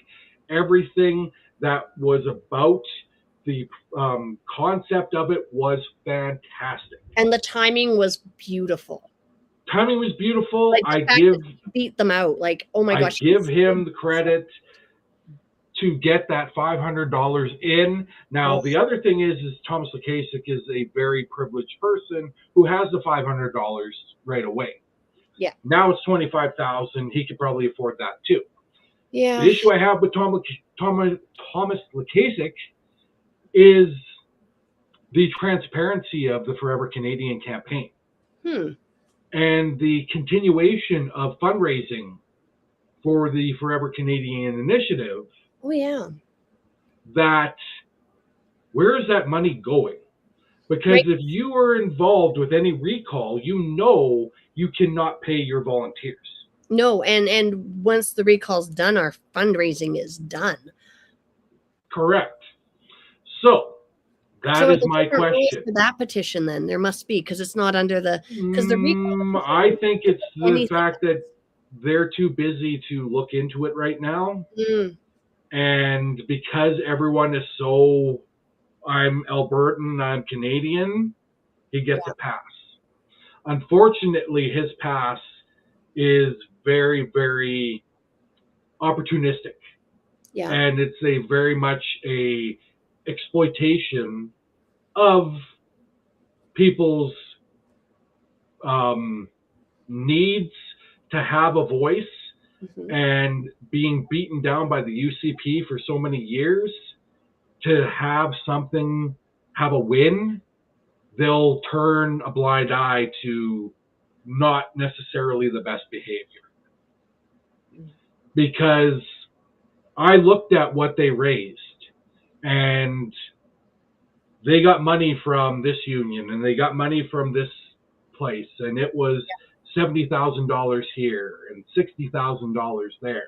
Everything that was about the concept of it was fantastic. And the timing was beautiful. Timing was beautiful. Like, I give beat them out. Like, oh my gosh. I give him the credit to get that $500 in. Now, the other thing is Thomas Lukasik is a very privileged person who has the $500 right away. Yeah. Now it's $25,000. He could probably afford that too. Yeah. The issue I have with Thomas Lukasik is the transparency of the Forever Canadian campaign and the continuation of fundraising for the Forever Canadian initiative. Oh, yeah. That where is that money going? Because if you are involved with any recall, you know you cannot pay your volunteers. No, and once the recall's done, our fundraising is done. Correct. So that is my question. For that petition, then there must be, because it's not under the recall. I think it's the fact that they're too busy to look into it right now. And because everyone is so, I'm Albertan, I'm Canadian, he gets a pass. Unfortunately, his pass is very, very opportunistic. Yeah. And it's a very much a exploitation of people's needs to have a voice. And being beaten down by the UCP for so many years, to have something, have a win, they'll turn a blind eye to not necessarily the best behavior. Because I looked at what they raised, and they got money from this union, and they got money from this place, and it was $70,000 here and $60,000 there,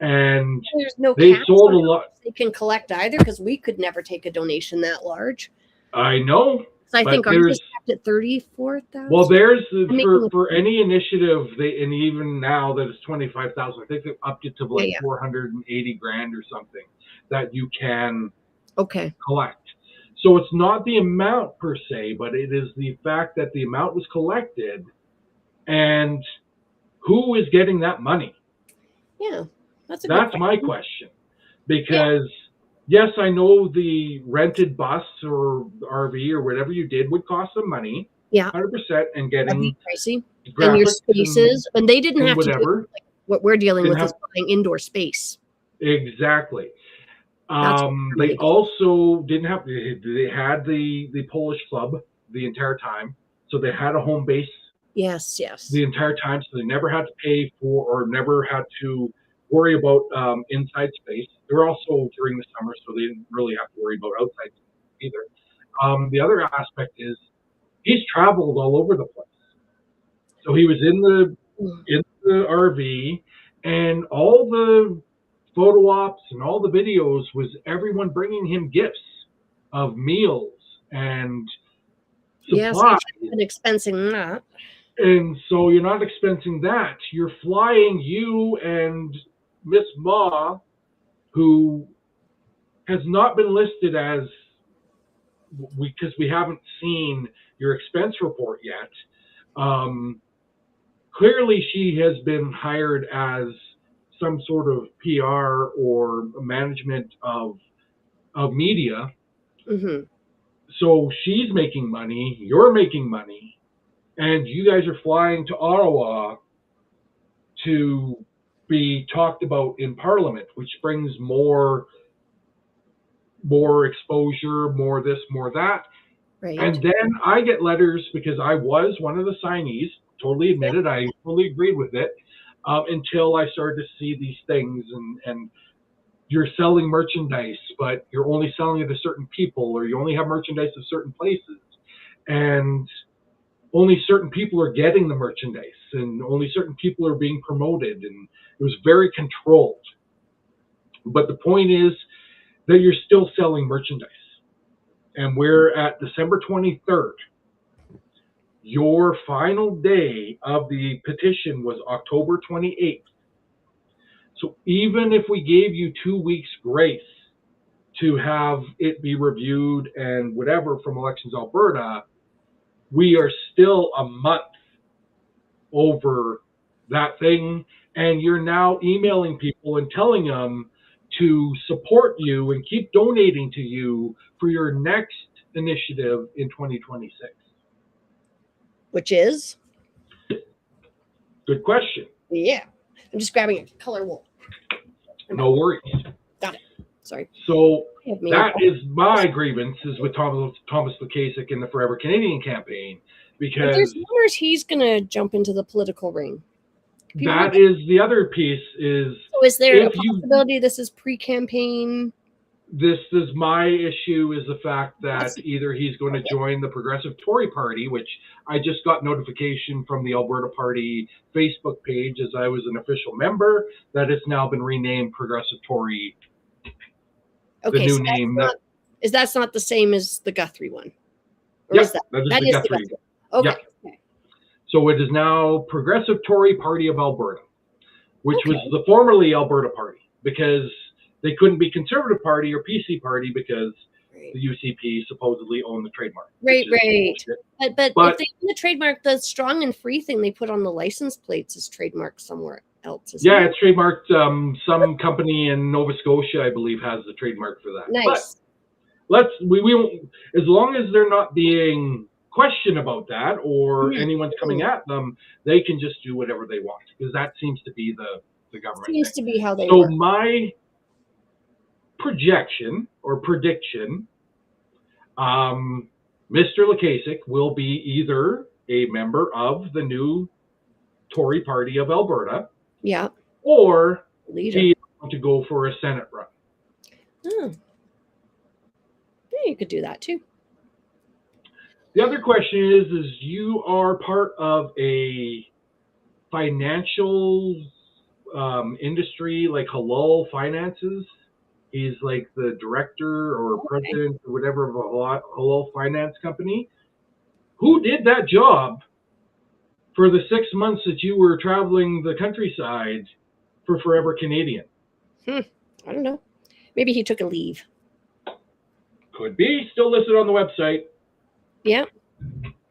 and there's no they sold a lot. They can collect either, because we could never take a donation that large. I know. So I think ours is capped at 34,000. Well, there's for any initiative, and even now that it's 25,000, I think they've upped it to like 480 grand or something that you can collect. So it's not the amount per se, but it is the fact that the amount was collected. And who is getting that money? Yeah, that's my question. Because, yes, I know the rented bus or RV or whatever you did would cost some money. Yeah. 100%. And getting pricey. And your spaces. And they didn't have to do like what we're dealing with is buying indoor space. Exactly. They also didn't have, they had the Polish club the entire time. So they had a home base. Yes, yes. The entire time, so they never had to pay for or never had to worry about inside space. They were also during the summer, so they didn't really have to worry about outside space either. The other aspect is he's traveled all over the place. So he was in the RV, and all the photo ops and all the videos was everyone bringing him gifts of meals and supplies. Yes, and expensing that. And so you're not expensing that. You're flying you and Miss Ma, who has not been listed as, because we haven't seen your expense report yet. Clearly she has been hired as some sort of PR or management of media. So she's making money, you're making money. And you guys are flying to Ottawa to be talked about in Parliament, which brings more exposure, more this, more that. Right. And then I get letters, because I was one of the signees, totally admitted, I totally agreed with it, until I started to see these things, and you're selling merchandise, but you're only selling it to certain people, or you only have merchandise at certain places. And only certain people are getting the merchandise, and only certain people are being promoted, and it was very controlled. But the point is that you're still selling merchandise. And we're at December 23rd. Your final day of the petition was October 28th. So even if we gave you 2 weeks grace to have it be reviewed and whatever from Elections Alberta, we are still a month over that thing. And you're now emailing people and telling them to support you and keep donating to you for your next initiative in 2026. Which is? Good question. Yeah. I'm just grabbing a color wool. No worries. Got it. Sorry. So that is my grievances with Thomas Lukasik in the Forever Canadian campaign, because there's rumors he's going to jump into the political ring. That is the other piece. So is there a possibility this is pre-campaign? This is my issue, is the fact that either he's going to join the Progressive Tory Party, which I just got notification from the Alberta Party Facebook page as I was an official member that it's now been renamed Progressive Tory. Okay, the new name. That's not the same as the Guthrie one? Or Yeah, is that is the Guthrie one. Okay. Yeah. So it is now Progressive Tory Party of Alberta, which was the formerly Alberta Party, because they couldn't be Conservative Party or PC Party because the UCP supposedly owned the trademark. Right. But if they own the trademark, the strong and free thing they put on the license plates is trademarked somewhere else. Yeah, it's trademarked. Some company in Nova Scotia, I believe, has the trademark for that. Nice. But we won't, as long as they're not being questioned about that or anyone's coming at them, they can just do whatever they want, because that seems to be the government. Seems to be how they So work. my projection or prediction, Mr. Lukasik will be either a member of the new Tory Party of Alberta, or he's going to go for a Senate run. Yeah, you could do that too. The other question is you are part of a financial industry like Halal Finances. He's like the director or president or whatever of a Halal finance company. Who did that job for the 6 months that you were traveling the countryside for Forever Canadian? I don't know. Maybe he took a leave. Could be. Still listed on the website. Yeah.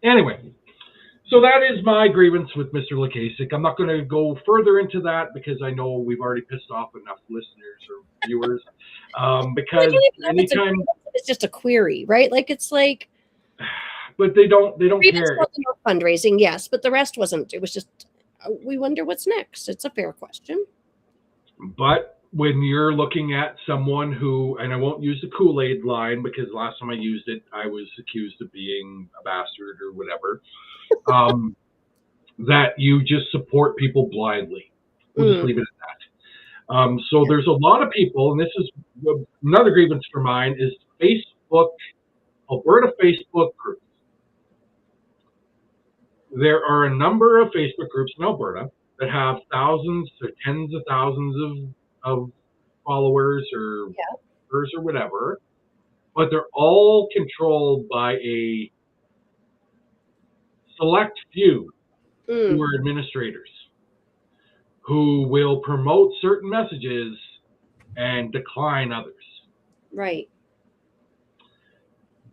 Anyway, so that is my grievance with Mr. Lukasik. I'm not going to go further into that because I know we've already pissed off enough listeners or viewers. Because anytime it's just a query, right? Like it's like, but they don't care. Fundraising, yes, but the rest wasn't. It was just we wonder what's next. It's a fair question. But when you're looking at someone who, and I won't use the Kool-Aid line because last time I used it, I was accused of being a bastard or whatever, that you just support people blindly. We'll just leave it at that. So there's a lot of people, and this is another grievance for mine, is Facebook, Alberta Facebook groups. There are a number of Facebook groups in Alberta that have thousands or tens of thousands of followers or or whatever, but they're all controlled by a select few who are administrators who will promote certain messages and decline others. Right.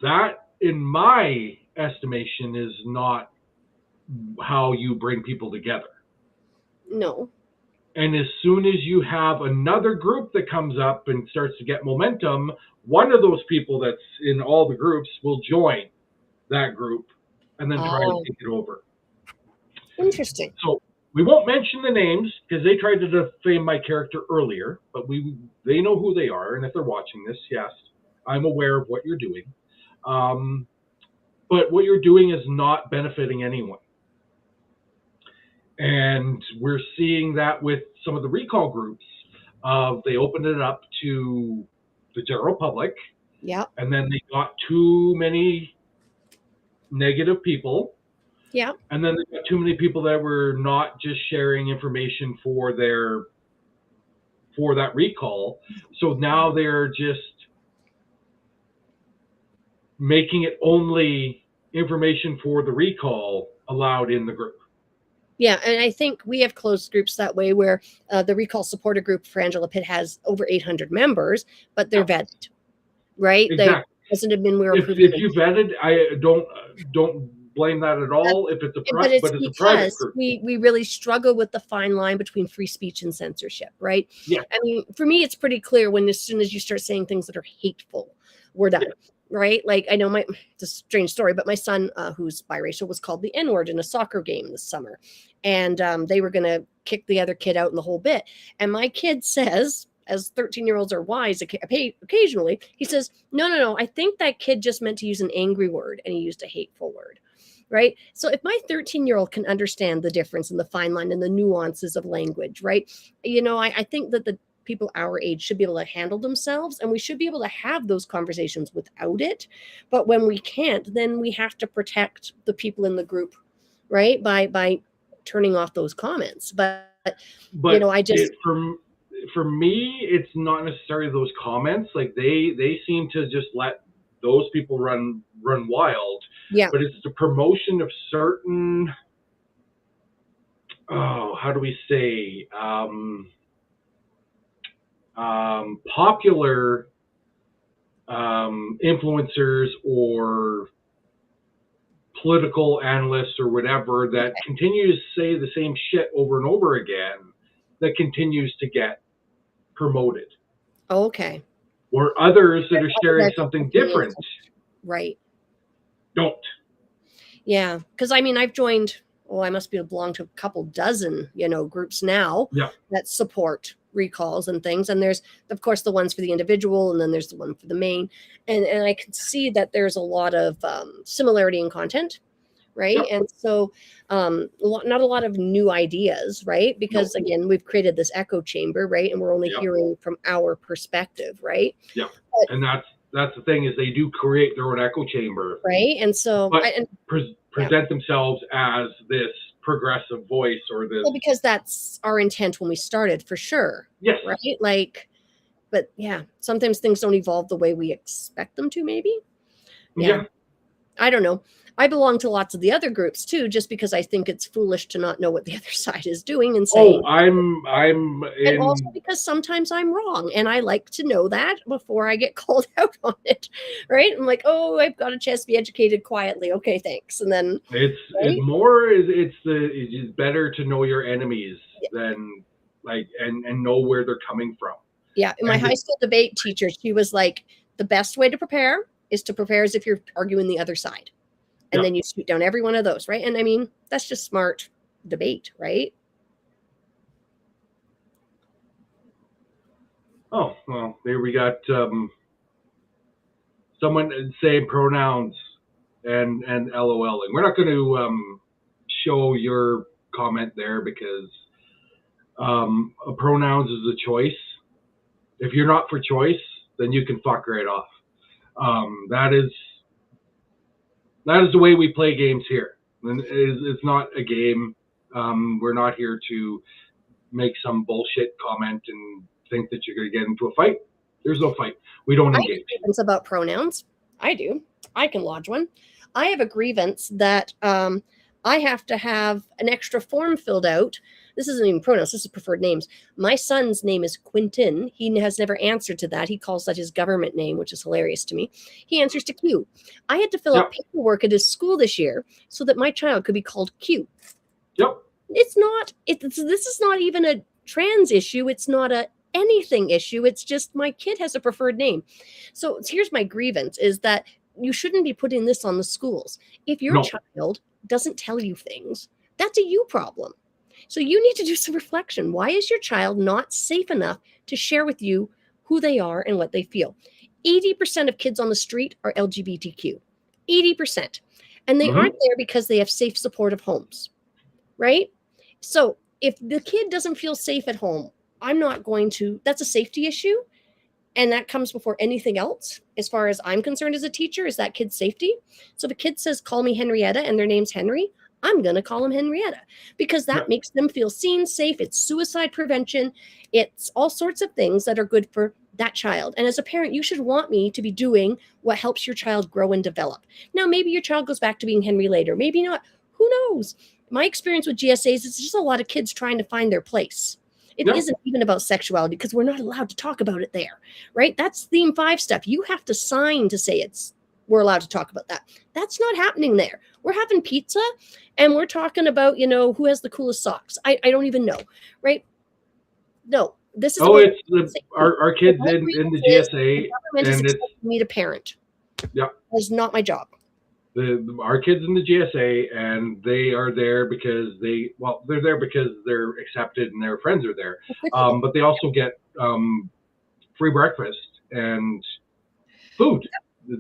That, in my estimation, is not how you bring people together. No. And as soon as you have another group that comes up and starts to get momentum, one of those people that's in all the groups will join that group and then try to take it over. Interesting. So we won't mention the names because they tried to defame my character earlier, but they know who they are. And if they're watching this, yes, I'm aware of what you're doing. But what you're doing is not benefiting anyone. And we're seeing that with some of the recall groups. They opened it up to the general public. Yeah. And then they got too many negative people. Yeah. And then they got too many people that were not just sharing information for their for that recall. So now they're just making it only information for the recall allowed in the group. Yeah, and I think we have closed groups that way where the recall supporter group for Angela Pitt has over 800 members, but they're vetted, right? Exactly. Doesn't have been where if you vetted, I don't blame that at all. If it's a but it's private group. We really struggle with the fine line between free speech and censorship, right? Yeah. I mean, for me, it's pretty clear when as soon as you start saying things that are hateful, we're done. Yeah. Right? Like, I know it's a strange story, but my son, who's biracial, was called the N-word in a soccer game this summer. And they were going to kick the other kid out in the whole bit. And my kid says, as 13-year-olds are wise occasionally, he says, no, I think that kid just meant to use an angry word and he used a hateful word. Right? So if my 13-year-old can understand the difference in the fine line and the nuances of language, right? I think that the people our age should be able to handle themselves, and we should be able to have those conversations without it. But when we can't, then we have to protect the people in the group, right? By turning off those comments. But I just for me, it's not necessarily those comments. Like they seem to just let those people run wild. Yeah. But it's the promotion of certain how do we say popular influencers or political analysts or whatever that continue to say the same shit over and over again that continues to get promoted. Okay. Or others that are sharing something different. Right. Don't. Yeah. Because I've joined, I must belong to a couple dozen, groups now that support recalls and things. And there's, of course, the ones for the individual, and then there's the one for the main. And I can see that there's a lot of similarity in content, right? Yep. And so not a lot of new ideas, right? Because again, we've created this echo chamber, right? And we're only hearing from our perspective, right? Yeah. And that's the thing, is they do create their own echo chamber. Right. And so present themselves as this progressive voice or this. Well, because that's our intent when we started, for sure. Yes. Right. But sometimes things don't evolve the way we expect them to, maybe. Yeah. I don't know. I belong to lots of the other groups too, just because I think it's foolish to not know what the other side is doing and saying. Oh, I'm and also because sometimes I'm wrong, and I like to know that before I get called out on it. Right? I'm like, I've got a chance to be educated quietly. Okay, thanks. And then it's better to know your enemies than and know where they're coming from. Yeah. My high school debate teacher, she was like, the best way to prepare is to prepare as if you're arguing the other side. And then you shoot down every one of those, right? And that's just smart debate, right? Oh, well, there we got someone saying pronouns and LOLing. We're not going to show your comment there because pronouns is a choice. If you're not for choice, then you can fuck right off. That is the way we play games here. And it's not a game. We're not here to make some bullshit comment and think that you're going to get into a fight. There's no fight. We don't engage. It's about pronouns. I do. I can lodge one. I have a grievance that I have to have an extra form filled out. This isn't even pronouns. This is preferred names. My son's name is Quentin. He has never answered to that. He calls that his government name, which is hilarious to me. He answers to Q. I had to fill out paperwork at his school this year so that my child could be called Q. Yep. This is not even a trans issue. It's not a anything issue. It's just my kid has a preferred name. So here's my grievance, is that you shouldn't be putting this on the schools. If your child doesn't tell you things, that's a you problem. So you need to do some reflection. Why is your child not safe enough to share with you who they are and what they feel? 80% of kids on the street are LGBTQ. 80%. And they aren't there because they have safe, supportive homes. Right? So if the kid doesn't feel safe at home, that's a safety issue. And that comes before anything else. As far as I'm concerned as a teacher, is that kid's safety. So if a kid says, call me Henrietta, and their name's Henry, I'm going to call him Henrietta, because that makes them feel seen, safe. It's suicide prevention. It's all sorts of things that are good for that child. And as a parent, you should want me to be doing what helps your child grow and develop. Now, maybe your child goes back to being Henry later, maybe not. Who knows? My experience with GSAs is just a lot of kids trying to find their place. It isn't even about sexuality, because we're not allowed to talk about it there, right? That's theme 5 stuff. You have to sign to say we're allowed to talk about that. That's not happening there. We're having pizza and we're talking about, who has the coolest socks. I don't even know, right? No, this is our kids in the GSA, and it's me to parent. Yeah, that's not my job. Our kids in the GSA, and they are there because they're there because they're accepted and their friends are there. But they also get free breakfast and food.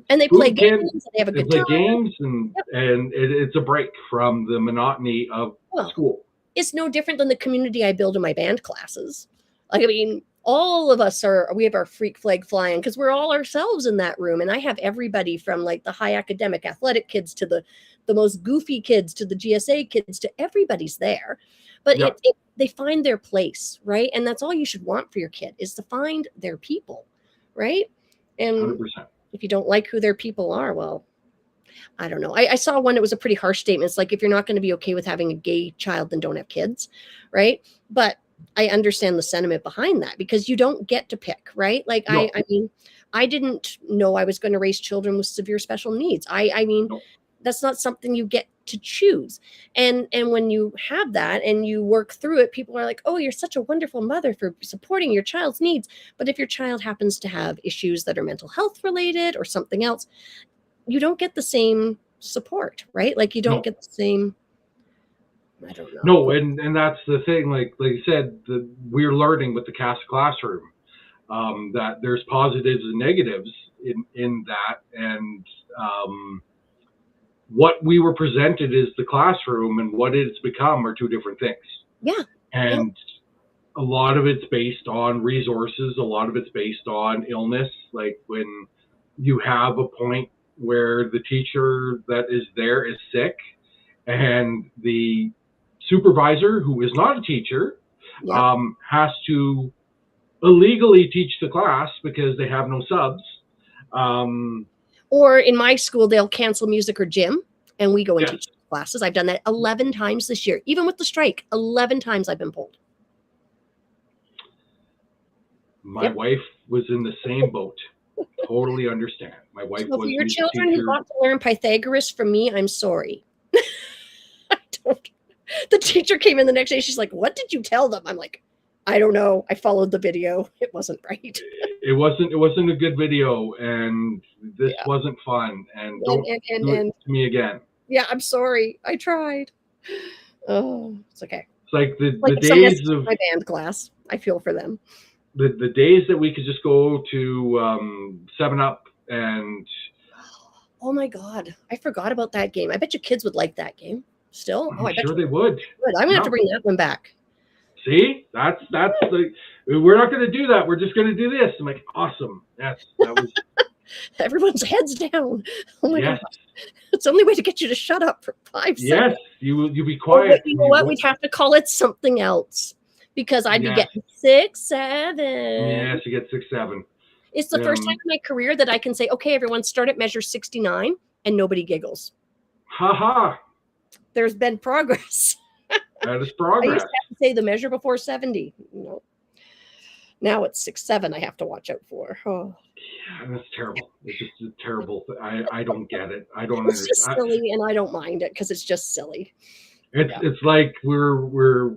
And they play games. And they have a good time. Play games, and it's a break from the monotony of school. It's no different than the community I build in my band classes. All of us we have our freak flag flying because we're all ourselves in that room. And I have everybody from the high academic athletic kids to the most goofy kids to the GSA kids to everybody's there. But they find their place, right? And that's all you should want for your kid, is to find their people, right? And 100%. If you don't like who their people are, well, I don't know. I saw one that was a pretty harsh statement. It's like, if you're not going to be okay with having a gay child, then don't have kids, right? But I understand the sentiment behind that, because you don't get to pick, right? No. I didn't know I was going to raise children with severe special needs. No. That's not something you get to choose. And when you have that and you work through it, people are like, oh, you're such a wonderful mother for supporting your child's needs. But if your child happens to have issues that are mental health related or something else, you don't get the same support, right? You don't get the same, I don't know. No, and that's the thing. Like you said, we're learning with the CAST classroom that there's positives and negatives in that, and what we were presented as the classroom and what it's become are two different things. Yeah. And a lot of it's based on resources. A lot of it's based on illness. Like when you have a point where the teacher that is there is sick, and the supervisor, who is not a teacher, has to illegally teach the class because they have no subs. Or in my school, they'll cancel music or gym, and we go and teach classes. I've done that 11 times this year. Even with the strike, 11 times I've been pulled. My wife was in the same boat. Totally understand. My wife was. For your children who got to learn Pythagoras from me, I'm sorry. I don't. The teacher came in the next day. She's like, "What did you tell them?" I'm like, "I don't know. I followed the video. It wasn't right." It wasn't a good video, and this wasn't fun. And don't do it to me again. Yeah, I'm sorry. I tried. Oh, it's okay. It's like the days of my band class. I feel for them. The days that we could just go to 7-Up and. Oh my God! I forgot about that game. I bet your kids would like that game. Still, I'm sure they would. Good. I'm gonna have to bring that one back. See, that's we're not going to do that. We're just going to do this. I'm like, awesome. Yes, that was. Everyone's heads down. Oh my God! It's the only way to get you to shut up for 5 seconds. Yes, you be quiet. You know what? We'd have to call it something else, because I'd be getting 6, 7. Yes, you get 6, 7. It's the first time in my career that I can say, okay, everyone, start at measure 69, and nobody giggles. Ha. There's been progress. That is progress. I used to have to say the measure before 70. No. Now it's 6, 7 I have to watch out for. Oh. Yeah, that's terrible. It's just a terrible thing. I don't get it. I don't understand. It's just silly, and I don't mind it because it's just silly. It's like we're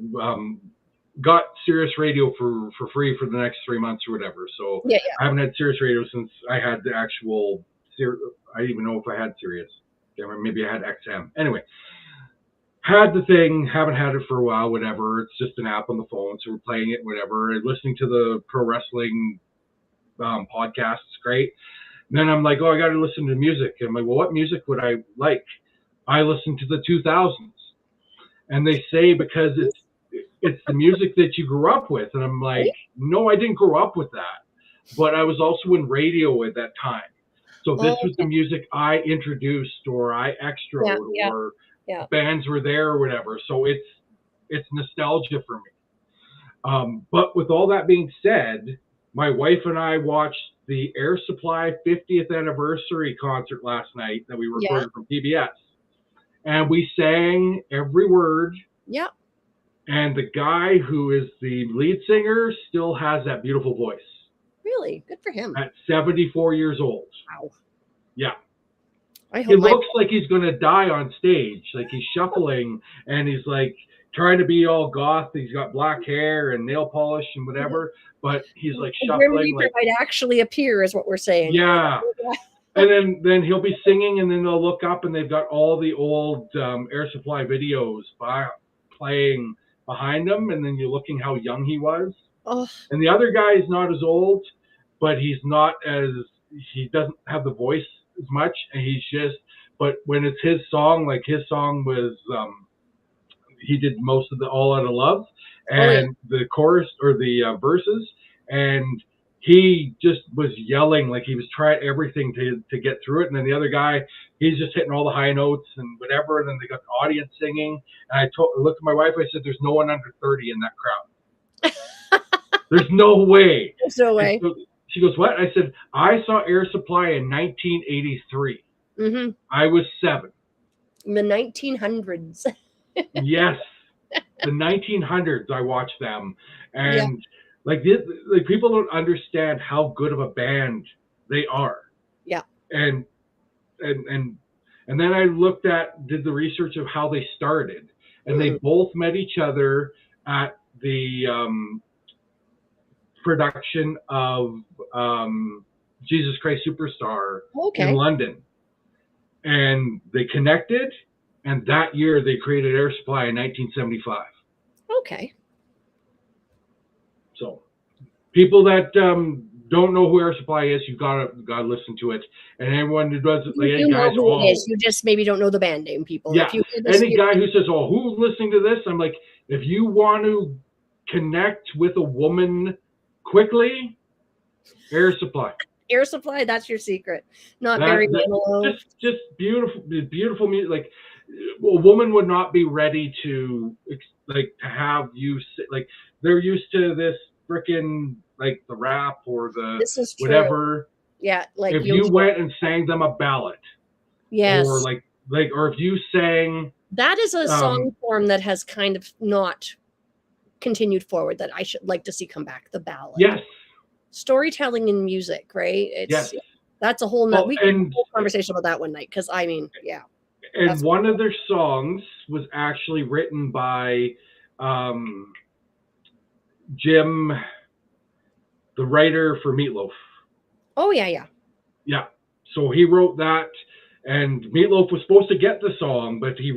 got Sirius Radio for free for the next 3 months or whatever. So I haven't had Sirius Radio since I had the actual. I didn't even know if I had Sirius. Maybe I had XM. Anyway. Had the thing, haven't had it for a while, whatever. It's just an app on the phone, so we're playing it, whatever. Listening to the pro wrestling podcast is great. And then I'm like, oh, I got to listen to music. And I'm like, well, what music would I like? I listen to the 2000s. And they say because it's the music that you grew up with. And I'm like, no, I didn't grow up with that. But I was also in radio at that time. So this was the music I introduced or I extraed or bands were there or whatever. So it's nostalgia for me. But with all that being said, my wife and I watched the Air Supply 50th anniversary concert last night that we recorded from PBS. And we sang every word. Yeah. And the guy who is the lead singer still has that beautiful voice. Really? Good for him. At 74 years old. Wow. Yeah. It looks like he's going to die on stage. Like he's shuffling and he's like trying to be all goth. He's got black hair and nail polish and whatever, but he's like shuffling. Like, might actually appear is what we're saying. Yeah. And then he'll be singing and then they'll look up and they've got all the old Air Supply videos playing behind him. And then you're looking how young he was. Oh. And the other guy is not as old, but he doesn't have the voice as much. And but when it's his song, like his song was, he did most of the All Out of Love and the chorus or the verses. And he just was yelling, like he was trying everything to get through it. And then the other guy, he's just hitting all the high notes and whatever. And then they got the audience singing. And I looked at my wife, I said, there's no one under 30 in that crowd. There's no way. There's no way. So she goes, what? I said, I saw Air Supply in 1983. Mm-hmm. I was 7. In the 1900s. Yes. The 1900s, I watched them. And like people don't understand how good of a band they are. Yeah. And then I did the research of how they started. And they both met each other at the production of Jesus Christ Superstar in London. And they connected, and that year they created Air Supply in 1975. Okay. So people that don't know who Air Supply is, you've got to listen to it. And everyone who does it, like any guys, you just maybe don't know the band name, people. Yeah. Any guy who says, "Oh, who's listening to this?" I'm like, if you want to connect with a woman quickly, Air Supply. Air Supply, that's your secret. Not very mellow. Just beautiful music. Like a woman would not be ready to have you like they're used to this frickin' like the rap or the whatever. Yeah, like if you went and sang them a ballad. Yes. Or or if you sang that is a song form that has kind of not continued forward that I should like to see come back. The ballad. Yes. Storytelling in music, right? That's a whole we can have a whole conversation about that one night because I mean, yeah. And one of their songs was actually written by Jim, the writer for Meatloaf. Oh yeah. So he wrote that, and Meatloaf was supposed to get the song, but they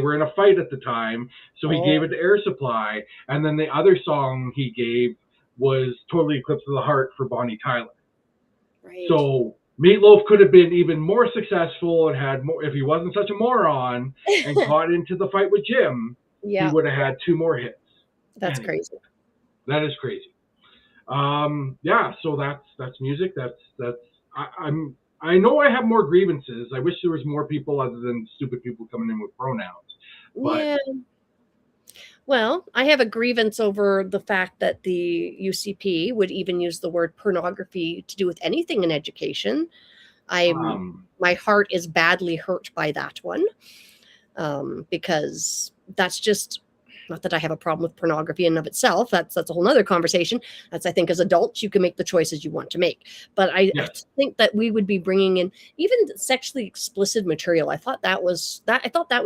were in a fight at the time, so he gave it to Air Supply, and then the other song he gave was Totally Eclipse of the Heart for Bonnie Tyler. Right. So Meatloaf could have been even more successful and had more if he wasn't such a moron and got into the fight with Jim. Yeah. He would have had 2 more hits. That's crazy. That is crazy. So that's music. I know I have more grievances. I wish there was more people other than stupid people coming in with pronouns. But yeah. Well, I have a grievance over the fact that the UCP would even use the word pornography to do with anything in education. My heart is badly hurt by that one because that's just not that I have a problem with pornography in and of itself. That's a whole nother conversation. That's, I think, as adults, you can make the choices you want to make. But I think that we would be bringing in even sexually explicit material. I thought that was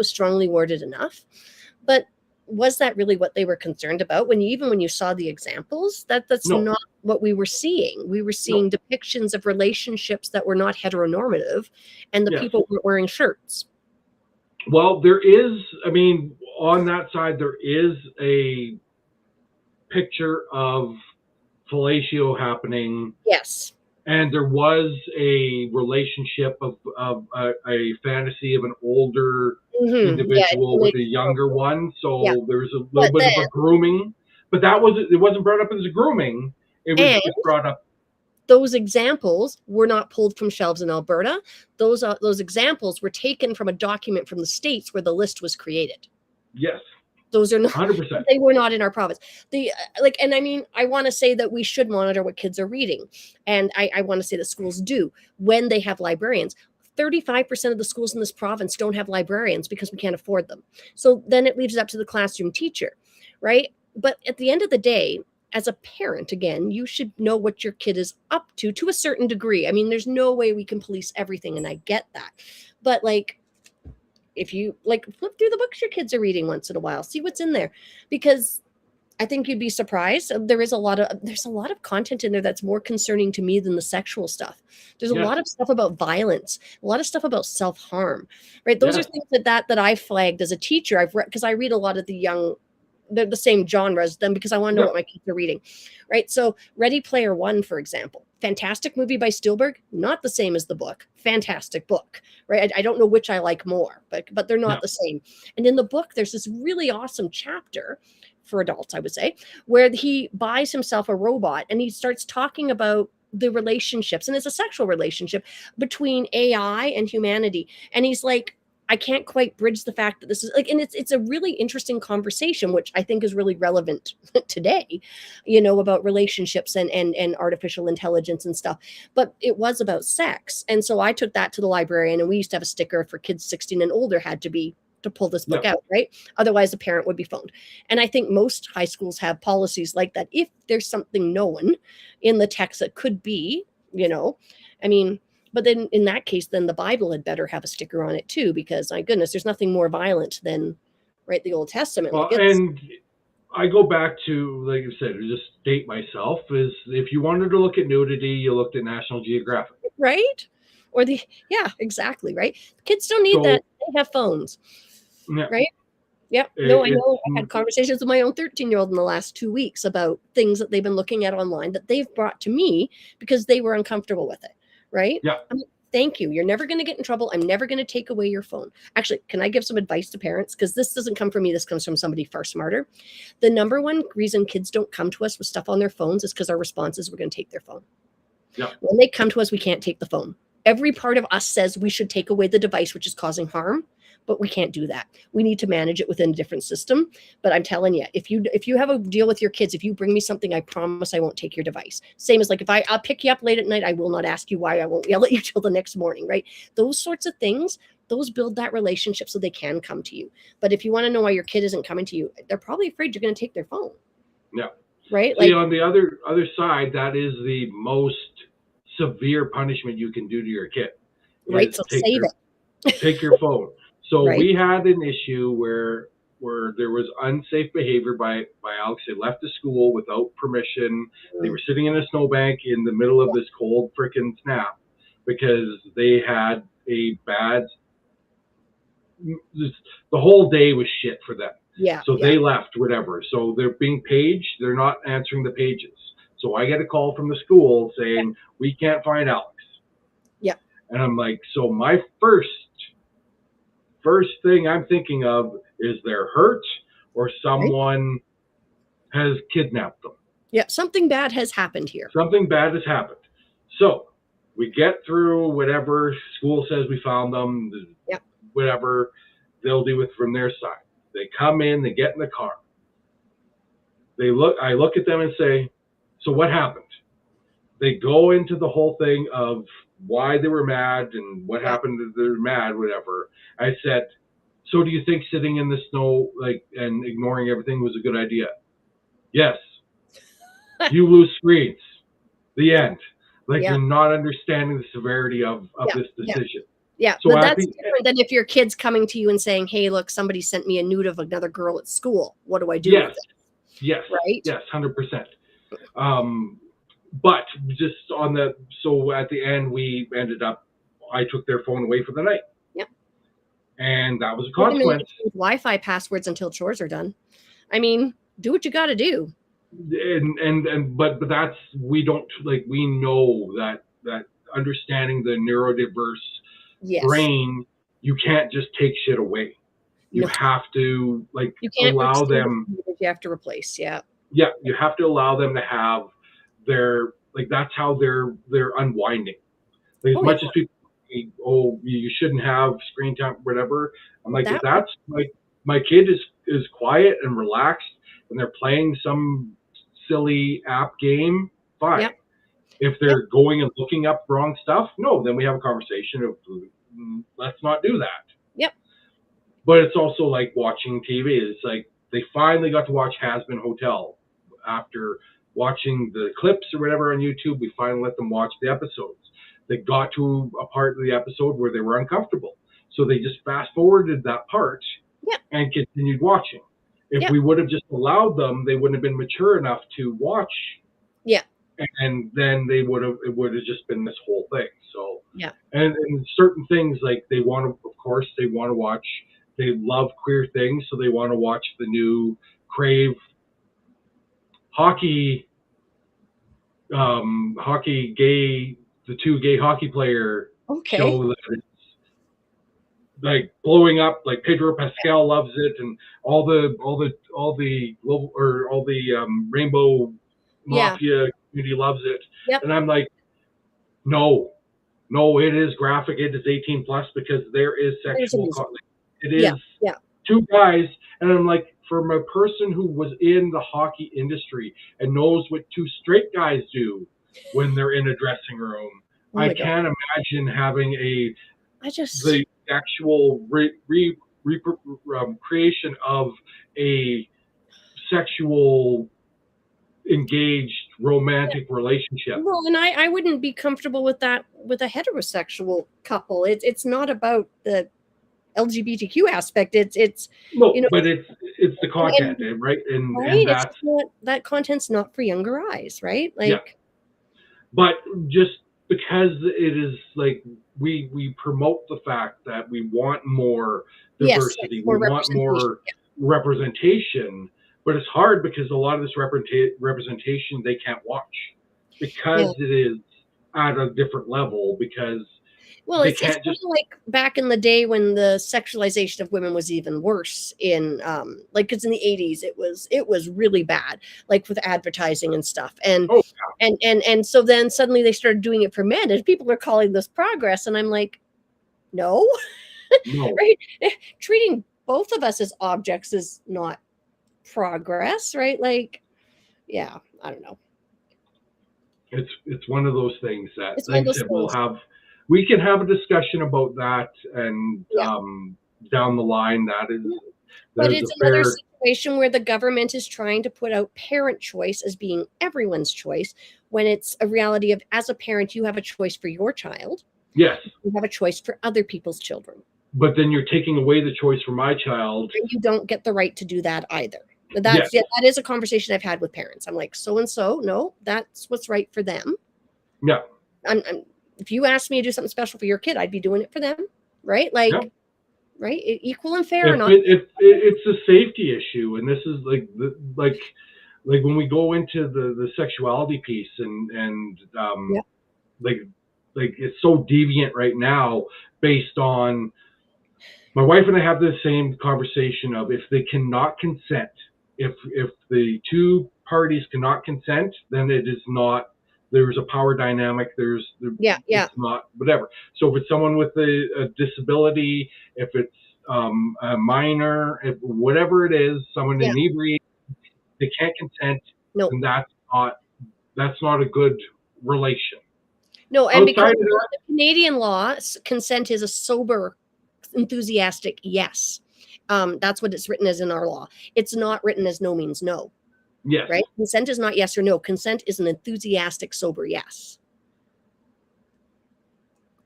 strongly worded enough. But was that really what they were concerned about? When you saw the examples, that's not what we were seeing. We were seeing depictions of relationships that were not heteronormative, and the people were wearing shirts. Well, there is, on that side, there is a picture of fellatio happening. Yes. And there was a relationship of a fantasy of an older individual with a younger one. So there's a little bit of a grooming, but it wasn't brought up as a grooming. It was just brought up. those examples were not pulled from shelves in Alberta. Those examples were taken from a document from the States where the list was created. Yes. Those are not 100%. They were not in our province. And I mean, I want to say that we should monitor what kids are reading. And I want to say that schools do when they have librarians. 35% of the schools in this province don't have librarians because we can't afford them. So then it leaves it up to the classroom teacher, right? But at the end of the day, as a parent, again, you should know what your kid is up to a certain degree. I mean, there's no way we can police everything, and I get that. But like, if you like flip through the books your kids are reading once in a while, see what's in there, because I think you'd be surprised. There's a lot of content in there that's more concerning to me than the sexual stuff. There's a lot of stuff about violence, a lot of stuff about self-harm, right? Those are things that I flagged as a teacher. I've read, because I read a lot of the same genres then, because I want to know what my kids are reading, right? So Ready Player One, for example, fantastic movie by Spielberg, not the same as the book. Fantastic book, right? I don't know which I like more, but they're not the same. And in the book, there's this really awesome chapter for adults, I would say, where he buys himself a robot and he starts talking about the relationships, and it's a sexual relationship between AI and humanity. And he's like, I can't quite bridge the fact that this is like, and it's a really interesting conversation, which I think is really relevant today, about relationships and artificial intelligence and stuff. But it was about sex. And so I took that to the librarian, and we used to have a sticker for kids 16 and older had to be to pull this book out, right? Otherwise, the parent would be phoned. And I think most high schools have policies like that. If there's something known in the text that could be, I mean, but then in that case, then the Bible had better have a sticker on it too, because my goodness, there's nothing more violent than, right, the Old Testament. Well, and I go back to, like you said, just state myself, is if you wanted to look at nudity, you looked at National Geographic. Right? Or exactly, right? Kids don't need that. They have phones. Yeah. Right? Yep. No, I know. I had conversations with my own 13-year-old in the last 2 weeks about things that they've been looking at online that they've brought to me because they were uncomfortable with it. Right? Yeah. Thank you. You're never going to get in trouble. I'm never going to take away your phone. Actually, can I give some advice to parents? Because this doesn't come from me. This comes from somebody far smarter. The number one reason kids don't come to us with stuff on their phones is because our response is we're going to take their phone. Yeah. When they come to us, we can't take the phone. Every part of us says we should take away the device which is causing harm, but we can't do that. We need to manage it within a different system. But I'm telling you, if you have a deal with your kids, if you bring me something, I promise I won't take your device. Same as like if I'll pick you up late at night, I will not ask you why. I won't yell at you till the next morning, right? Those sorts of things, those build that relationship so they can come to you. But if you want to know why your kid isn't coming to you, they're probably afraid you're going to take their phone. Yeah. Right? See, on the other side, that is the most severe punishment you can do to your kid. Right. So save it. Take your phone. So we had an issue where there was unsafe behavior by Alex. They left the school without permission. They were sitting in a snowbank in the middle of this cold frickin' snap because they had a bad. The whole day was shit for them. Yeah. So they left, whatever. So they're being paged. They're not answering the pages. So I get a call from the school saying we can't find Alex. Yeah. And I'm like, so my first thing I'm thinking of is they're hurt or someone has kidnapped them. Yeah, something bad has happened here. Something bad has happened. So we get through whatever school says we found them, whatever they'll do with from their side. They come in, they get in the car. I look at them and say, so what happened? They go into the whole thing of why they were mad and what happened that they're mad, whatever. I said, so do you think sitting in the snow and ignoring everything was a good idea? Yes. You lose screens. The end. You're not understanding the severity of this decision. Yeah, so but that's different than if your kid's coming to you and saying, hey, look, somebody sent me a nude of another girl at school. What do I do with it? Yes. Right? Yes, 100%. But just so at the end, I took their phone away for the night. Yep. And that was a consequence. Wi-Fi passwords until chores are done. I mean, do what you got to do. But that's, we know that understanding the neurodiverse brain, you can't just take shit away. You have to you can't allow them. You have to replace. Yeah. Yeah. You have to allow them to have their like that's how they're unwinding. Like, as much as people say, oh, you shouldn't have screen time, whatever. I'm like, if that's my kid is quiet and relaxed and they're playing some silly app game, fine. Yep. If they're going and looking up wrong stuff, no, then we have a conversation of let's not do that. Yep. But it's also like watching TV. It's like they finally got to watch Has Been Hotel after watching the clips or whatever on YouTube. We finally let them watch the episodes. They got to a part of the episode where they were uncomfortable, so they just fast forwarded that part and continued watching. If we would have just allowed them, they wouldn't have been mature enough to watch. Yeah. And then it would have just been this whole thing. So and certain things, like they want to, of course, they want to watch. They love queer things, so they want to watch the new Crave hockey gay, the two gay hockey player show that it's like blowing up. Like Pedro Pascal loves it, and all the Rainbow Mafia community loves it. And I'm like, no, it is graphic. It is 18 plus because there is sexual. It is two guys, and I'm like, from a person who was in the hockey industry and knows what two straight guys do when they're in a dressing room, I can't imagine having the actual creation of a sexual engaged romantic relationship. Well, and I wouldn't be comfortable with that with a heterosexual couple. It's not about the LGBTQ aspect. It's no, but it's the content, right? And that's that content's not for younger eyes, right? Like, but just because it is like we promote the fact that we want more diversity, we want more representation, but it's hard because a lot of this representation they can't watch because it is at a different level because. Well, it's just like back in the day when the sexualization of women was even worse in because in the 80s it was really bad, like with advertising and stuff. And and so then suddenly they started doing it for men, and people are calling this progress. And I'm like, no. Right? Treating both of us as objects is not progress, right? Like, I don't know. It's one of those things that we can have a discussion about that, and down the line, but it's another situation where the government is trying to put out parent choice as being everyone's choice, when it's a reality of, as a parent, you have a choice for your child. Yes. You have a choice for other people's children. But then you're taking away the choice for my child. And you don't get the right to do that either. That is a conversation I've had with parents. I'm like, so-and-so, no, that's what's right for them. Yeah. If you asked me to do something special for your kid, I'd be doing it for them, right? Like, right? Equal and fair. It's a safety issue, and this is like when we go into the sexuality piece, and like it's so deviant right now, based on my wife and I have the same conversation of, if they cannot consent, if the two parties cannot consent, then it is not. There's a power dynamic. It's not whatever. So if it's someone with a disability, if it's a minor, if whatever it is, someone inebriated, they can't consent. No, and that's not a good relation. No, and because the Canadian law, consent is a sober, enthusiastic yes. That's what it's written as in our law. It's not written as no means no. Yes. Right? Consent is not yes or no. Consent is an enthusiastic, sober yes.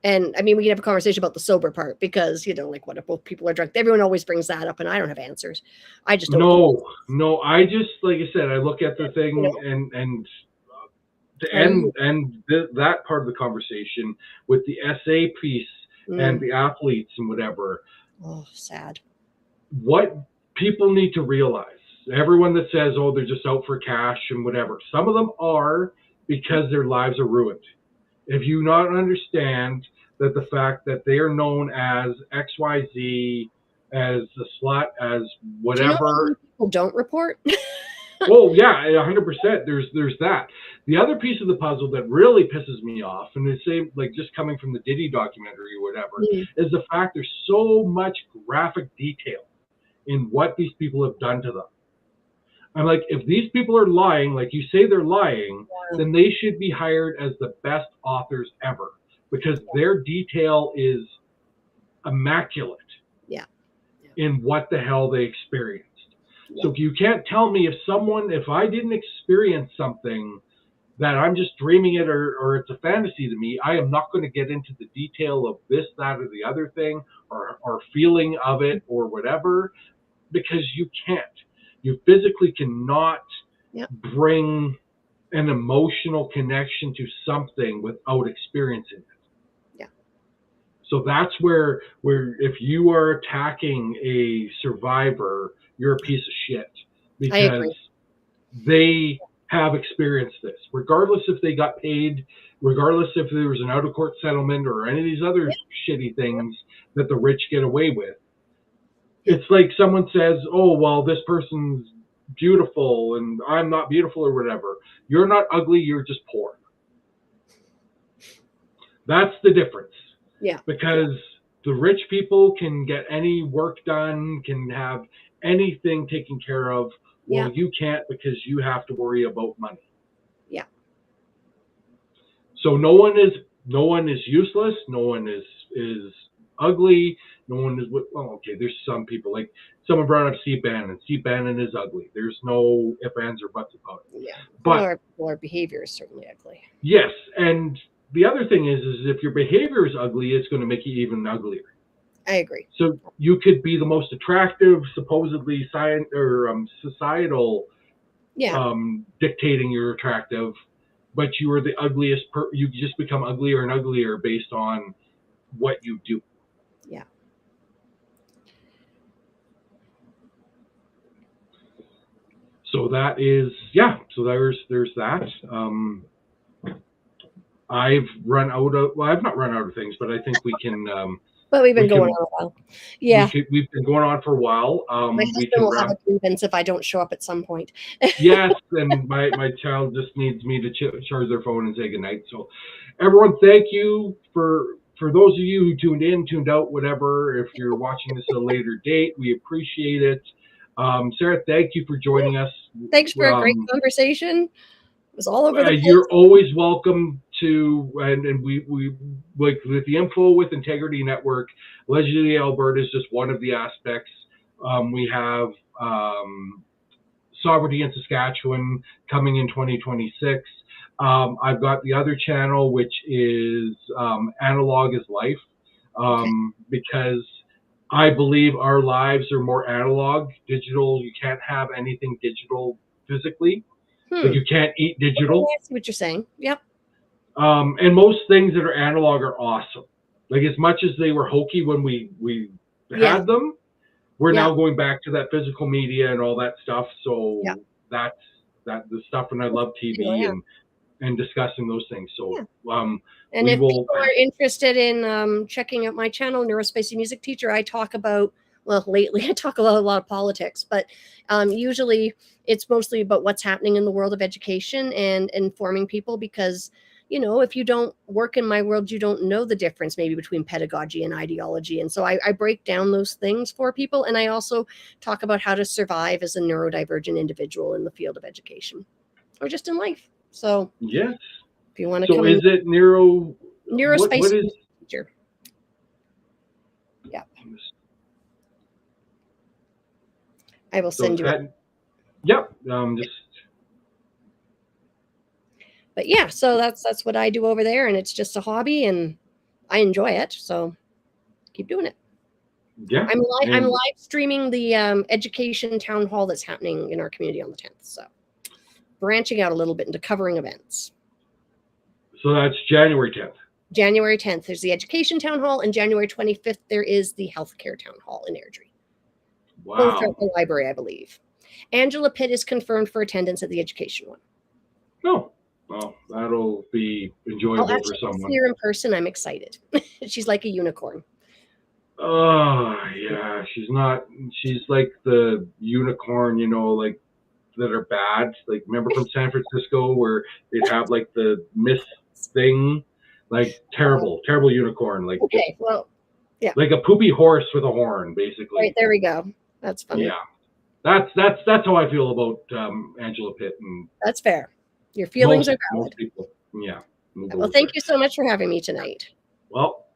And I mean, we can have a conversation about the sober part, because, like, what if both people are drunk? Everyone always brings that up, and I don't have answers. I just don't. No. I just, like I said, I look at the thing and to end that part of the conversation with the SA piece and the athletes and whatever. Oh, sad. What people need to realize. Everyone that says, oh, they're just out for cash and whatever. Some of them are, because their lives are ruined. If you not understand that the fact that they are known as XYZ, as a slut, as whatever. Do you know people don't report? Oh, yeah, 100%. There's that. The other piece of the puzzle that really pisses me off, and the same, like just coming from the Diddy documentary or whatever, is the fact there's so much graphic detail in what these people have done to them. I'm like, if these people are lying, like you say they're lying, then they should be hired as the best authors ever, because their detail is immaculate in what the hell they experienced. So you can't tell me if I didn't experience something that I'm just dreaming it or it's a fantasy to me, I am not going to get into the detail of this, that, or the other thing or feeling of it or whatever, because you can't. You physically cannot bring an emotional connection to something without experiencing it. So that's where if you are attacking a survivor, you're a piece of shit, because they have experienced this, regardless if they got paid, regardless if there was an out-of-court settlement or any of these other shitty things that the rich get away with. It's like someone says, oh, well, this person's beautiful and I'm not beautiful or whatever. You're not ugly, you're just poor. That's the difference. Yeah. Because the rich people can get any work done, can have anything taken care of. Well, you can't, because you have to worry about money. Yeah. So no one is useless. No one is ugly. No one is, well, okay, there's some people, like someone brought up Steve Bannon. Steve Bannon is ugly. There's no ifs, ands, or buts about it. Yeah. But our behavior is certainly ugly. Yes. And the other thing is if your behavior is ugly, it's going to make you even uglier. I agree. So you could be the most attractive, supposedly societal, dictating you're attractive, but you are the ugliest. You just become uglier and uglier based on what you do. Yeah. So that is, so there's that. I've run out of, well, I've not run out of things, but I think we can. But we've been going on a while. Yeah. We've been going on for a while. My husband will have a grievance if I don't show up at some point. Yes, and my child just needs me to charge their phone and say goodnight. So everyone, thank you for those of you who tuned in, tuned out, whatever. If you're watching this at a later date, we appreciate it. Sarah, thank you for joining us. Thanks for a great conversation. It was all over the place. You're always welcome to, and we like with the Info with Integrity Network, allegedly Alberta is just one of the aspects. We have Sovereignty in Saskatchewan coming in 2026. I've got the other channel, which is Analog is Life, because I believe our lives are more analog. Digital, you can't have anything digital physically. Like you can't eat digital. I see what you're saying. Yep. And most things that are analog are awesome. Like as much as they were hokey when we had them, we're now going back to that physical media and all that stuff. So that's the stuff, and I love TV and discussing those things. So and if people are interested in checking out my channel, Neurospacey Music Teacher, I talk about, well, lately I talk about a lot of politics, but usually it's mostly about what's happening in the world of education and informing people, because, you know, if you don't work in my world, you don't know the difference maybe between pedagogy and ideology. And so I break down those things for people. And I also talk about how to survive as a neurodivergent individual in the field of education or just in life. So yes, if you want to come in. So is it Neurospacey what is teacher? Yeah. I will send you it. Yep. But yeah, so that's what I do over there, and it's just a hobby, and I enjoy it. So keep doing it. Yeah. I'm live streaming the education town hall that's happening in our community on the 10th. So branching out a little bit into covering events. So that's January 10th. January 10th, there's the education town hall, and January 25th, there is the healthcare town hall in Airdrie. Wow. Both are at the library, I believe. Angela Pitt is confirmed for attendance at the education one. Oh, well, that'll be enjoyable for someone. See her in person. I'm excited. She's like a unicorn. Oh, yeah. She's like the unicorn, you know, like that are bad. Like, remember from San Francisco where they'd have like the mist thing, like terrible unicorn, like Okay, well, yeah, like a poopy horse with a horn, basically. right, there we go. That's funny. Yeah, that's how I feel about Angela Pitt, and That's fair. Your feelings are valid. most people. Yeah. Well, thank you so much for having me tonight. Well,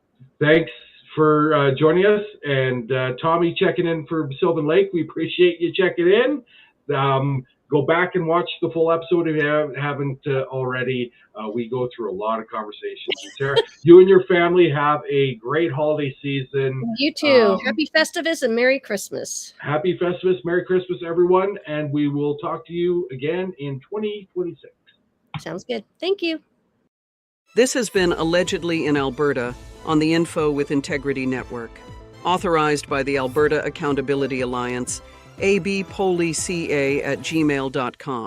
thanks for joining us, and Tommy checking in for Sylvan Lake. We appreciate you checking in. Go back and watch the full episode if you haven't already. We go through a lot of conversations. And Sarah, you and your family have a great holiday season. You too. Happy Festivus and Merry Christmas. Happy Festivus, Merry Christmas, everyone, and we will talk to you again in 2026. Sounds good. Thank you. This has been Allegedly in Alberta on the Info with Integrity Network, authorized by the Alberta Accountability Alliance, abpolica@gmail.com.